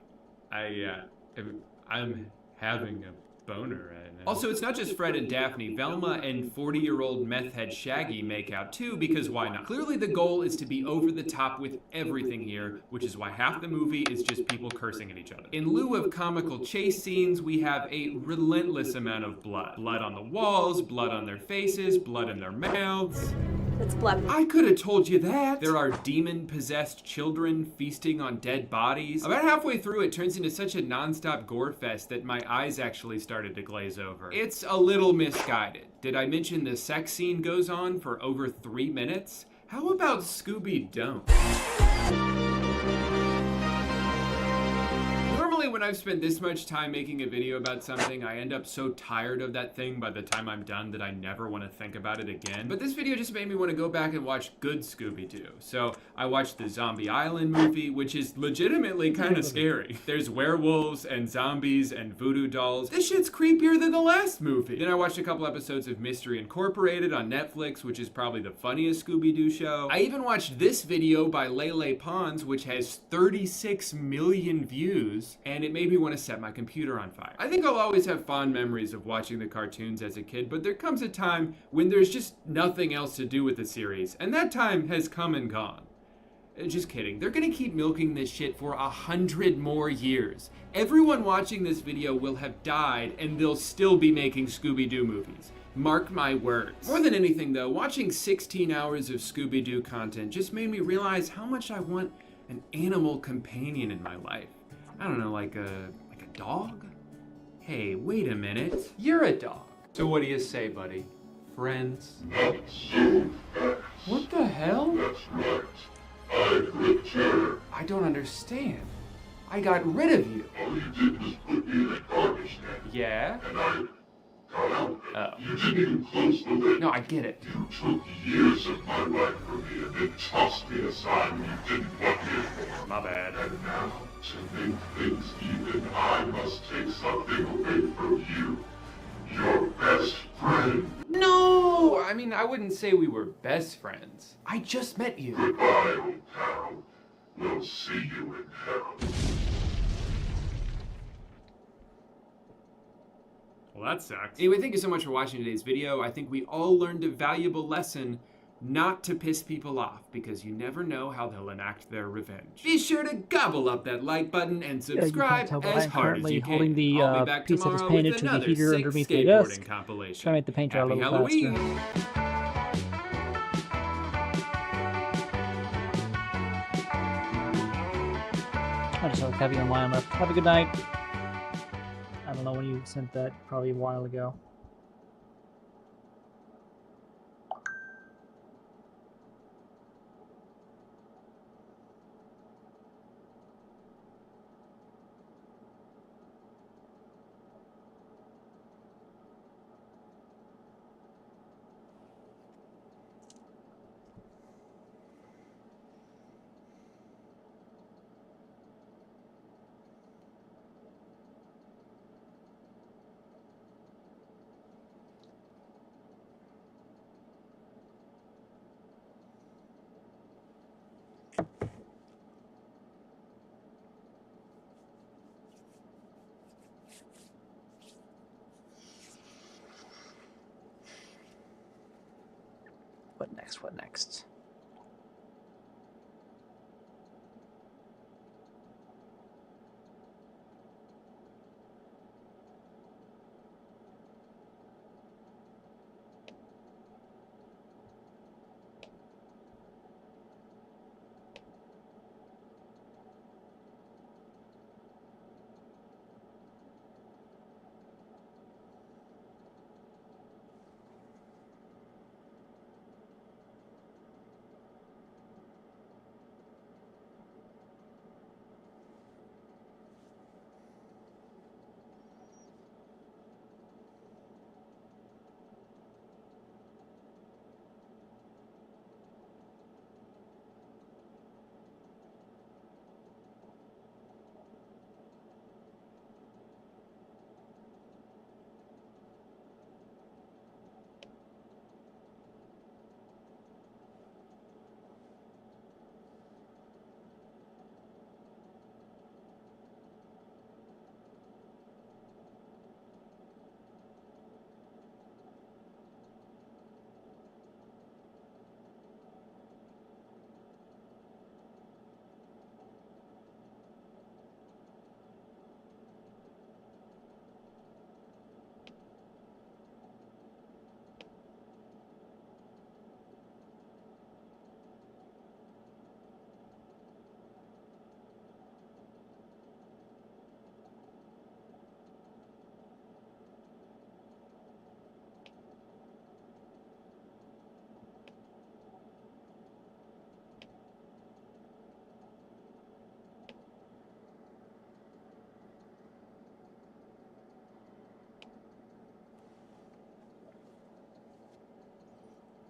I'm having a boner right now. Also, it's not just Fred and Daphne. Velma and 40-year-old meth head Shaggy make out too, because why not? Clearly the goal is to be over the top with everything here, which is why half the movie is just people cursing at each other. In lieu of comical chase scenes, we have a relentless amount of blood. Blood on the walls, blood on their faces, blood in their mouths. It's blood. I could have told you that. There are demon-possessed children feasting on dead bodies. About halfway through, it turns into such a non-stop gore fest that my eyes actually started to glaze over. It's a little misguided. Did I mention the sex scene goes on for over 3 minutes? How about Scooby don't? Normally when I've spent this much time making a video about something, I end up so tired of that thing by the time I'm done that I never want to think about it again. But this video just made me want to go back and watch good Scooby-Doo. So I watched the Zombie Island movie, which is legitimately kind of scary. There's werewolves and zombies and voodoo dolls. This shit's creepier than the last movie. Then I watched a couple episodes of Mystery Incorporated on Netflix, which is probably the funniest Scooby-Doo show. I even watched this video by Lele Pons, which has 36 million views, and it made me want to set my computer on fire. I think I'll always have fond memories of watching the cartoons as a kid, but there comes a time when there's just nothing else to do with the series, and that time has come and gone. Just kidding. They're gonna keep milking this shit for 100 more years. Everyone watching this video will have died, and they'll still be making Scooby-Doo movies. Mark my words. More than anything though, watching 16 hours of Scooby-Doo content just made me realize how much I want an animal companion in my life. I don't know, like a dog? Hey, wait a minute. You're a dog. So what do you say, buddy? Friends? What the hell? I don't understand. I got rid of you. Yeah? Oh. No, I get it. You took years of my life from me and then tossed me aside when you didn't want me anymore. My bad. And now, to make things even, I must take something away from you. Your best friend. No! I mean, I wouldn't say we were best friends. I just met you. Goodbye, old pal. We'll see you in hell. Well, that sucks. Anyway, thank you so much for watching today's video. I think we all learned a valuable lesson not to piss people off, because you never know how they'll enact their revenge. Be sure to gobble up that like button and subscribe as hard as you can. Holding the I'll be back piece that is tomorrow painted with to the another heater sick underneath the skateboarding desk. compilation. Try to make the paint dry a Happy little Halloween. faster. I just like having you on lineup. Have a good night. don't know when you sent that, probably a while ago. What next? What next?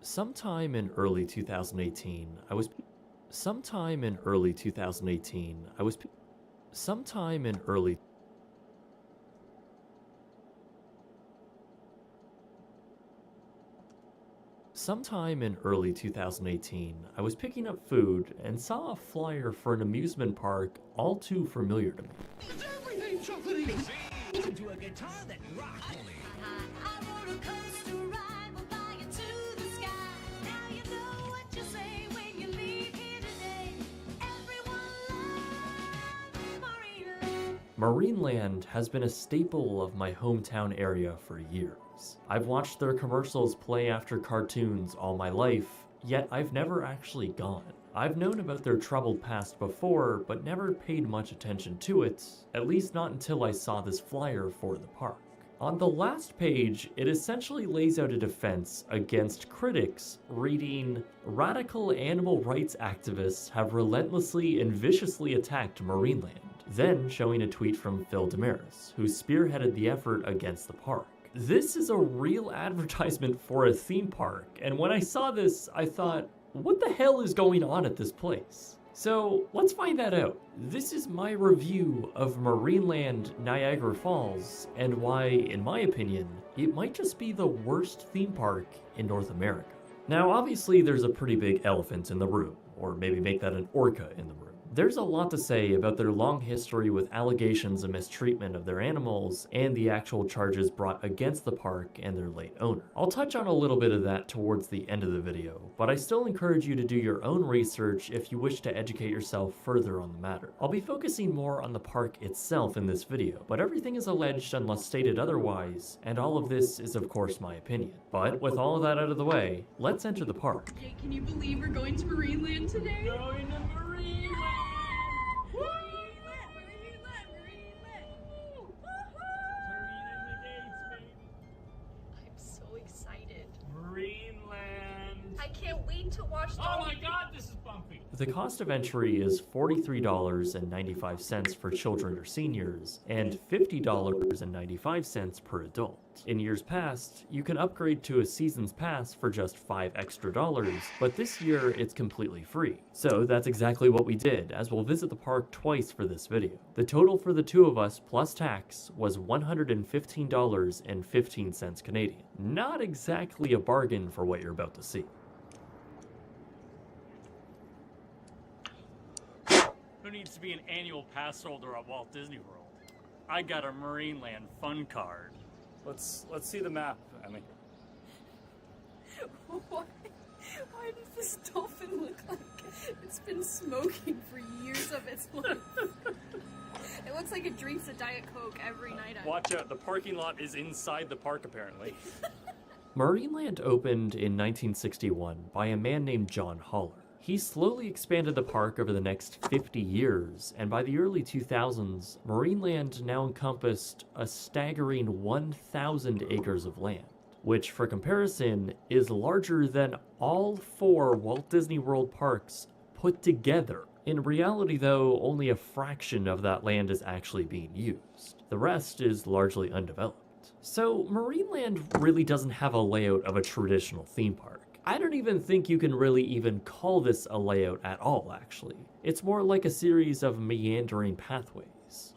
Sometime in early 2018, I was Sometime in early 2018, I was Sometime in early Sometime in early 2018, I was picking up food and saw a flyer for an amusement park all too familiar to me. Everything chocolatey. Listen to a guitar that rocks. I rode a coaster ride, will fly you to the sky. Now you know what you say when you leave here today. Everyone loves Marineland has been a staple of my hometown area for years. I've watched their commercials play after cartoons all my life, yet I've never actually gone. I've known about their troubled past before, but never paid much attention to it, at least not until I saw this flyer for the park. On the last page, it essentially lays out a defense against critics reading, "Radical animal rights activists have relentlessly and viciously attacked Marineland," then showing a tweet from Phil Damaris, who spearheaded the effort against the park. This is a real advertisement for a theme park, and when I saw this, I thought, what the hell is going on at this place? So let's find that out. This is my review of Marineland Niagara Falls, and why, in my opinion, it might just be the worst theme park in North America. Now, obviously, there's a pretty big elephant in the room, or maybe make that an orca in the room. There's a lot to say about their long history with allegations of mistreatment of their animals and the actual charges brought against the park and their late owner. I'll touch on a little bit of that towards the end of the video, but I still encourage you to do your own research if you wish to educate yourself further on the matter. I'll be focusing more on the park itself in this video, but everything is alleged unless stated otherwise, and all of this is of course my opinion. But with all of that out of the way, let's enter the park. Can you believe we're going to Marineland today? Going to Marineland! need to watch the Oh my god, this is bumpy. The cost of entry is $43.95 for children or seniors, and $50.95 per adult. In years past, you can upgrade to a season's pass for just $5 extra, but this year it's completely free. So that's exactly what we did, as we'll visit the park twice for this video. The total for the two of us plus tax was $115.15 Canadian. Not exactly a bargain for what you're about to see. Who needs to be an annual pass holder at Walt Disney World? I got a Marineland fun card. Let's see the map, Emmy. Why does this dolphin look like it's been smoking for years of its life? It looks like it drinks a Diet Coke every night. Watch out, the parking lot is inside the park apparently. Marineland opened in 1961 by a man named John Holler. He slowly expanded the park over the next 50 years, and by the early 2000s, Marineland now encompassed a staggering 1,000 acres of land, which, for comparison, is larger than all 4 Walt Disney World parks put together. In reality, though, only a fraction of that land is actually being used. The rest is largely undeveloped. So, Marineland really doesn't have a layout of a traditional theme park. I don't even think you can really even call this a layout at all, actually. It's more like a series of meandering pathways.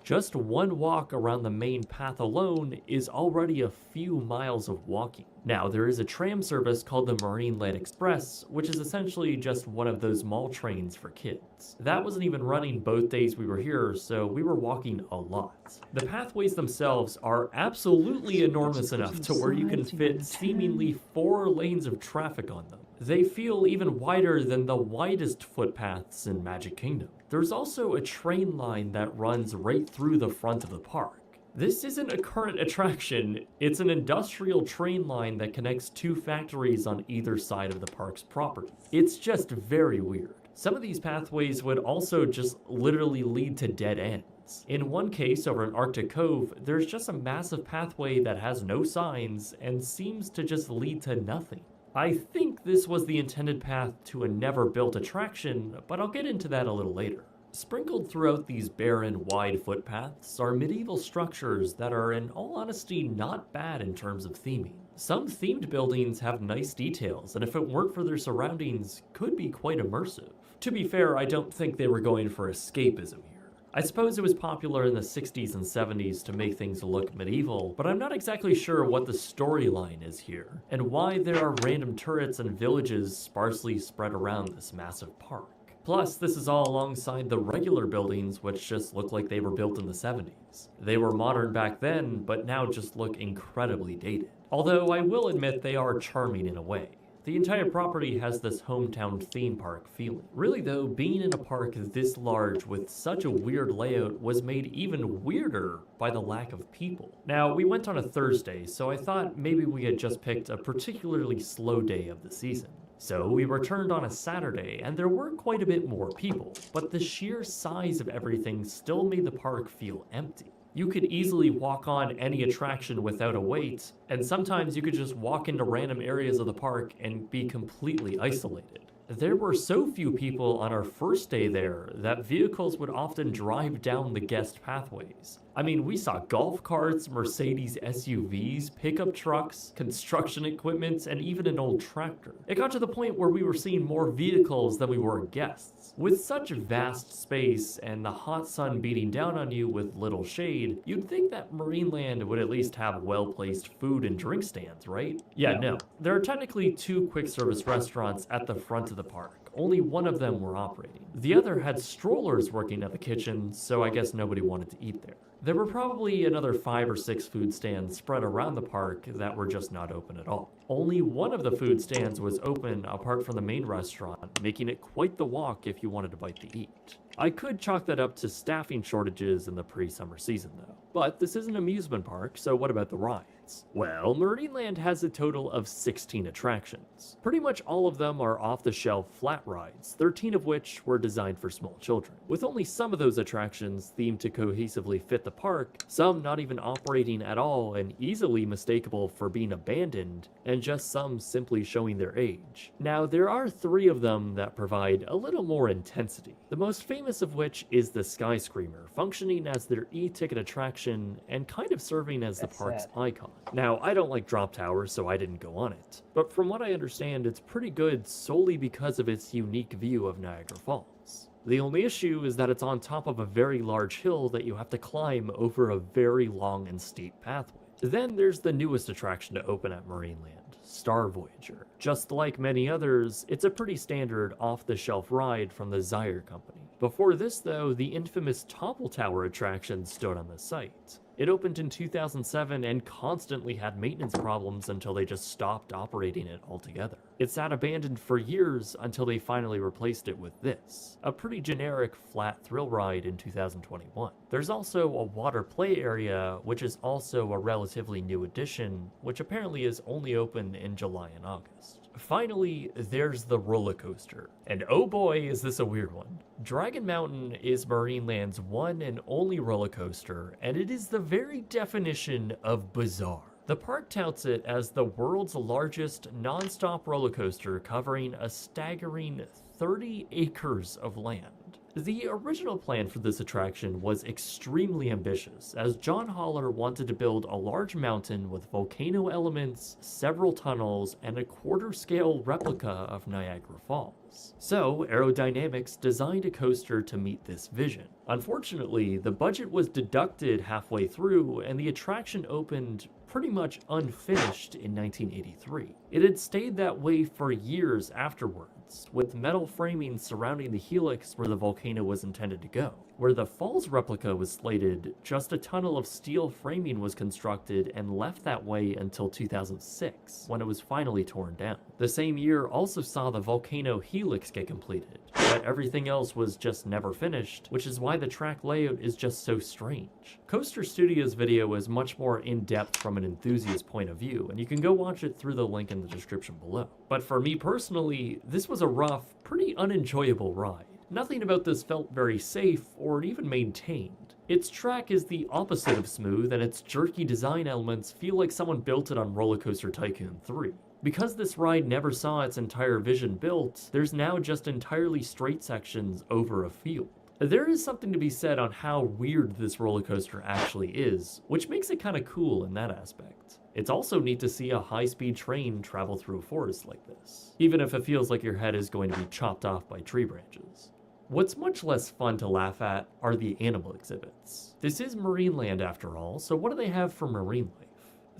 Just one walk around the main path alone is already a few miles of walking. Now, there is a tram service called the Marineland Express, which is essentially just one of those mall trains for kids. That wasn't even running both days we were here, so we were walking a lot. The pathways themselves are absolutely enormous enough to where you can fit seemingly 4 lanes of traffic on them. They feel even wider than the widest footpaths in Magic Kingdom. There's also a train line that runs right through the front of the park. This isn't a current attraction, it's an industrial train line that connects 2 factories on either side of the park's property. It's just very weird. Some of these pathways would also just literally lead to dead ends. In one case over in Arctic Cove, there's just a massive pathway that has no signs and seems to just lead to nothing. I think this was the intended path to a never-built attraction, but I'll get into that a little later. Sprinkled throughout these barren, wide footpaths are medieval structures that are, in all honesty, not bad in terms of theming. Some themed buildings have nice details, and if it weren't for their surroundings, could be quite immersive. To be fair, I don't think they were going for escapism here. I suppose it was popular in the 60s and 70s to make things look medieval, but I'm not exactly sure what the storyline is here, and why there are random turrets and villages sparsely spread around this massive park. Plus, this is all alongside the regular buildings which just look like they were built in the 70s. They were modern back then, but now just look incredibly dated. Although I will admit they are charming in a way. The entire property has this hometown theme park feeling. Really though, being in a park this large with such a weird layout was made even weirder by the lack of people. Now, we went on a Thursday, so I thought maybe we had just picked a particularly slow day of the season. So we returned on a Saturday, and there were quite a bit more people, but the sheer size of everything still made the park feel empty. You could easily walk on any attraction without a wait, and sometimes you could just walk into random areas of the park and be completely isolated. There were so few people on our first day there that vehicles would often drive down the guest pathways. I mean, we saw golf carts, Mercedes SUVs, pickup trucks, construction equipment, and even an old tractor. It got to the point where we were seeing more vehicles than we were guests. With such vast space and the hot sun beating down on you with little shade, you'd think that Marineland would at least have well-placed food and drink stands, right? Yeah, no. There are technically 2 quick service restaurants at the front of the park. Only one of them were operating. The other had strollers working at the kitchen, so I guess nobody wanted to eat there. There were probably another 5 or 6 food stands spread around the park that were just not open at all. Only one of the food stands was open apart from the main restaurant, making it quite the walk if you wanted to bite to eat. I could chalk that up to staffing shortages in the pre-summer season though. But this is an amusement park, so what about the rides? Well, Marineland has a total of 16 attractions. Pretty much all of them are off-the-shelf flat rides, 13 of which were designed for small children, with only some of those attractions themed to cohesively fit the park, some not even operating at all and easily mistakable for being abandoned, and just some simply showing their age. Now, there are 3 of them that provide a little more intensity, the most famous of which is the Sky Screamer, functioning as their e-ticket attraction and kind of serving as the park's icon. Now, I don't like drop towers, so I didn't go on it, but from what I understand, it's pretty good solely because of its unique view of Niagara Falls. The only issue is that it's on top of a very large hill that you have to climb over a very long and steep pathway. Then there's the newest attraction to open at Marineland, Star Voyager. Just like many others, it's a pretty standard off-the-shelf ride from the Zyre Company. Before this though, the infamous Topple Tower attraction stood on the site. It opened in 2007 and constantly had maintenance problems until they just stopped operating it altogether. It sat abandoned for years until they finally replaced it with this, a pretty generic flat thrill ride in 2021. There's also a water play area, which is also a relatively new addition, which apparently is only open in July and August. Finally, there's the roller coaster. And oh boy, is this a weird one. Dragon Mountain is Marineland's one and only roller coaster, and it is the very definition of bizarre. The park touts it as the world's largest non-stop roller coaster covering a staggering 30 acres of land. The original plan for this attraction was extremely ambitious, as John Haller wanted to build a large mountain with volcano elements, several tunnels, and a quarter-scale replica of Niagara Falls. So, Aerodynamics designed a coaster to meet this vision. Unfortunately, the budget was deducted halfway through, and the attraction opened pretty much unfinished in 1983. It had stayed that way for years afterwards, with metal framing surrounding the helix where the volcano was intended to go. Where the Falls replica was slated, just a tunnel of steel framing was constructed and left that way until 2006, when it was finally torn down. The same year also saw the volcano helix get completed, but everything else was just never finished, which is why the track layout is just so strange. Coaster Studios' video is much more in-depth from an enthusiast point of view, and you can go watch it through the link in the description below. But for me personally, this was a rough, pretty unenjoyable ride. Nothing about this felt very safe or even maintained. Its track is the opposite of smooth, and its jerky design elements feel like someone built it on Roller Coaster Tycoon 3. Because this ride never saw its entire vision built, there's now just entirely straight sections over a field. There is something to be said on how weird this roller coaster actually is, which makes it kinda cool in that aspect. It's also neat to see a high-speed train travel through a forest like this, even if it feels like your head is going to be chopped off by tree branches. What's much less fun to laugh at are the animal exhibits. This is Marineland after all, so what do they have for marine life?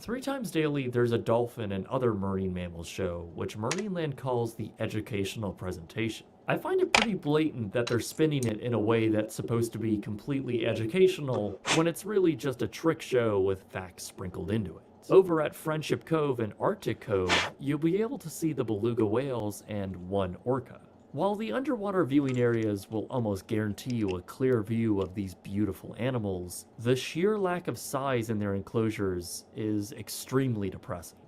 3 times daily, there's a dolphin and other marine mammals show, which Marineland calls the educational presentation. I find it pretty blatant that they're spinning it in a way that's supposed to be completely educational, when it's really just a trick show with facts sprinkled into it. Over at Friendship Cove and Arctic Cove, you'll be able to see the beluga whales and 1 orca. While the underwater viewing areas will almost guarantee you a clear view of these beautiful animals, the sheer lack of size in their enclosures is extremely depressing.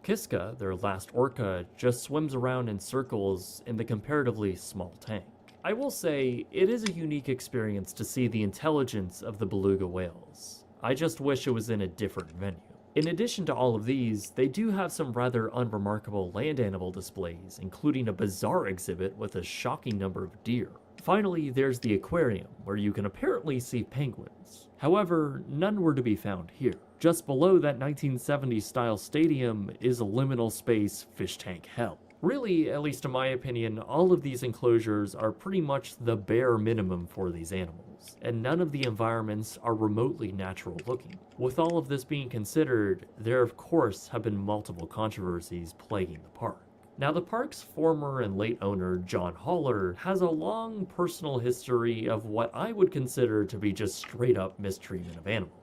Kiska, their last orca, just swims around in circles in the comparatively small tank. I will say, it is a unique experience to see the intelligence of the beluga whales. I just wish it was in a different venue. In addition to all of these, they do have some rather unremarkable land animal displays, including a bizarre exhibit with a shocking number of deer. Finally, there's the aquarium, where you can apparently see penguins. However, none were to be found here. Just below that 1970s style stadium is a liminal space fish tank hell. Really, at least in my opinion, all of these enclosures are pretty much the bare minimum for these animals, and none of the environments are remotely natural looking. With all of this being considered, there of course have been multiple controversies plaguing the park. Now, the park's former and late owner, John Haller, has a long personal history of what I would consider to be just straight up mistreatment of animals.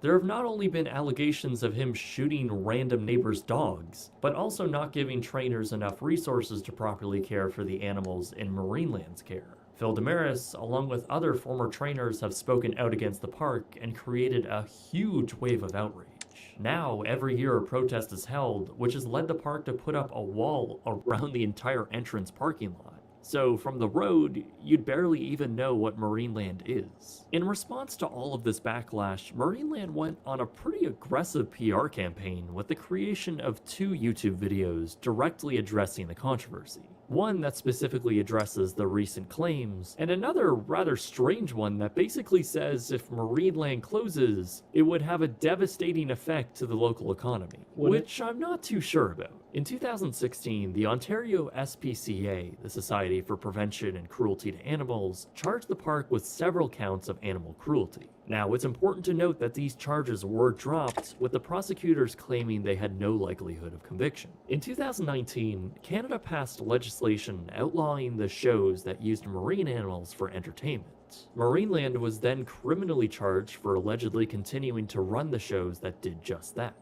There have not only been allegations of him shooting random neighbors' dogs, but also not giving trainers enough resources to properly care for the animals in Marineland's care. Phil Damaris, along with other former trainers, have spoken out against the park and created a huge wave of outrage. Now, every year a protest is held, which has led the park to put up a wall around the entire entrance parking lot. So from the road, you'd barely even know what Marineland is. In response to all of this backlash, Marineland went on a pretty aggressive PR campaign with the creation of 2 YouTube videos directly addressing the controversy. One that specifically addresses the recent claims, and another rather strange one that basically says if Marineland closes, it would have a devastating effect to the local economy, which I'm not too sure about. In 2016, the Ontario SPCA, the Society for Prevention and Cruelty to Animals, charged the park with several counts of animal cruelty. Now, it's important to note that these charges were dropped, with the prosecutors claiming they had no likelihood of conviction. In 2019, Canada passed legislation outlawing the shows that used marine animals for entertainment. Marineland was then criminally charged for allegedly continuing to run the shows that did just that.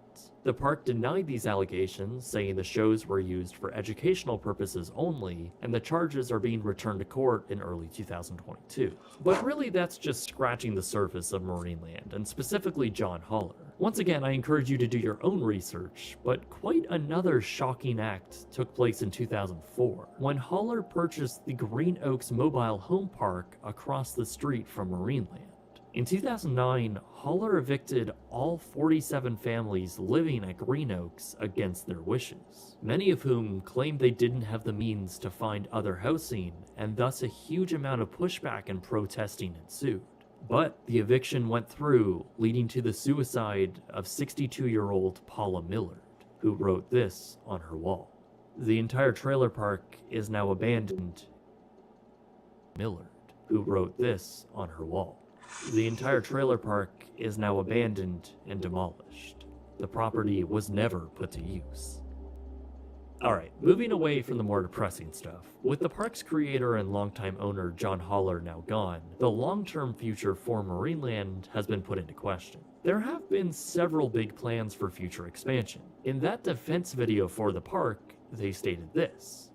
The park denied these allegations, saying the shows were used for educational purposes only, and the charges are being returned to court in early 2022. But really, that's just scratching the surface of Marineland, and specifically John Holler. Once again, I encourage you to do your own research, but quite another shocking act took place in 2004, when Holler purchased the Green Oaks Mobile Home Park across the street from Marineland. In 2009, Holler evicted all 47 families living at Green Oaks against their wishes, many of whom claimed they didn't have the means to find other housing, and thus a huge amount of pushback and protesting ensued. But the eviction went through, leading to the suicide of 62-year-old Paula Millard, who wrote this on her wall. The entire trailer park is now abandoned. Millard, who wrote this on her wall. The entire trailer park is now abandoned and demolished. The property was never put to use. Alright, moving away from the more depressing stuff. With the park's creator and longtime owner John Holler now gone, the long-term future for Marineland has been put into question. There have been several big plans for future expansion. In that defense video for the park, they stated this.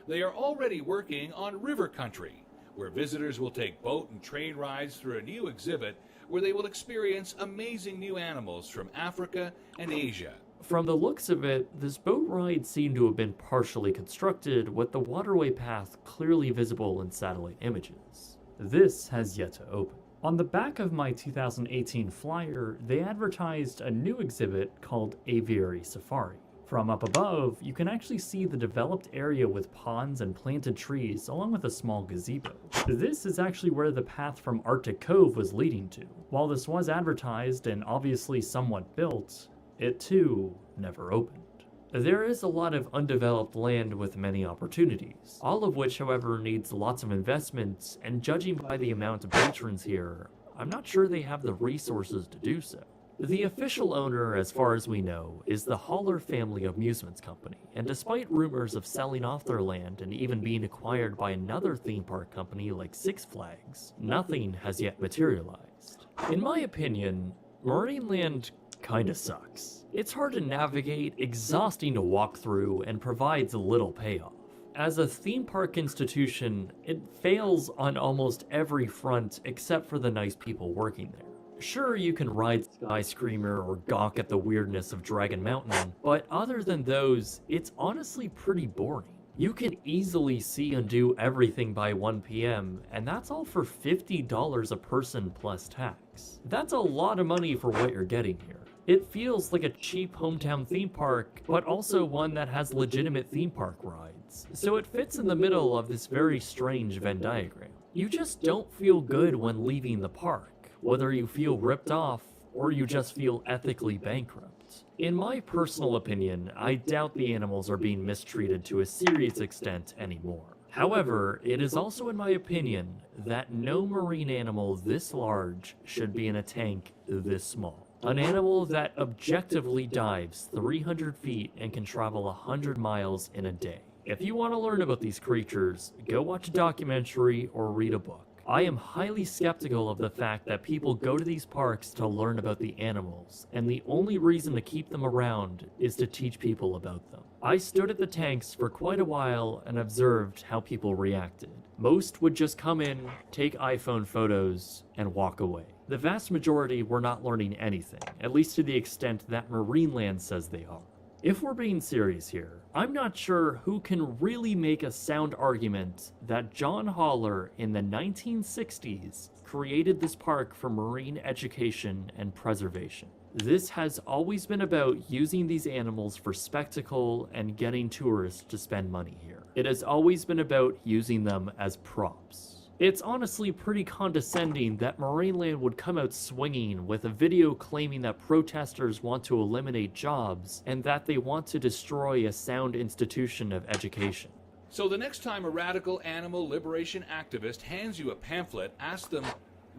They are already working on River Country, where visitors will take boat and train rides through a new exhibit where they will experience amazing new animals from Africa and Asia. From the looks of it, this boat ride seemed to have been partially constructed, with the waterway path clearly visible in satellite images. This has yet to open. On the back of my 2018 flyer, they advertised a new exhibit called Aviary Safari. From up above, you can actually see the developed area with ponds and planted trees, along with a small gazebo. This is actually where the path from Arctic Cove was leading to. While this was advertised and obviously somewhat built, it too never opened. There is a lot of undeveloped land with many opportunities, all of which, however, needs lots of investments, and judging by the amount of patrons here, I'm not sure they have the resources to do so. The official owner, as far as we know, is the Holler Family Amusements Company, and despite rumors of selling off their land and even being acquired by another theme park company like Six Flags, nothing has yet materialized. In my opinion, Marineland kinda sucks. It's hard to navigate, exhausting to walk through, and provides little payoff. As a theme park institution, it fails on almost every front except for the nice people working there. Sure, you can ride Sky Screamer or gawk at the weirdness of Dragon Mountain, but other than those, it's honestly pretty boring. You can easily see and do everything by 1 p.m., and that's all for $50 a person plus tax. That's a lot of money for what you're getting here. It feels like a cheap hometown theme park, but also one that has legitimate theme park rides. So it fits in the middle of this very strange Venn diagram. You just don't feel good when leaving the park, whether you feel ripped off or you just feel ethically bankrupt. In my personal opinion, I doubt the animals are being mistreated to a serious extent anymore. However, it is also in my opinion that no marine animal this large should be in a tank this small. An animal that objectively dives 300 feet and can travel 100 miles in a day. If you want to learn about these creatures, go watch a documentary or read a book. I am highly skeptical of the fact that people go to these parks to learn about the animals, and the only reason to keep them around is to teach people about them. I stood at the tanks for quite a while and observed how people reacted. Most would just come in, take iPhone photos, and walk away. the vast majority were not learning anything, at least to the extent that Marineland says they are. If we're being serious here, I'm not sure who can really make a sound argument that John Haller in the 1960s created this park for marine education and preservation. This has always been about using these animals for spectacle and getting tourists to spend money here. It has always been about using them as props. It's honestly pretty condescending that Marineland would come out swinging with a video claiming that protesters want to eliminate jobs and that they want to destroy a sound institution of education. So the next time a radical animal liberation activist hands you a pamphlet, ask them,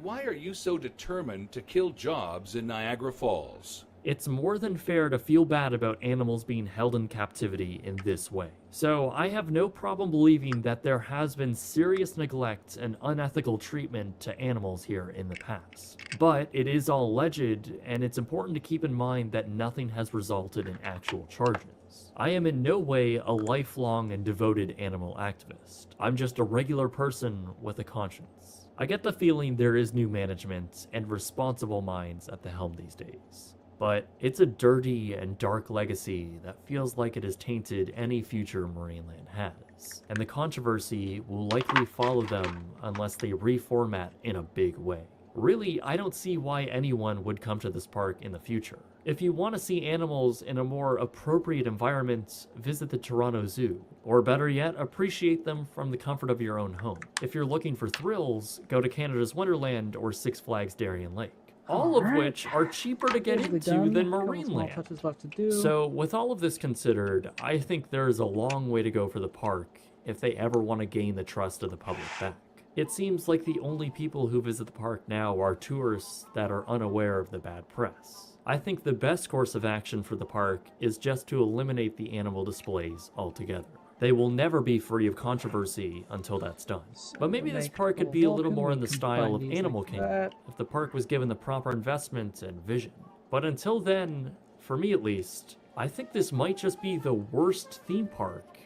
why are you so determined to kill jobs in Niagara Falls? It's more than fair to feel bad about animals being held in captivity in this way. So I have no problem believing that there has been serious neglect and unethical treatment to animals here in the past. But it is all alleged, and it's important to keep in mind that nothing has resulted in actual charges. I am in no way a lifelong and devoted animal activist. I'm just a regular person with a conscience. I get the feeling there is new management and responsible minds at the helm these days. But it's a dirty and dark legacy that feels like it has tainted any future Marineland has, and the controversy will likely follow them unless they reformat in a big way. Really, I don't see why anyone would come to this park in the future. If you want to see animals in a more appropriate environment, visit the Toronto Zoo, or better yet, appreciate them from the comfort of your own home. If you're looking for thrills, go to Canada's Wonderland or Six Flags Darien Lake. All of which are cheaper to get into than Marineland. So with all of this considered, I think there is a long way to go for the park if they ever want to gain the trust of the public back. It seems like the only people who visit the park now are tourists that are unaware of the bad press. I think the best course of action for the park is just to eliminate the animal displays altogether. They will never be free of controversy until that's done. But maybe this park could be a little more in the style of Animal Kingdom if the park was given the proper investment and vision. But until then, for me at least, I think this might just be the worst theme park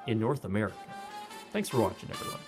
in North America. Thanks for watching, everyone.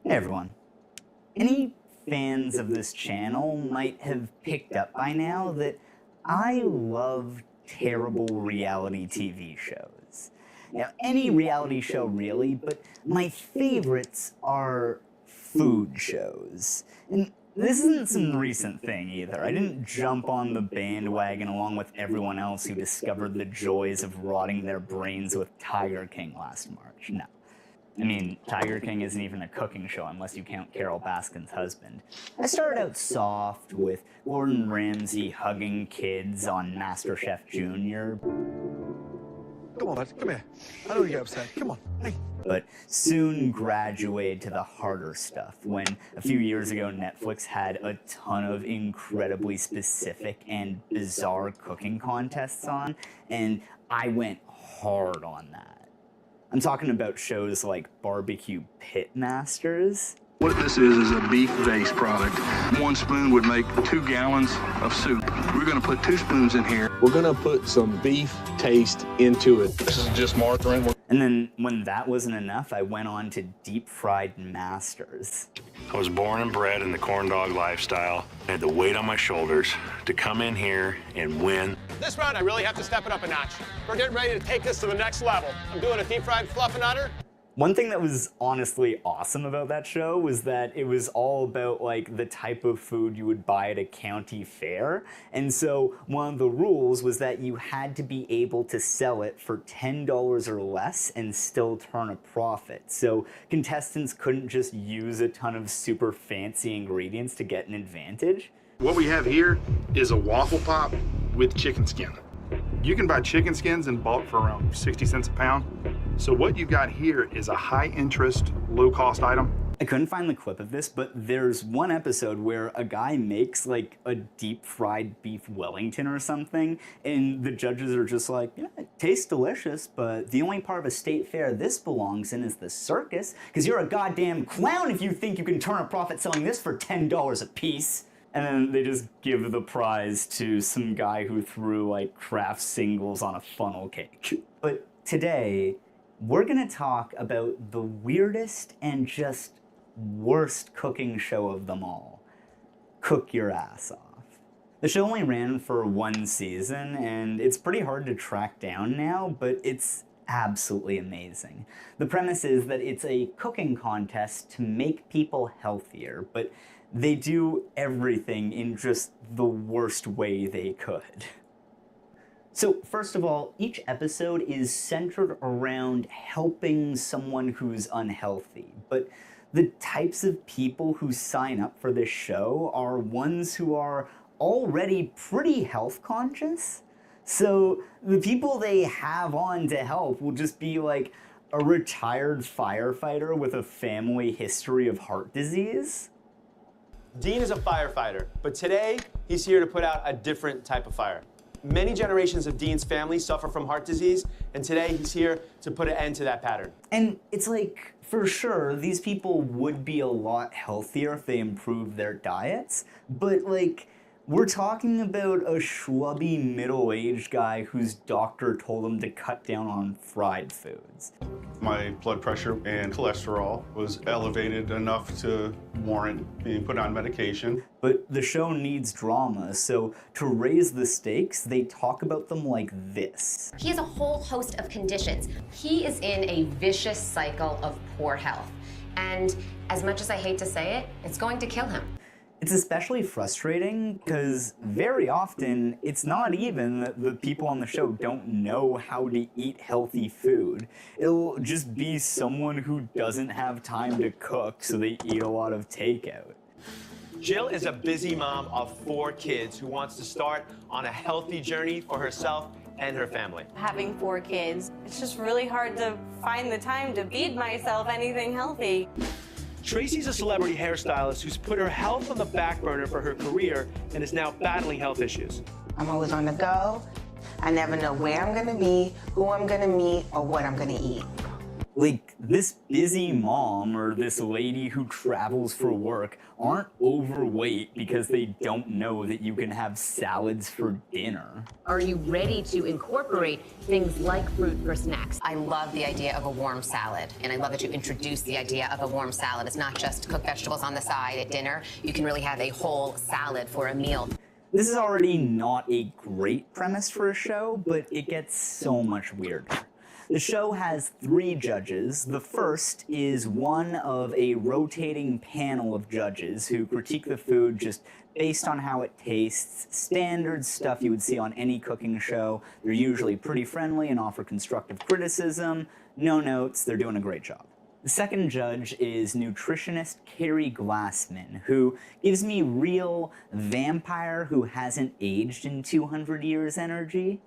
Hey everyone. Any fans of this channel might have picked up by now that I love terrible reality TV shows. Now, any reality show really, but my favorites are food shows. And this isn't some recent thing either. I didn't jump on the bandwagon along with everyone else who discovered the joys of rotting their brains with Tiger King last March. No. I mean, Tiger King isn't even a cooking show unless you count Carol Baskin's husband. I started out soft with Gordon Ramsay hugging kids on MasterChef Junior. Come on, bud. Come here. I know you get upset. Come on. Hey. But soon graduated to the harder stuff when a few years ago Netflix had a ton of incredibly specific and bizarre cooking contests on, and I went hard on that. I'm talking about shows like Barbecue Pitmasters. What this is a beef-based product. 1 spoon would make 2 gallons of soup. We're gonna put 2 spoons in here. We're gonna put some beef taste into it. This is just margarine. And then when that wasn't enough, I went on to Deep Fried Masters. I was born and bred in the corn dog lifestyle. I had the weight on my shoulders to come in here and win. This round, I really have to step it up a notch. We're getting ready to take this to the next level. I'm doing a deep fried fluffernutter. One thing that was honestly awesome about that show was that it was all about like the type of food you would buy at a county fair. And so one of the rules was that you had to be able to sell it for $10 or less and still turn a profit. So contestants couldn't just use a ton of super fancy ingredients to get an advantage. What we have here is a waffle pop with chicken skin. You can buy chicken skins in bulk for around 60 cents a pound. So what you've got here is a high interest, low cost item. I couldn't find the clip of this, but there's one episode where a guy makes like a deep fried beef Wellington or something, and the judges are just like, yeah, it tastes delicious, but the only part of a state fair this belongs in is the circus, because you're a goddamn clown if you think you can turn a profit selling this for $10 a piece. And then they just give the prize to some guy who threw like craft singles on a funnel cake. But today, we're gonna talk about the weirdest and just worst cooking show of them all. Cook Your Ass Off. The show only ran for one season, and it's pretty hard to track down now, but it's absolutely amazing. The premise is that it's a cooking contest to make people healthier, but they do everything in just the worst way they could. So first of all, each episode is centered around helping someone who's unhealthy, but the types of people who sign up for this show are ones who are already pretty health conscious. So the people they have on to help will just be like a retired firefighter with a family history of heart disease. Dean is a firefighter, but today he's here to put out a different type of fire. Many generations of Dean's family suffer from heart disease, and today he's here to put an end to that pattern. And it's like, for sure, these people would be a lot healthier if they improved their diets, but like, we're talking about a schlubby middle-aged guy whose doctor told him to cut down on fried foods. My blood pressure and cholesterol was elevated enough to warrant being put on medication. But the show needs drama, so to raise the stakes, they talk about them like this. He has a whole host of conditions. He is in a vicious cycle of poor health. And as much as I hate to say it, it's going to kill him. It's especially frustrating because very often it's not even that the people on the show don't know how to eat healthy food. It'll just be someone who doesn't have time to cook, so they eat a lot of takeout. Jill is a busy mom of 4 kids who wants to start on a healthy journey for herself and her family. Having 4 kids, it's just really hard to find the time to feed myself anything healthy. Tracy's a celebrity hairstylist who's put her health on the back burner for her career and is now battling health issues. I'm always on the go. I never know where I'm gonna be, who I'm gonna meet, or what I'm gonna eat. Like, this busy mom or this lady who travels for work aren't overweight because they don't know that you can have salads for dinner. Are you ready to incorporate things like fruit for snacks? I love the idea of a warm salad, and I love that you introduced the idea of a warm salad. It's not just cook vegetables on the side at dinner. You can really have a whole salad for a meal. This is already not a great premise for a show, but it gets so much weirder. The show has 3 judges. The first is one of a rotating panel of judges who critique the food just based on how it tastes, standard stuff you would see on any cooking show. They're usually pretty friendly and offer constructive criticism. No notes, they're doing a great job. The second judge is nutritionist Carrie Glassman, who gives me real vampire who hasn't aged in 200 years energy.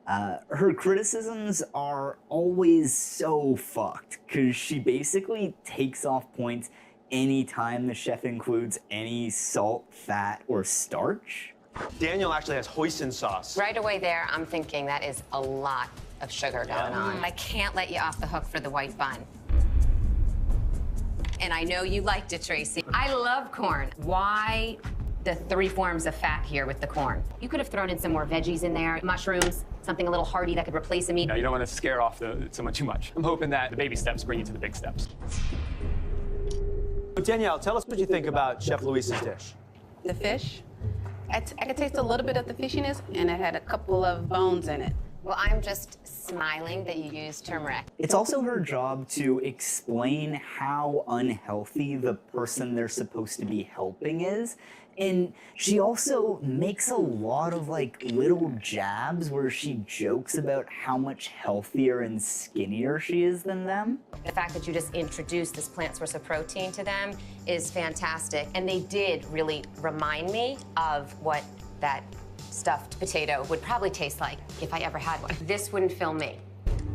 Her criticisms are always so fucked, because she basically takes off points anytime the chef includes any salt, fat, or starch. Daniel actually has hoisin sauce. Right away there, I'm thinking that is a lot of sugar going on. I can't let you off the hook for the white bun. And I know you liked it, Tracy. I love corn. Why the 3 forms of fat here with the corn? You could have thrown in some more veggies in there, mushrooms, something a little hearty that could replace a meat. You don't want to scare off someone too much. I'm hoping that the baby steps bring you to the big steps. Danielle, tell us what you think about Chef Luis's dish. The fish, I could taste a little bit of the fishiness, and it had a couple of bones in it. Well, I'm just smiling that you used turmeric. It's also her job to explain how unhealthy the person they're supposed to be helping is. And she also makes a lot of like little jabs where she jokes about how much healthier and skinnier she is than them. The fact that you just introduced this plant source of protein to them is fantastic. And they did really remind me of what that stuffed potato would probably taste like if I ever had one. This wouldn't fill me.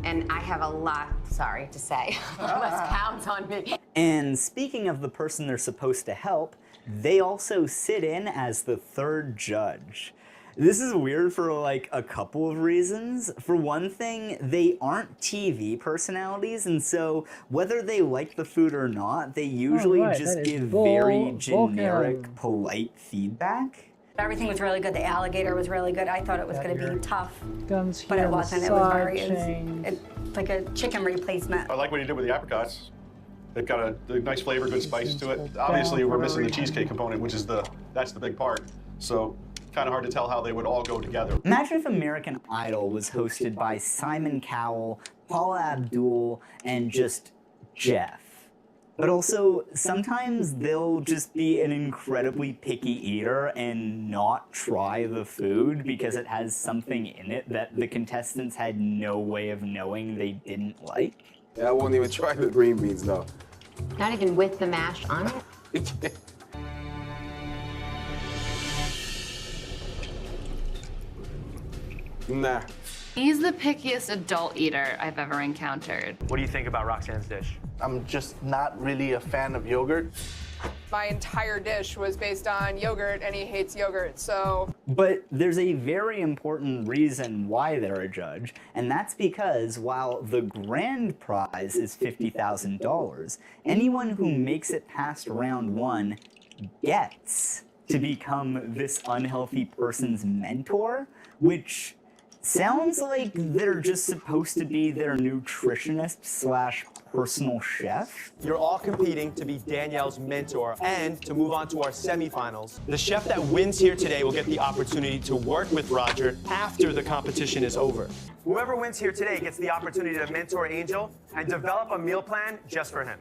And I have a lot, sorry to say, less pounds on me. And speaking of the person they're supposed to help, they also sit in as the third judge. This is weird for like a couple of reasons. For one thing, they aren't TV personalities, and so whether they like the food or not, they usually just give very generic, polite feedback. Everything was really good. The alligator was really good. I thought it was going to be tough, Guns but here it on the wasn't. It was side very, chain. it's like a chicken replacement. I like what he did with the apricots. They've got a nice flavor, good spice to it. Obviously, we're missing the cheesecake component, which is that's the big part. So, kind of hard to tell how they would all go together. Imagine if American Idol was hosted by Simon Cowell, Paula Abdul, and just Jeff. But also, sometimes they'll just be an incredibly picky eater and not try the food because it has something in it that the contestants had no way of knowing they didn't like. Yeah, I won't even try the green beans, though. Not even with the mash on it? Nah. He's the pickiest adult eater I've ever encountered. What do you think about Roxanne's dish? I'm just not really a fan of yogurt. My entire dish was based on yogurt, and he hates yogurt, so... But there's a very important reason why they're a judge, and that's because while the grand prize is $50,000, anyone who makes it past round one gets to become this unhealthy person's mentor, which sounds like they're just supposed to be their nutritionist slash personal chef. You're all competing to be Danielle's mentor and to move on to our semifinals. The chef that wins here today will get the opportunity to work with Roger after the competition is over. Whoever wins here today gets the opportunity to mentor Angel and develop a meal plan just for him.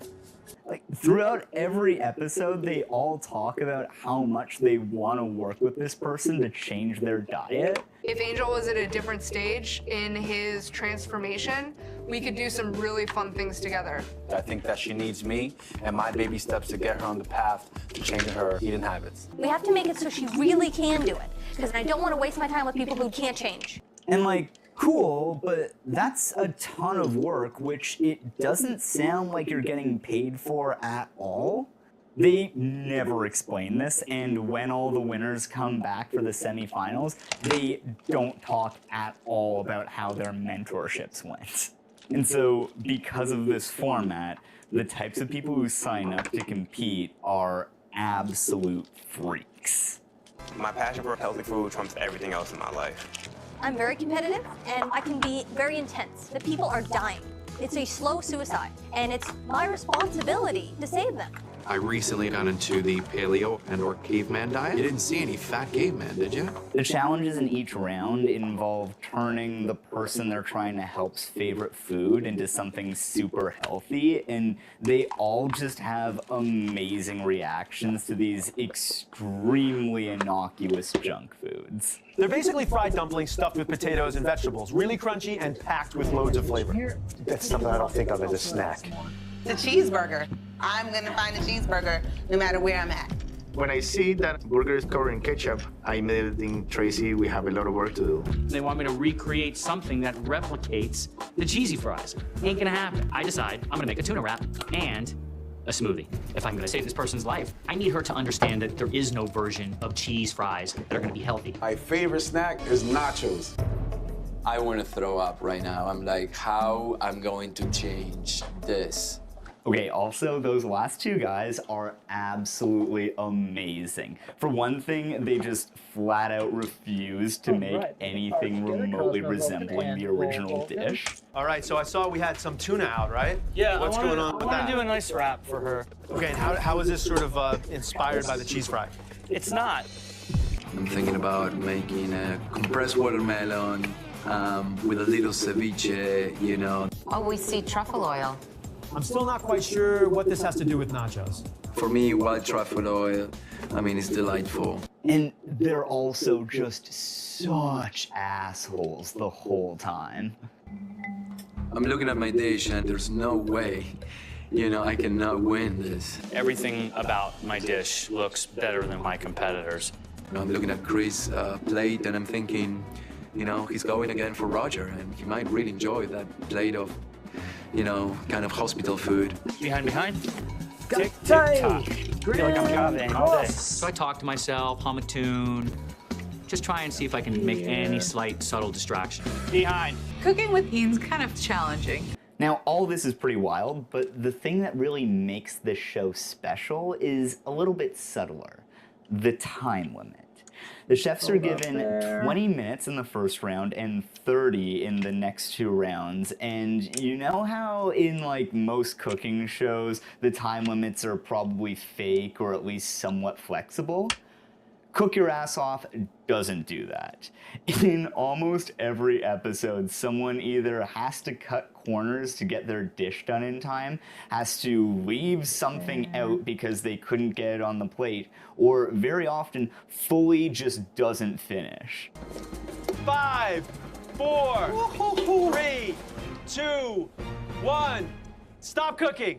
Like, throughout every episode, they all talk about how much they want to work with this person to change their diet. If Angel was at a different stage in his transformation, we could do some really fun things together. I think that she needs me and my baby steps to get her on the path to changing her eating habits. We have to make it so she really can do it, because I don't want to waste my time with people who can't change. And like, cool, but that's a ton of work, which it doesn't sound like you're getting paid for at all. They never explain this, and when all the winners come back for the semifinals, they don't talk at all about how their mentorships went. And so, because of this format, the types of people who sign up to compete are absolute freaks. My passion for healthy food trumps everything else in my life. I'm very competitive, and I can be very intense. The people are dying. It's a slow suicide, and it's my responsibility to save them. I recently got into the paleo and/or caveman diet. You didn't see any fat caveman, did you? The challenges in each round involve turning the person they're trying to help's favorite food into something super healthy, and they all just have amazing reactions to these extremely innocuous junk foods. They're basically fried dumplings stuffed with potatoes and vegetables, really crunchy and packed with loads of flavor. That's something I don't think of as a snack. The cheeseburger. I'm gonna find a cheeseburger no matter where I'm at. When I see that burger is covered in ketchup, I immediately think, Tracy, we have a lot of work to do. They want me to recreate something that replicates the cheesy fries. Ain't gonna happen. I decide I'm gonna make a tuna wrap and a smoothie. If I'm gonna save this person's life, I need her to understand that there is no version of cheese fries that are gonna be healthy. My favorite snack is nachos. I want to throw up right now. I'm like, how I'm going to change this? Okay, also, those last two guys are absolutely amazing. For one thing, they just flat out refuse to make anything remotely resembling the original dish. All right, so I saw we had some tuna out, right? Yeah, What's going on with I want that? to do a nice wrap for her. Okay, and how is this sort of inspired by the cheese fry? It's not. I'm thinking about making a compressed watermelon with a little ceviche, you know. Oh, we see truffle oil. I'm still not quite sure what this has to do with nachos. For me, white truffle oil, I mean, it's delightful. And they're also just such assholes the whole time. I'm looking at my dish and there's no way, you know, I cannot win this. Everything about my dish looks better than my competitors. I'm looking at Chris' plate and I'm thinking, You know, he's going again for Roger, and he might really enjoy that plate of, you know, kind of hospital food. Behind. Tick, tock. feel like I'm jobbing all day. So I talk to myself, hum a tune, just try and see if I can make any slight, subtle distraction. Behind. Cooking with Ian's kind of challenging. Now, all this is pretty wild, but the thing that really makes this show special is a little bit subtler: the time limit. The chefs are given 20 minutes in the first round and 30 in the next 2 rounds. And you know how in like most cooking shows, the time limits are probably fake or at least somewhat flexible? Cook Your Ass Off doesn't do that. In almost every episode, someone either has to cut corners to get their dish done in time, has to leave something out because they couldn't get it on the plate, or very often fully just doesn't finish. 5, 4, 3, 2, 1. Stop cooking.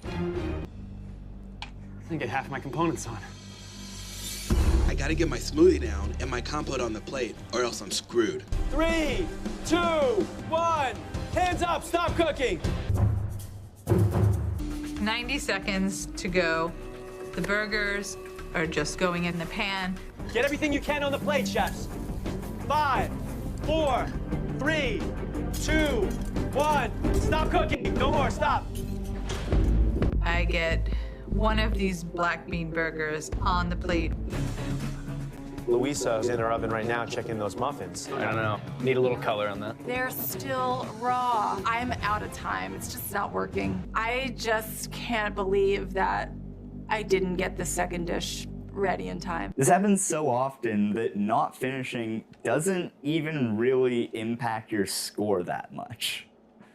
I didn't get half my components on. I gotta get my smoothie down and my compote on the plate, or else I'm screwed. 3, 2, 1. Hands up, stop cooking. 90 seconds to go. The burgers are just going in the pan. Get everything you can on the plate, chefs. 5, 4, 3, 2, 1. Stop cooking. No more, stop. I get one of these black bean burgers on the plate. Louisa is in her oven right now checking those muffins. I don't know. Need a little color on that. They're still raw. I'm out of time. It's just not working. I just can't believe that I didn't get the second dish ready in time. This happens so often that not finishing doesn't even really impact your score that much.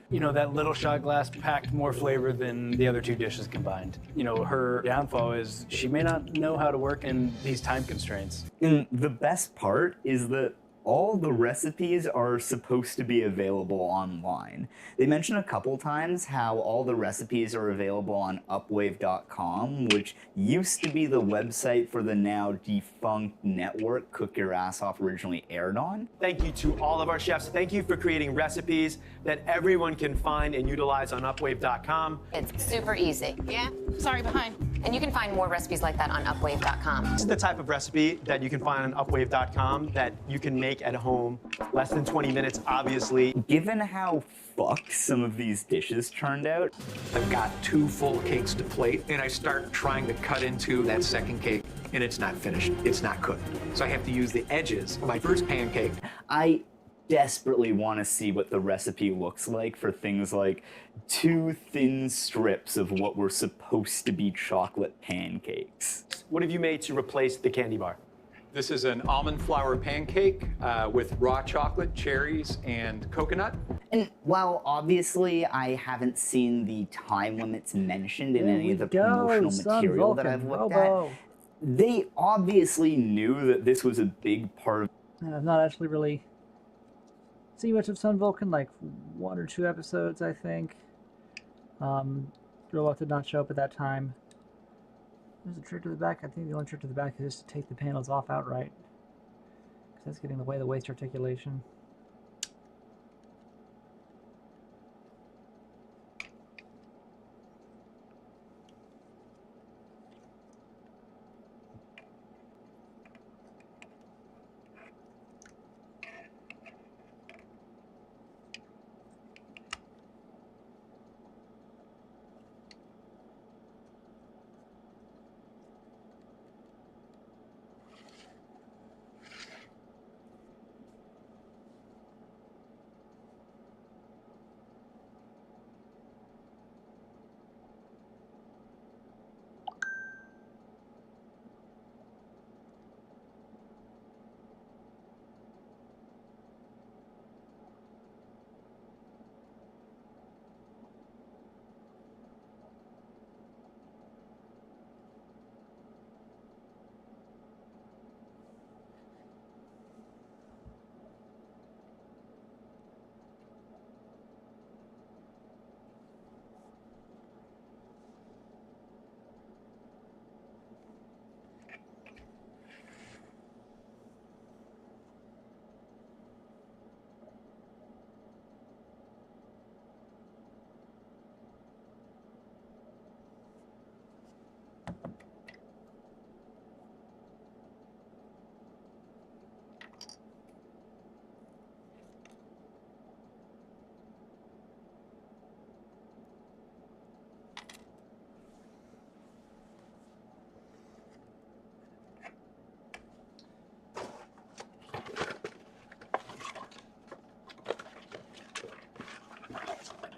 You know, that little shot glass packed more flavor than the other 2 dishes combined. You know, her downfall is she may not know how to work in these time constraints. And the best part is that all the recipes are supposed to be available online. They mention a couple times how all the recipes are available on upwave.com, which used to be the website for the now defunct network Cook Your Ass Off originally aired on. Thank you to all of our chefs. Thank you for creating recipes that everyone can find and utilize on upwave.com. It's super easy. Yeah, sorry, behind. And you can find more recipes like that on upwave.com. This is the type of recipe that you can find on upwave.com that you can make at home. Less than 20 minutes, obviously. Given how fucked some of these dishes turned out, I've got 2 full cakes to plate, and I start trying to cut into that second cake, and it's not finished. It's not cooked. So I have to use the edges of my first pancake. I desperately want to see what the recipe looks like for things like 2 thin strips of what were supposed to be chocolate pancakes. What have you made to replace the candy bar? This is an almond flour pancake with raw chocolate, cherries, and coconut. And while obviously I haven't seen the time limits mentioned in any of the promotional material that I've looked Robo. at, they obviously knew that this was a big part of. And I've not actually really seen much of Sun Vulcan, like 1 or 2 episodes, I think. Robot did not show up at that time. There's a trick to the back. I think the only trick to the back is just to take the panels off outright, because that's getting in the way of the waist articulation.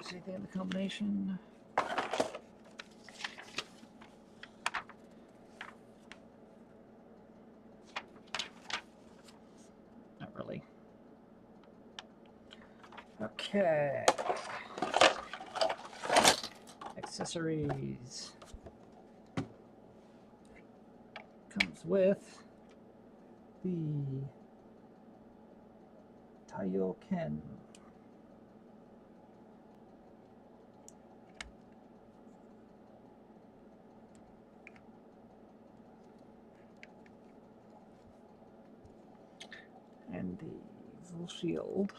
see anything in the combination. Not really. Okay. Accessories. Comes with the Taioken. And the Evil Shield.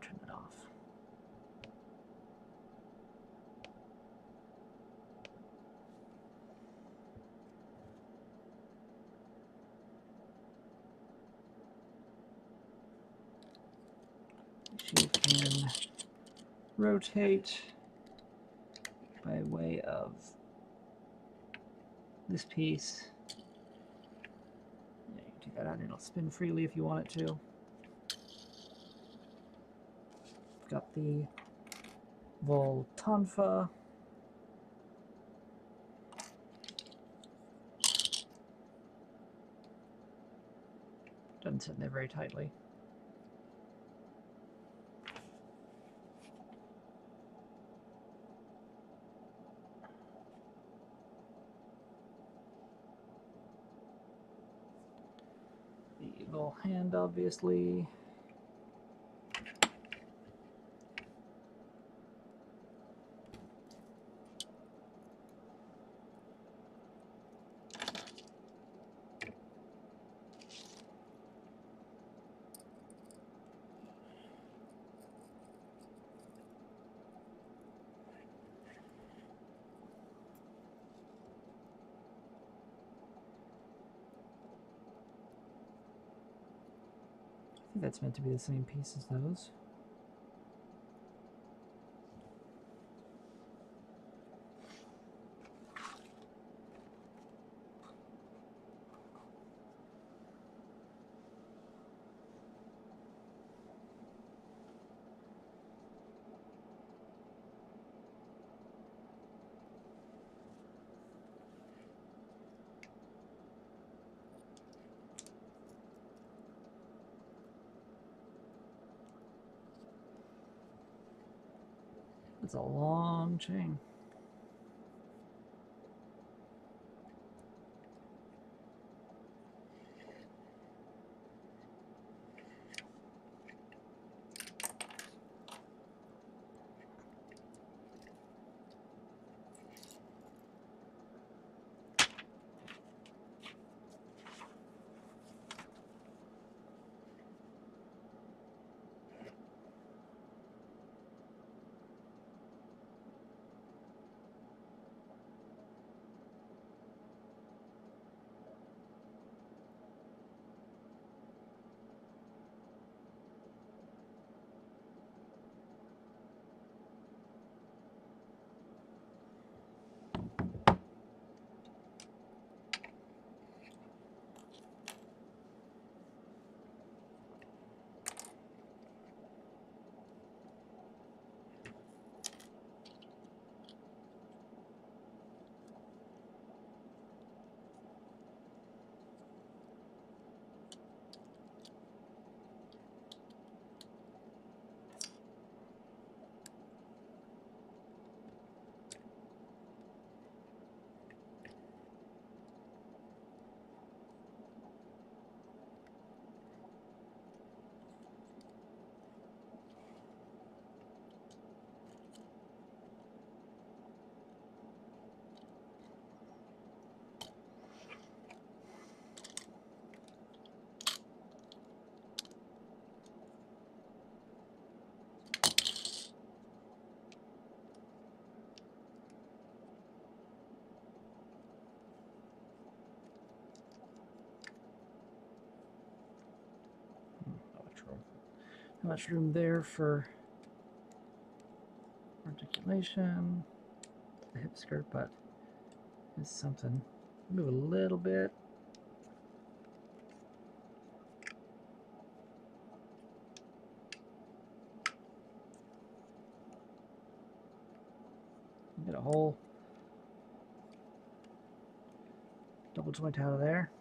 Turn it off. She can rotate by way of this piece. Yeah, you can take that out and it'll spin freely if you want it to. Got the Voltanfa. Doesn't sit in there very tightly. The evil hand, obviously. I think that's meant to be the same piece as those. It's a long chain. Not much room there for articulation. The hip skirt, but it's something. Move a little bit. Get a whole double joint out of there.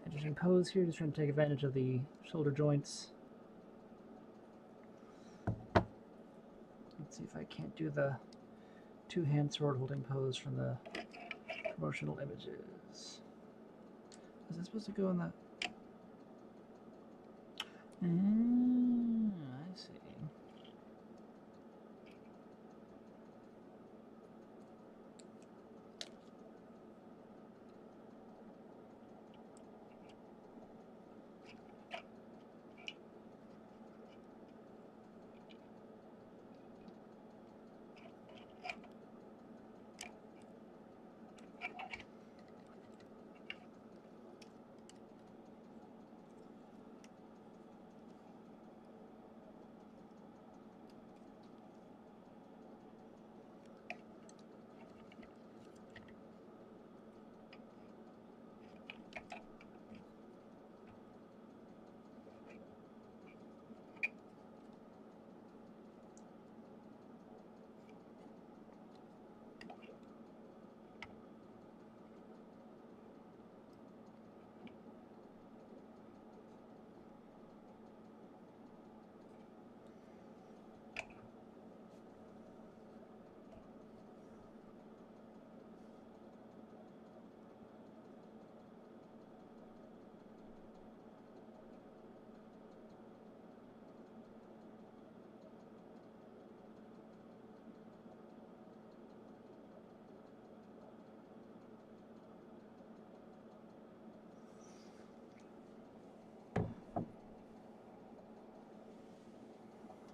Interesting pose here, just trying to take advantage of the shoulder joints. Let's see if I can't do the two-hand sword holding pose from the promotional images. Is it supposed to go in the... I see.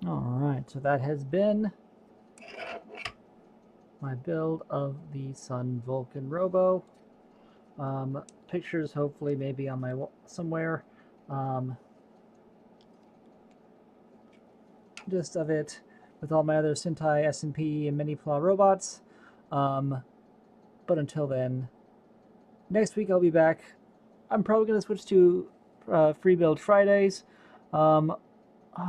Alright, so that has been my build of the Sun Vulcan Robo. Pictures hopefully maybe on my wall somewhere. Just of it with all my other Sentai, SMP, and Mini-Pla robots. But until then, next week I'll be back. I'm probably going to switch to Free Build Fridays.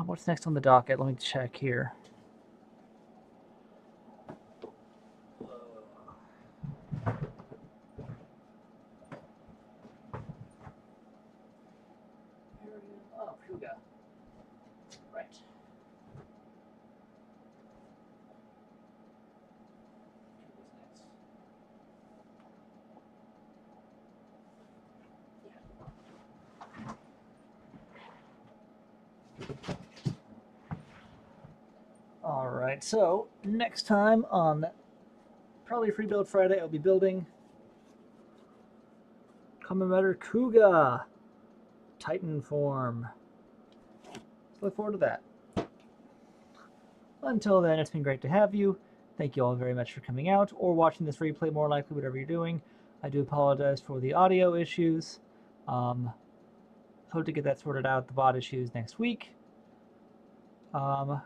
What's next on the docket? Let me check here. Oh, Fuga. Right. Alright, so next time on probably Free Build Friday, I'll be building Kamen Rider Kuga Titan form. So look forward to that. Until then, it's been great to have you. Thank you all very much for coming out or watching this replay, more likely, whatever you're doing. I do apologize for the audio issues. Hope to get that sorted out, the bot issues, next week. And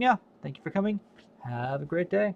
yeah, thank you for coming. Have a great day.